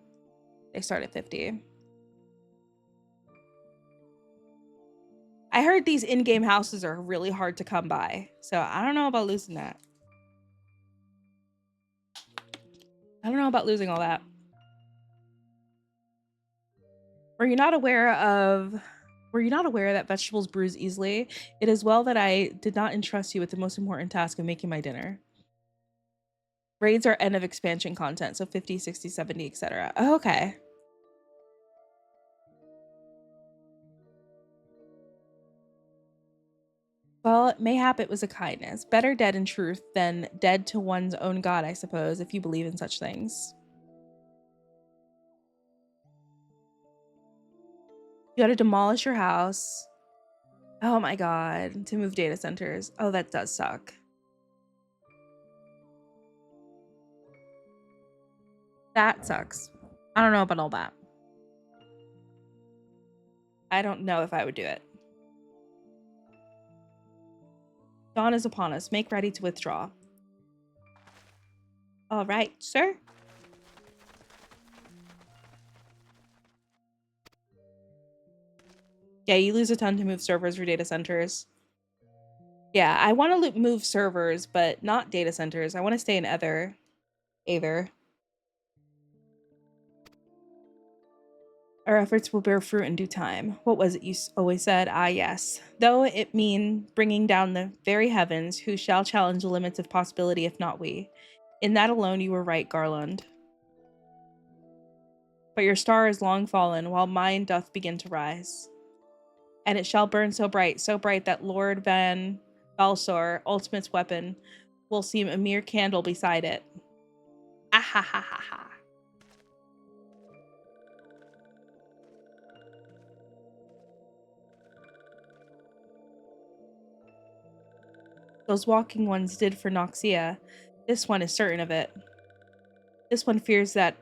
They start at 50. I heard these in-game houses are really hard to come by, so I don't know about losing that. I don't know about losing all that. Were you not aware that vegetables bruise easily? It is well that I did not entrust you with the most important task of making my dinner. Raids are end of expansion content, so 50, 60, 70, etc. Oh, okay. Well, mayhap it was a kindness. Better dead in truth than dead to one's own god, I suppose, if you believe in such things. You gotta demolish your house. Oh my god, to move data centers. Oh, that does suck. That sucks. I don't know about all that. I don't know if I would do it. Dawn is upon us. Make ready to withdraw. All right, sir. Yeah, you lose a ton to move servers or data centers. Yeah, I want to move servers, but not data centers. I want to stay in Aether. Our efforts will bear fruit in due time. What was it you always said? Ah, yes. Though it mean bringing down the very heavens, who shall challenge the limits of possibility if not we? In that alone you were right, Garland. But your star is long fallen, while mine doth begin to rise. And it shall burn so bright that Lord Van Balsor, ultimate's weapon, will seem a mere candle beside it. Ah ha ha ha ha. Those walking ones did for Noxia. This one is certain of it. This one fears that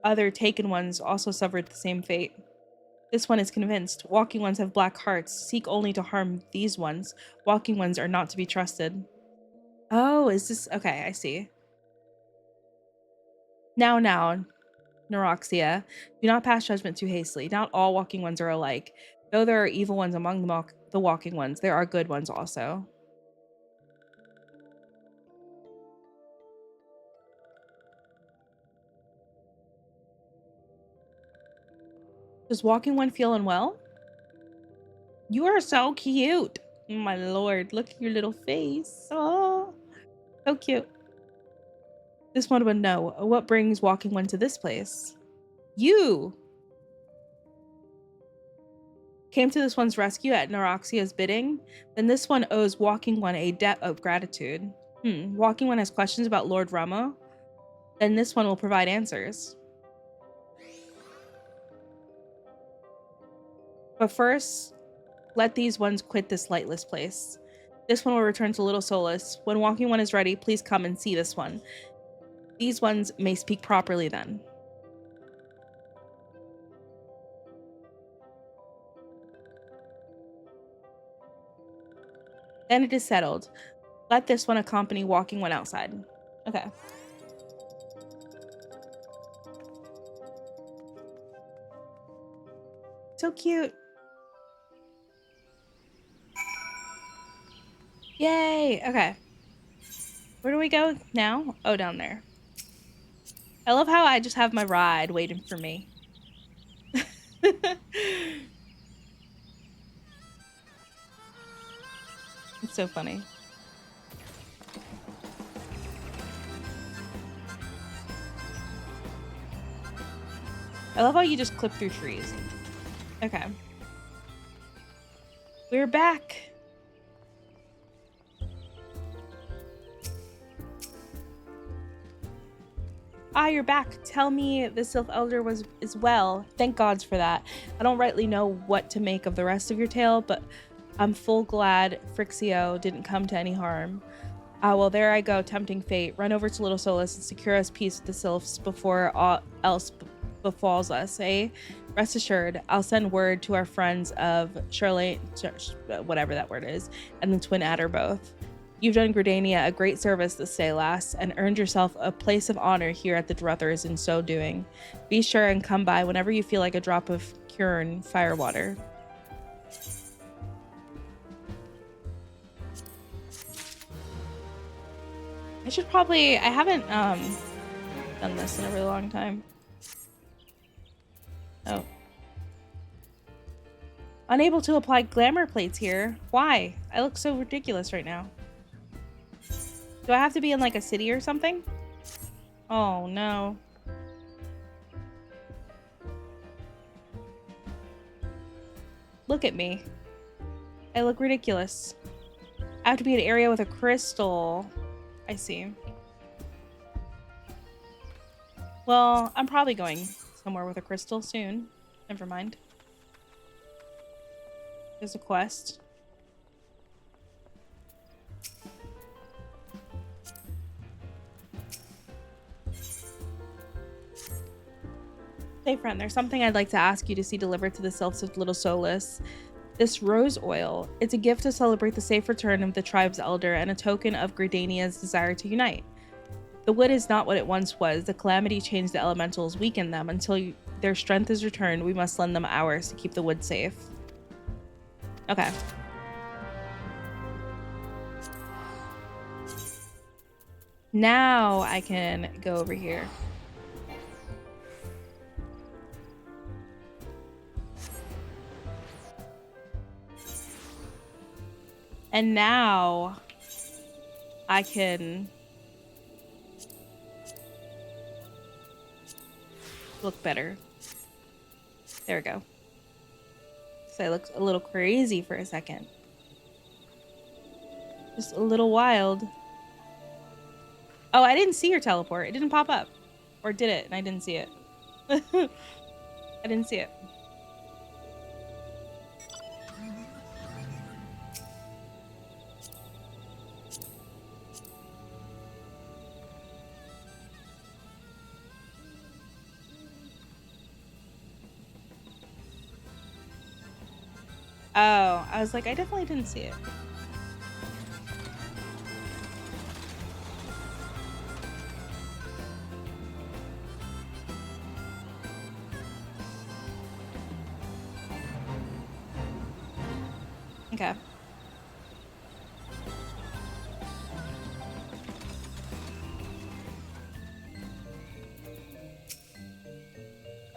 other taken ones also suffered the same fate. This one is convinced. Walking ones have black hearts, seek only to harm these ones. Walking ones are not to be trusted. Oh, is this... Okay, I see. Now, Neuroxia, do not pass judgment too hastily. Not all walking ones are alike. Though there are evil ones among the walking ones, there are good ones also. Does walking one feel unwell? You are so cute. My lord, look at your little face. Oh, so cute. This one would know. What brings walking one to this place? You came to this one's rescue at Neuroxia's bidding. Then this one owes walking one a debt of gratitude. Walking one has questions about Lord Ramo. Then this one will provide answers. But first, let these ones quit this lightless place. This one will return to Little Solace. When walking one is ready, please come and see this one. These ones may speak properly then. Then it is settled. Let this one accompany walking one outside. Okay. So cute. Yay. Okay. Where do we go now? Oh, down there. I love how I just have my ride waiting for me. It's so funny. I love how you just clip through trees. Okay. We're back. Ah, you're back. Tell me the Sylph Elder is well. Thank gods for that. I don't rightly know what to make of the rest of your tale, but I'm full glad Frixio didn't come to any harm. Ah, well, there I go, tempting fate. Run over to Little Solus and secure us peace with the Sylphs before all else befalls us, eh? Rest assured, I'll send word to our friends of Charlotte, whatever that word is, and the Twin Adder both. You've done Gridania a great service this day, lass, and earned yourself a place of honor here at the Druthers in so doing. Be sure and come by whenever you feel like a drop of Curn firewater. I haven't done this in a really long time. Oh. Unable to apply glamour plates here. Why? I look so ridiculous right now. Do I have to be in like a city or something? Oh no. Look at me. I look ridiculous. I have to be in an area with a crystal. I see. Well, I'm probably going somewhere with a crystal soon. Never mind. There's a quest. Hey friend, there's something I'd like to ask you to see delivered to the Sylphs of Little Solus. This rose oil, it's a gift to celebrate the safe return of the tribe's elder and a token of Gridania's desire to unite. The wood is not what it once was. The calamity changed the elementals, weakened them. Until their strength is returned, we must lend them ours to keep the wood safe. Okay. Now I can go over here. And now I can look better. There we go. So I looked a little crazy for a second. Just a little wild. Oh, I didn't see your teleport. It didn't pop up. Or did it? And I didn't see it. I didn't see it. Oh, I was like, I definitely didn't see it. Okay.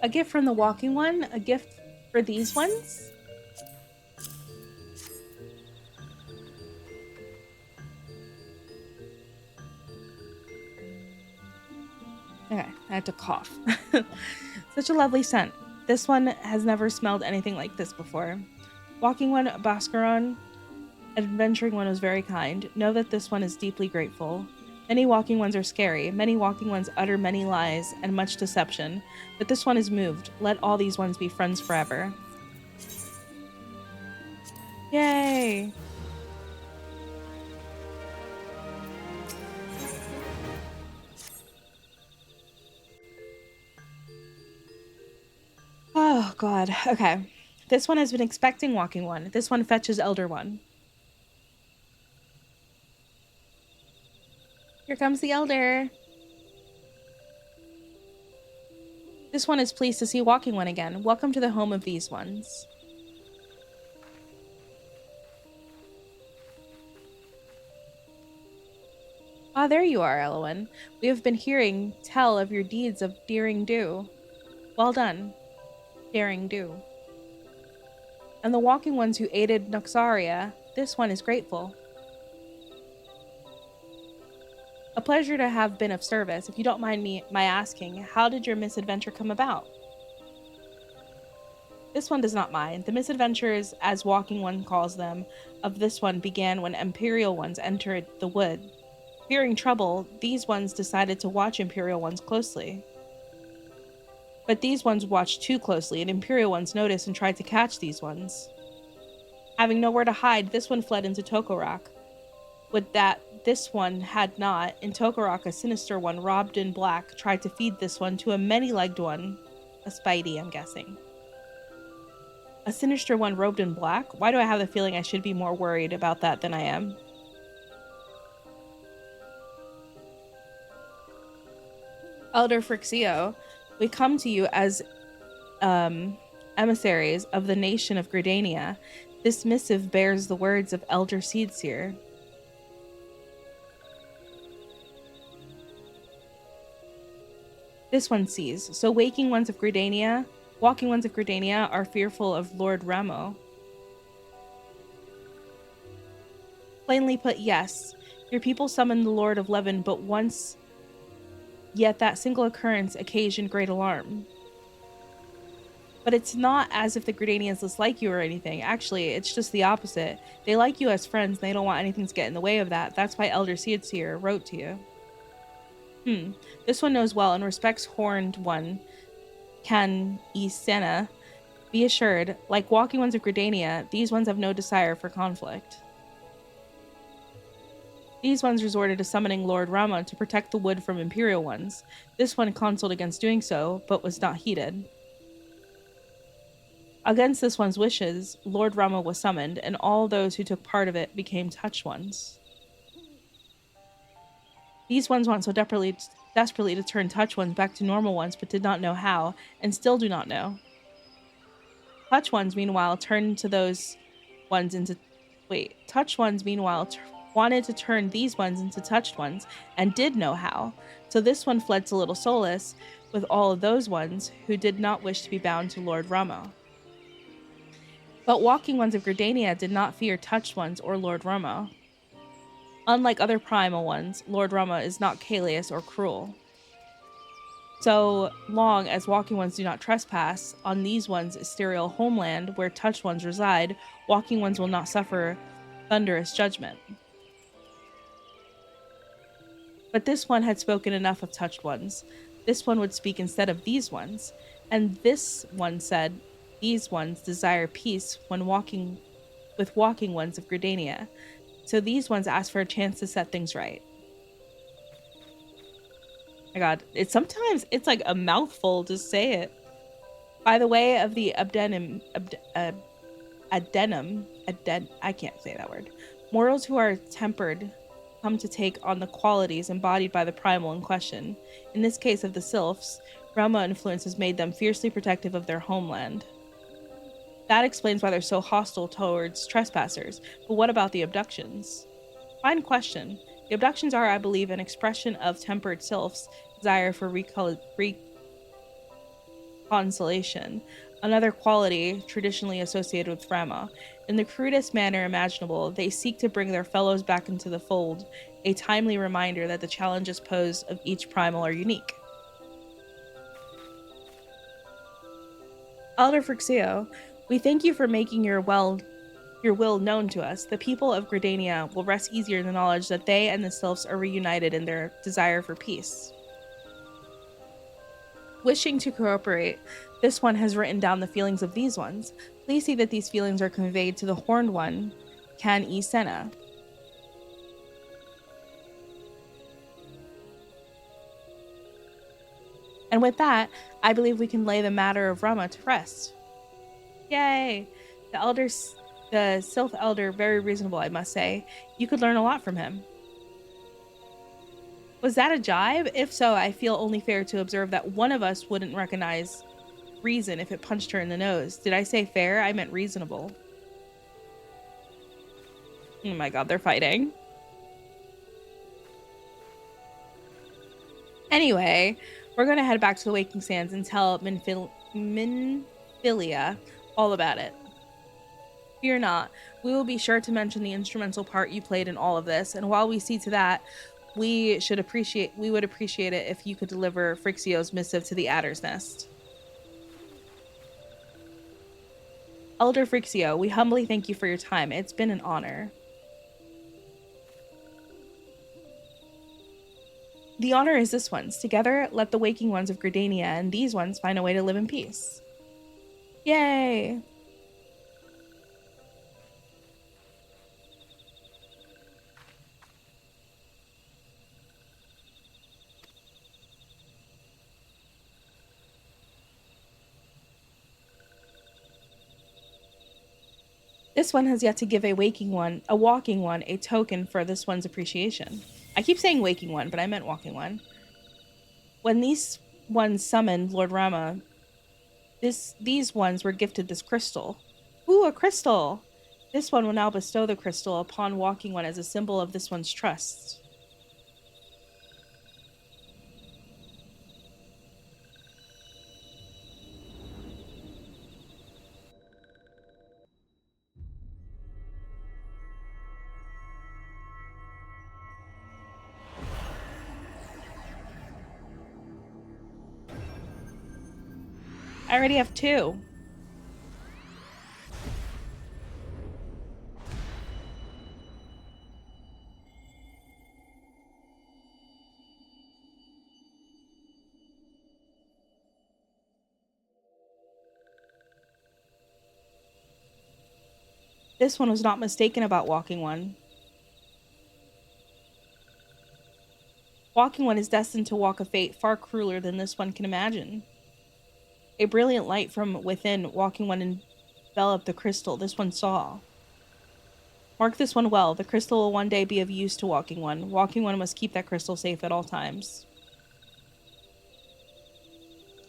A gift from the walking one? A gift for these ones? Okay, I had to cough. Such a lovely scent. This one has never smelled anything like this before. Walking one, Bhaskaran. Adventuring one was very kind. Know that this one is deeply grateful. Many walking ones are scary. Many walking ones utter many lies and much deception. But this one is moved. Let all these ones be friends forever. Yay! Oh, God. Okay. This one has been expecting walking one. This one fetches elder one. Here comes the elder. This one is pleased to see walking one again. Welcome to the home of these ones. Ah, there you are, Elowen. We have been hearing tell of your deeds of daring do. Well done. Daring do. And the walking ones who aided Noxaria, this one is grateful. A pleasure to have been of service. If you don't mind my asking, how did your misadventure come about? This one does not mind. The misadventures, as Walking One calls them, of this one began when Imperial ones entered the wood. Fearing trouble, these ones decided to watch Imperial ones closely. But these ones watched too closely, and Imperial ones noticed and tried to catch these ones. Having nowhere to hide, this one fled into Tokarak. Would that this one had not, in Tokarak a sinister one, robed in black, tried to feed this one to a many-legged one. A Spidey, I'm guessing. A sinister one robed in black? Why do I have the feeling I should be more worried about that than I am? Elder Frixio, we come to you as emissaries of the nation of Gridania. This missive bears the words of Elder Seedseer. This one sees. So walking ones of Gridania are fearful of Lord Ramo. Plainly put, yes. Your people summoned the Lord of Levin but once, yet that single occurrence occasioned great alarm. But it's not as if the Gridanians dislike you or anything. Actually, it's just the opposite. They like you as friends, and they don't want anything to get in the way of that. That's why Elder Seedseer wrote to you. This one knows well and respects Horned One, Can Isena. Be assured, like walking ones of Gridania, these ones have no desire for conflict. These ones resorted to summoning Lord Rama to protect the wood from Imperial ones. This one counseled against doing so, but was not heeded. Against this one's wishes, Lord Rama was summoned, and all those who took part of it became touch ones. These ones want so desperately to turn touch ones back to normal ones, but did not know how, and still do not know. Touch ones, meanwhile, wanted to turn these ones into touched ones, and did know how. So this one fled to Little Solace with all of those ones who did not wish to be bound to Lord Ramo. But walking ones of Gridania did not fear touched ones or Lord Ramo. Unlike other primal ones, Lord Rama is not callous or cruel. So long as walking ones do not trespass on these ones' ethereal homeland where touched ones reside, walking ones will not suffer thunderous judgment. But this one had spoken enough of touched ones. This one would speak instead of these ones. And this one said, these ones desire peace when walking with walking ones of Gridania. So these ones ask for a chance to set things right. My God, it's like a mouthful to say it. By the way of the I can't say that word. Mortals who are tempered come to take on the qualities embodied by the primal in question. In this case of the sylphs, Rama influence has made them fiercely protective of their homeland. That explains why they're so hostile towards trespassers. But what about the abductions? Fine question. The abductions are, I believe, an expression of tempered sylphs' desire for reconciliation, another quality traditionally associated with Rama. In the crudest manner imaginable, they seek to bring their fellows back into the fold, a timely reminder that the challenges posed of each primal are unique. Elder Frixio, we thank you for making your will known to us. The people of Gridania will rest easier in the knowledge that they and the sylphs are reunited in their desire for peace. Wishing to cooperate, this one has written down the feelings of these ones. Please see that these feelings are conveyed to the horned one, Kan E. Senna. And with that, I believe we can lay the matter of Rama to rest. Yay! The Sylph Elder, very reasonable, I must say. You could learn a lot from him. Was that a jibe? If so, I feel only fair to observe that one of us wouldn't recognize reason if it punched her in the nose. Did I say fair? I meant reasonable. Oh my God, they're fighting. Anyway, we're going to head back to the Waking Sands and tell Minfilia all about it. Fear not, we will be sure to mention the instrumental part you played in all of this, and while we see to that, we would appreciate it if you could deliver Frixio's missive to the Adder's Nest. Elder Frixio, we humbly thank you for your time. It's been an honor. The honor is this one's. Together, let the waking ones of Gridania and these ones find a way to live in peace. Yay! This one has yet to give a walking one, a token for this one's appreciation. I keep saying waking one, but I meant walking one. When these ones summoned Lord Rama, these ones were gifted this crystal. Ooh, a crystal! This one will now bestow the crystal upon walking one as a symbol of this one's trust. I already have 2. This one was not mistaken about walking one. Walking one is destined to walk a fate far crueler than this one can imagine. A brilliant light from within walking one enveloped the crystal this one saw. Mark this one well. The crystal will one day be of use to walking one. Walking one must keep that crystal safe at all times.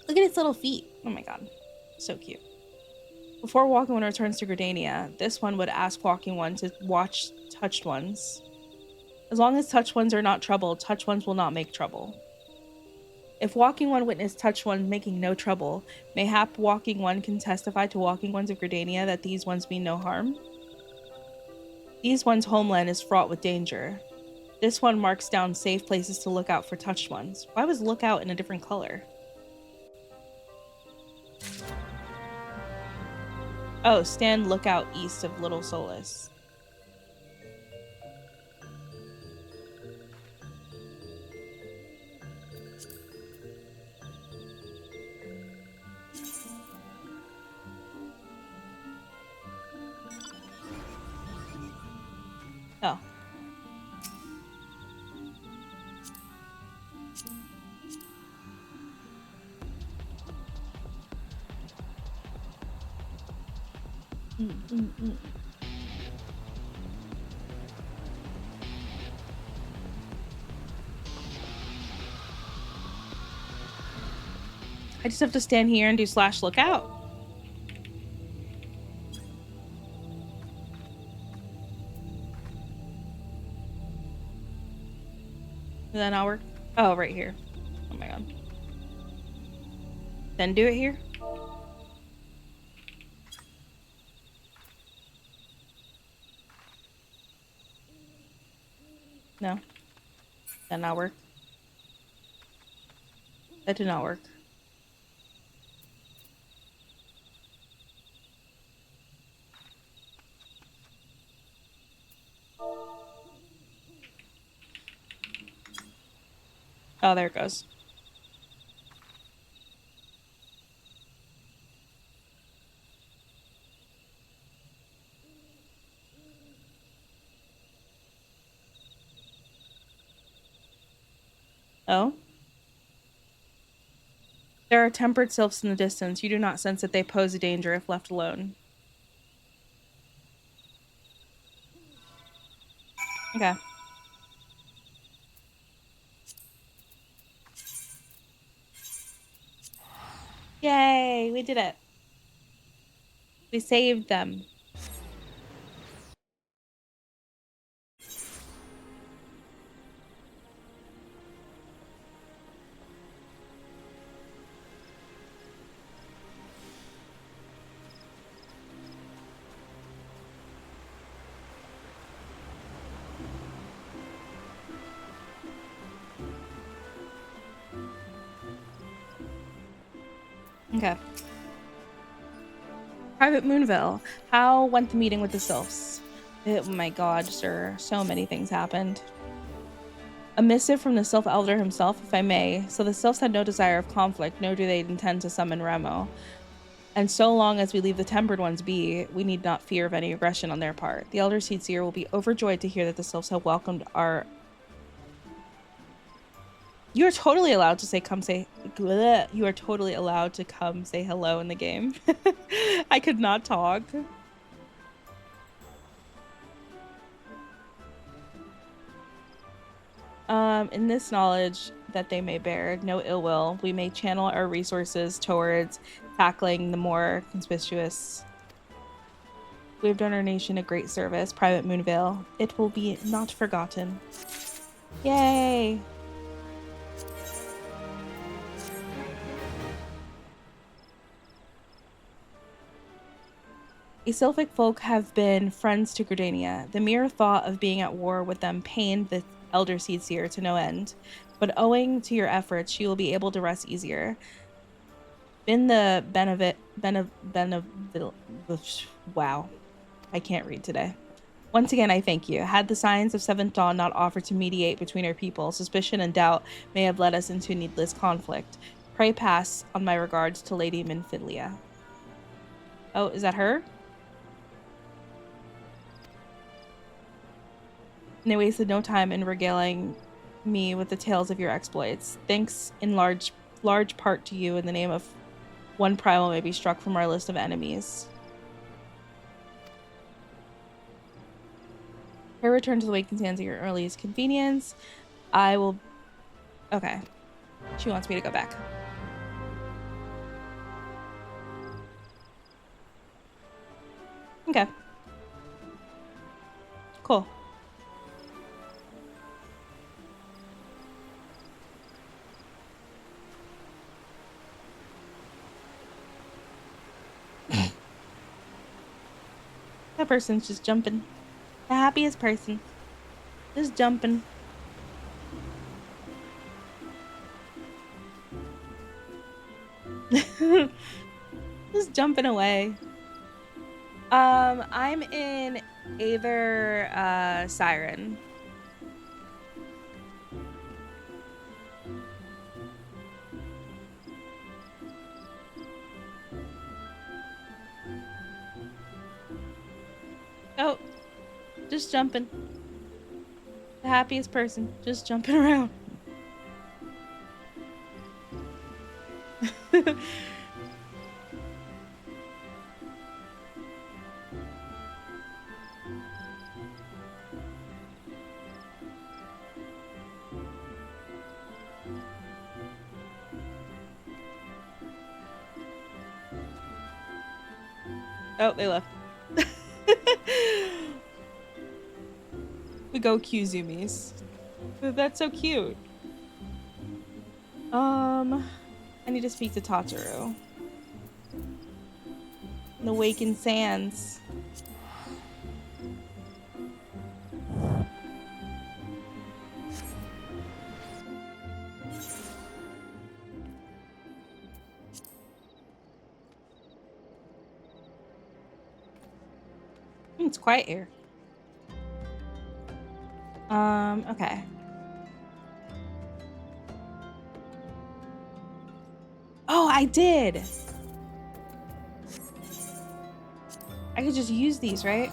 Look at its little feet. Oh my God. So cute. Before walking one returns to Gridania, this one would ask walking one to watch touched ones. As long as touched ones are not troubled, touched ones will not make trouble. If walking one witnessed touched one making no trouble, mayhap walking one can testify to walking ones of Gridania that these ones mean no harm. These ones' homeland is fraught with danger. This one marks down safe places to look out for touched ones. Why was lookout in a different color? Oh, stand lookout east of Little Solace. Oh. I just have to stand here and do slash lookout. And then I'll work. Oh, right here. Oh my god. Then do it here. No. That not work. That did not work. Oh, there it goes. Oh? There are tempered sylphs in the distance. You do not sense that they pose a danger if left alone. Okay. Yay, we did it. We saved them. Okay. Private Moonville. How went the meeting with the sylphs? Oh my god, sir. So many things happened. A missive from the Sylph Elder himself, if I may. So the sylphs had no desire of conflict, nor do they intend to summon Remo. And so long as we leave the tempered ones be, we need not fear of any aggression on their part. The Elder Seedseer will be overjoyed to hear that the sylphs have welcomed our... You are totally allowed to say come say... Bleh. You are totally allowed to come say hello in the game. I could not talk. In this knowledge that they may bear no ill will, we may channel our resources towards tackling the more conspicuous. We have done our nation a great service, Private Moonvale. It will be not forgotten. Yay! A Sylphic folk have been friends to Gridania. The mere thought of being at war with them pained the Elder Seedseer to no end. But owing to your efforts, she will be able to rest easier. Been the wow. I can't read today. Once again, I thank you. Had the signs of Seventh Dawn not offered to mediate between our people, suspicion and doubt may have led us into needless conflict. Pray pass on my regards to Lady Minfilia. Oh, is that her? And they wasted no time in regaling me with the tales of your exploits. Thanks in large part to you in the name of one primal may be struck from our list of enemies. Her return to the waking sands at your earliest convenience. I will... Okay. She wants me to go back. Okay. Cool. That person's just jumping. The happiest person. Just jumping. Just jumping away. I'm in Aether Siren. Oh, just jumping. The happiest person, just jumping around. Oh, they left. We go Q-zoomies. That's so cute. I need to speak to Tataru. The Awakened Sands. It's quiet here. Okay. Oh, I did. I could just use these, right?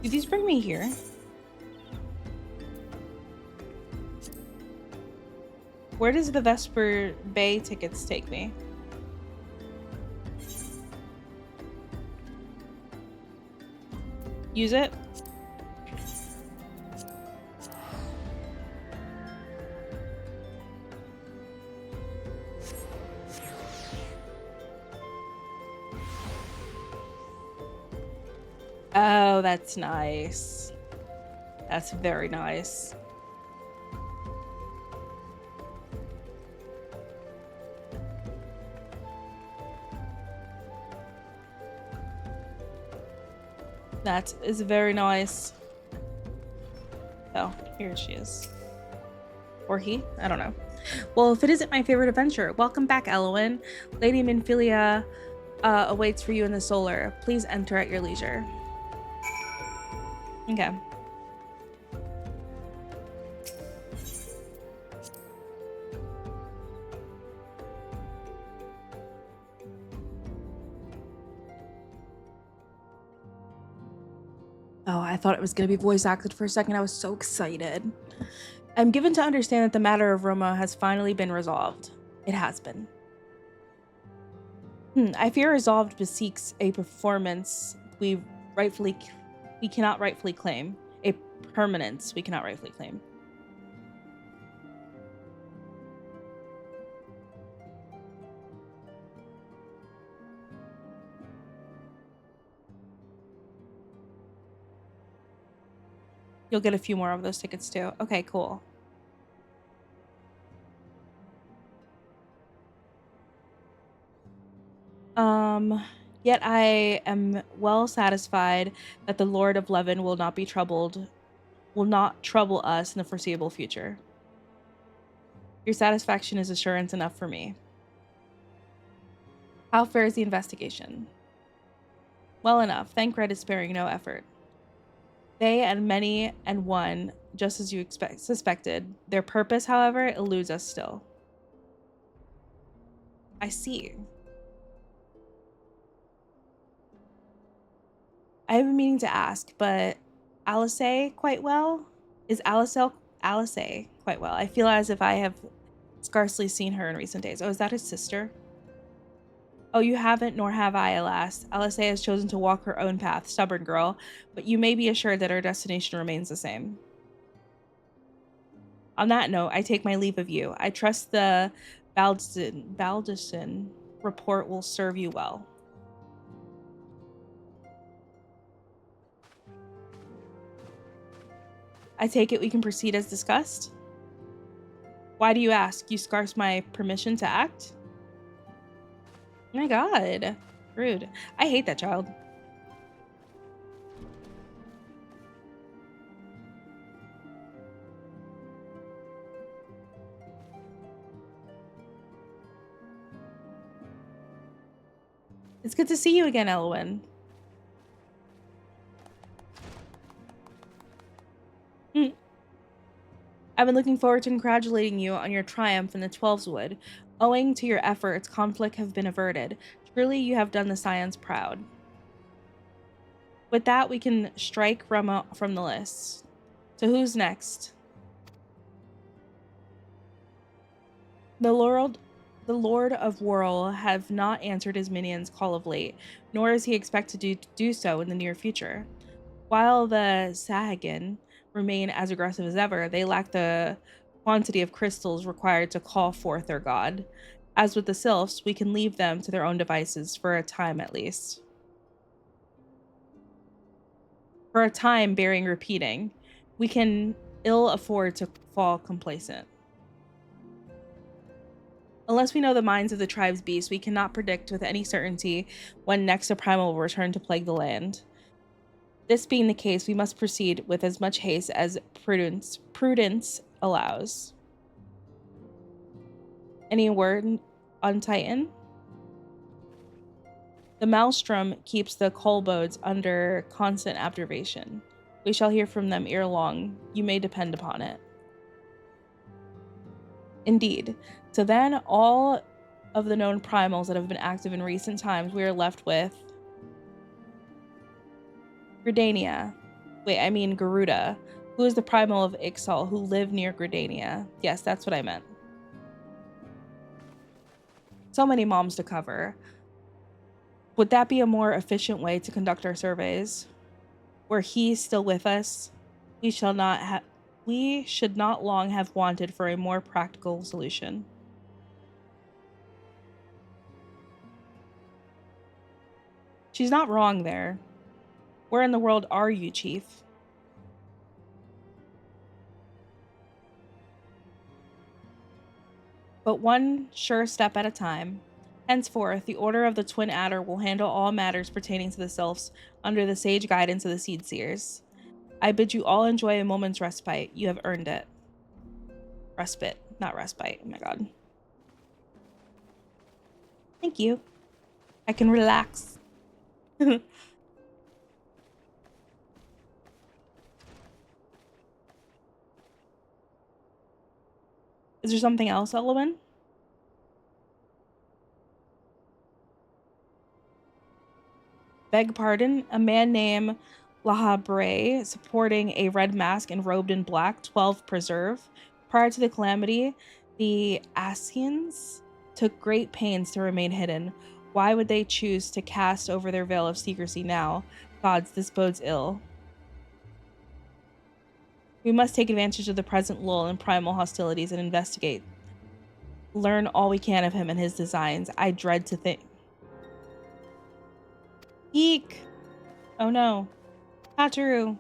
Do these bring me here? Where does the Vesper Bay tickets take me? Use it? Oh, that's nice. That's very nice. That is very nice. Oh, here she is. Or he? I don't know. Well, if it isn't my favorite adventure, welcome back, Elwyn. Lady Minfilia awaits for you in the solar. Please enter at your leisure. Okay. Oh, I thought it was going to be voice acted for a second. I was so excited. I'm given to understand that the matter of Roma has finally been resolved. It has been. I fear resolved bespeaks a performance we cannot rightfully claim. A permanence we cannot rightfully claim. You'll get a few more of those tickets too. Okay, cool. Yet I am well satisfied that the Lord of Levin will not trouble us in the foreseeable future. Your satisfaction is assurance enough for me. How fares the investigation? Well enough. Thancred is sparing no effort. They and many and one, just as you suspected. Their purpose, however, eludes us still. I see. I have a meaning to ask, but Alice quite well? Is Alice quite well? I feel as if I have scarcely seen her in recent days. Oh, is that his sister? Oh, you haven't, nor have I, alas. Alice has chosen to walk her own path, stubborn girl, but you may be assured that her destination remains the same. On that note, I take my leave of you. I trust the Baldiston report will serve you well. I take it we can proceed as discussed? Why do you ask? You scarce my permission to act? Oh my god. Rude. I hate that child. It's good to see you again, Elwyn. I've been looking forward to congratulating you on your triumph in the Twelves Wood. Owing to your efforts, conflict have been averted. Truly, you have done the Scions proud. With that, we can strike Rama from the list. So who's next? The Lord of Worrell have not answered his minions' call of late, nor is he expected to do so in the near future. While the Sahagin remain as aggressive as ever, they lack the quantity of crystals required to call forth their god. As with the Sylphs, we can leave them to their own devices for a time at least. For a time bearing repeating, we can ill afford to fall complacent. Unless we know the minds of the tribe's beasts, we cannot predict with any certainty when next a primal will return to plague the land. This being the case, we must proceed with as much haste as prudence allows. Any word on Titan? The Maelstrom keeps the Colbodes under constant observation. We shall hear from them ere long. You may depend upon it. Indeed. So then, all of the known primals that have been active in recent times, we are left with Gridania. Wait, I mean Garuda, who is the primal of Ixal, who lived near Gridania. Yes, that's what I meant. So many moms to cover. Would that be a more efficient way to conduct our surveys? Were he still with us, we should not long have wanted for a more practical solution. She's not wrong there. Where in the world are you, Chief? But one sure step at a time. Henceforth, the Order of the Twin Adder will handle all matters pertaining to the Sylphs under the sage guidance of the Seed Seers. I bid you all enjoy a moment's respite. You have earned it. Respite, not respite. Oh my god. Thank you. I can relax. Is there something else, Sullivan? Beg pardon, a man named Lahabre, supporting a red mask and robed in black, 12 preserve. Prior to the calamity, the Asians took great pains to remain hidden. Why would they choose to cast over their veil of secrecy now? Gods, this bodes ill. We must take advantage of the present lull in primal hostilities and investigate. Learn all we can of him and his designs. I dread to think. Eek! Oh no. Hataru.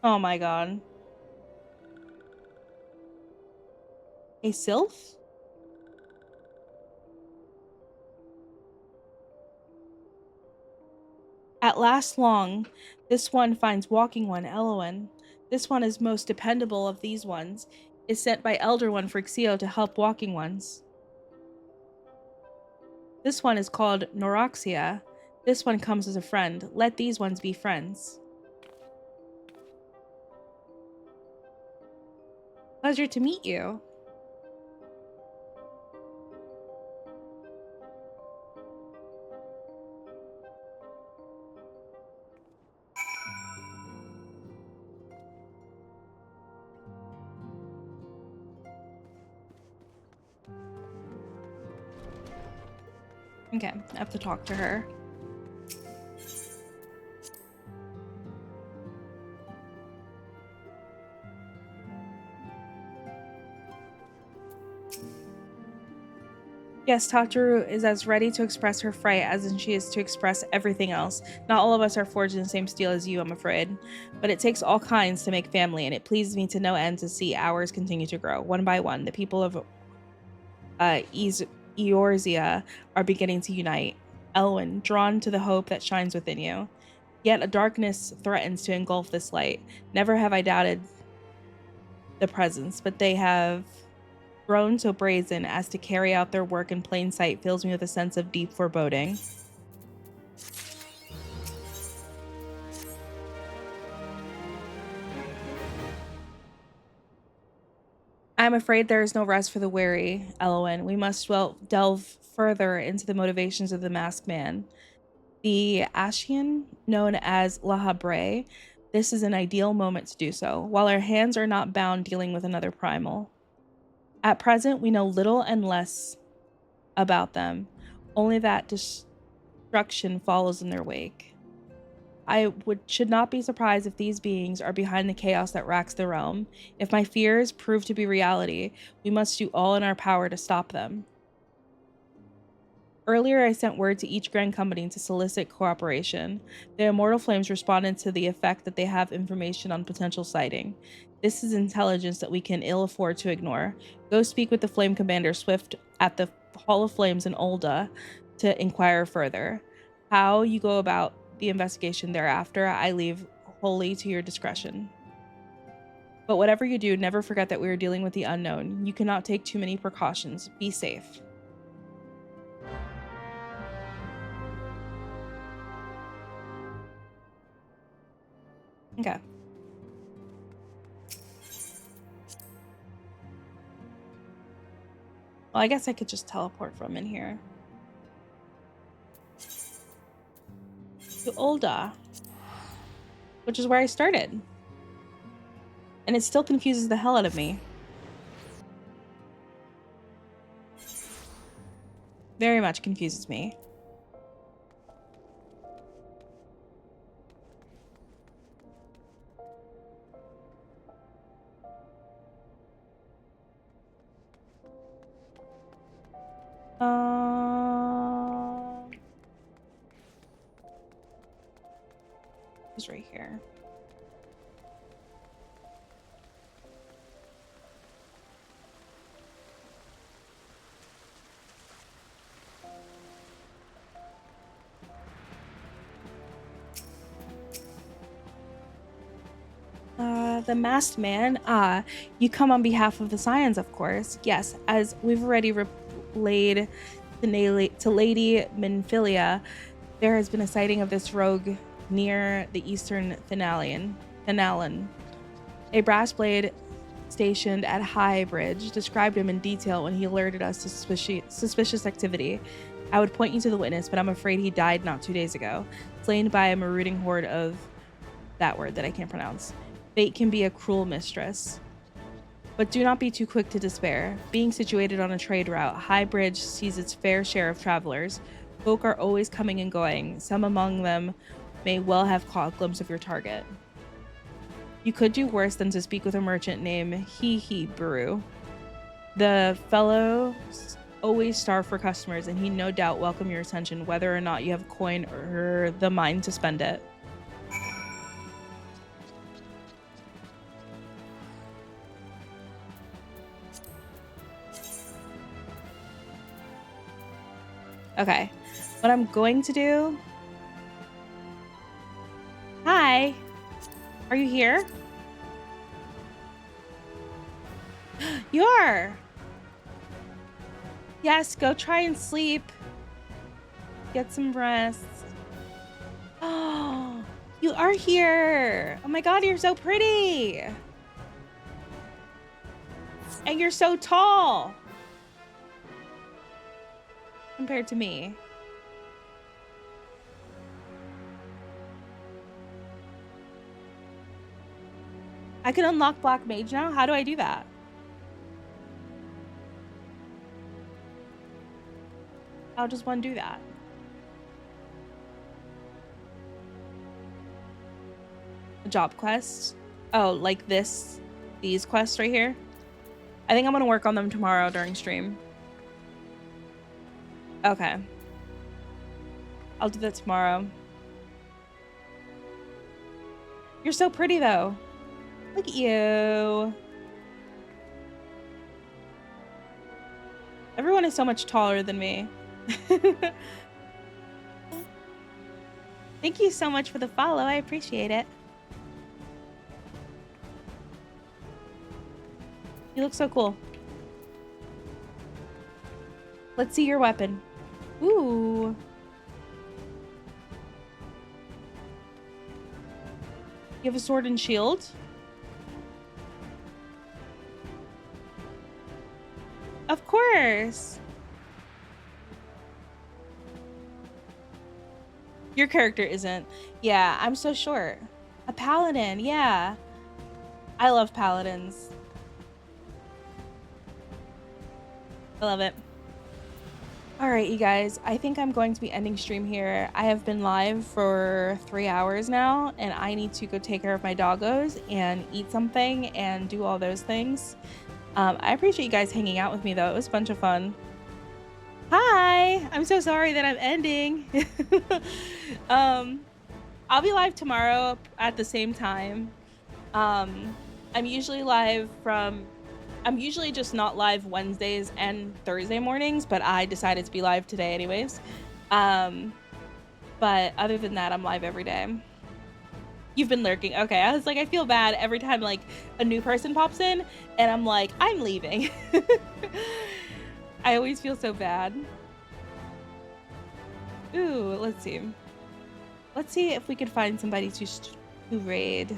Oh my god. A sylph? At last long, this one finds walking one, Elowen. This one is most dependable of these ones, is sent by Elder One Frixio to help walking ones. This one is called Noroxia. This one comes as a friend. Let these ones be friends. Pleasure to meet you. Okay, I have to talk to her. Yes, Tataru is as ready to express her fright as she is to express everything else. Not all of us are forged in the same steel as you, I'm afraid. But it takes all kinds to make family, and it pleases me to no end to see ours continue to grow. One by one, the people of Eorzea are beginning to unite. Elwyn, drawn to the hope that shines within you. Yet a darkness threatens to engulf this light. Never have I doubted the presence, but they have grown so brazen as to carry out their work in plain sight fills me with a sense of deep foreboding. I am afraid there is no rest for the weary, Elowen. We must delve further into the motivations of the masked man. The Ashian, known as La Habre, this is an ideal moment to do so, while our hands are not bound dealing with another primal. At present, we know little and less about them, only that destruction follows in their wake. Should not be surprised if these beings are behind the chaos that racks the realm. If my fears prove to be reality, we must do all in our power to stop them. Earlier, I sent word to each Grand Company to solicit cooperation. The Immortal Flames responded to the effect that they have information on potential sighting. This is intelligence that we can ill afford to ignore. Go speak with the Flame Commander Swift at the Hall of Flames in Olda to inquire further. How you go about the investigation thereafter, I leave wholly to your discretion. But whatever you do, never forget that we are dealing with the unknown. You cannot take too many precautions. Be safe. Okay. Well, I guess I could just teleport from in here. To Olda, which is where I started. And it still confuses the hell out of me. Very much confuses me. It's right here. The masked man. You come on behalf of the Scions, of course. Yes, as we've already relayed to Lady Minfilia, there has been a sighting of this rogue near the eastern Thanalan. A brass blade stationed at High Bridge described him in detail when he alerted us to suspicious activity. I would point you to the witness, but I'm afraid he died not 2 days ago, slain by a marauding horde of that word that I can't pronounce. Fate can be a cruel mistress. But do not be too quick to despair. Being situated on a trade route, High Bridge sees its fair share of travelers. Folk are always coming and going. Some among them may well have caught a glimpse of your target. You could do worse than to speak with a merchant named Hee Brew. The fellows always starve for customers, and he no doubt welcome your attention, whether or not you have coin or the mind to spend it. Okay, what I'm going to do... Hi! Are you here? You are! Yes, go try and sleep. Get some rest. Oh, you are here! Oh my god, you're so pretty! And you're so tall! Compared to me. I can unlock Black Mage now? How do I do that? How does one do that? A job quest? Oh, like these quests right here? I think I'm gonna work on them tomorrow during stream. Okay. I'll do that tomorrow. You're so pretty though. Look at you. Everyone is so much taller than me. Thank you so much for the follow. I appreciate it. You look so cool. Let's see your weapon. Ooh. You have a sword and shield? Of course. Your character isn't. Yeah, I'm so short. A paladin, yeah. I love paladins. I love it. All right, you guys, I think I'm going to be ending stream here. I have been live for 3 hours now, and I need to go take care of my doggos and eat something and do all those things. I appreciate you guys hanging out with me, though. It was a bunch of fun. Hi! I'm so sorry that I'm ending. I'll be live tomorrow at the same time. I'm usually just not live Wednesdays and Thursday mornings, but I decided to be live today anyways. But other than that, I'm live every day. You've been lurking. Okay, I was like, I feel bad every time like a new person pops in and I'm like, I'm leaving. I always feel so bad. Ooh, let's see. Let's see if we could find somebody to raid.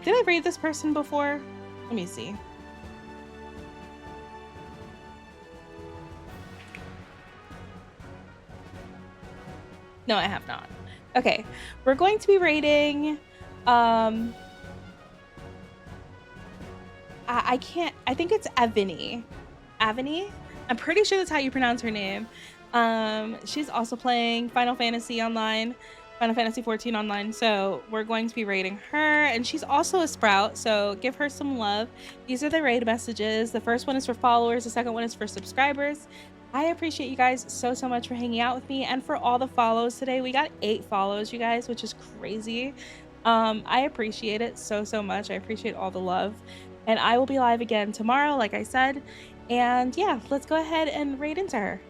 Did I raid this person before? Let me see. No, I have not. Okay, we're going to be raiding, I think it's Avini. Avini? I'm pretty sure that's how you pronounce her name. She's also playing Final Fantasy Online, Final Fantasy 14 Online, so we're going to be raiding her, and she's also a Sprout, so give her some love. These are the raid messages. The first one is for followers, the second one is for subscribers. I appreciate you guys so much for hanging out with me and for all the follows today. We got 8 follows, you guys, which is crazy. I appreciate it so much. I appreciate all the love, and I will be live again tomorrow, like I said. And yeah, let's go ahead and raid into her.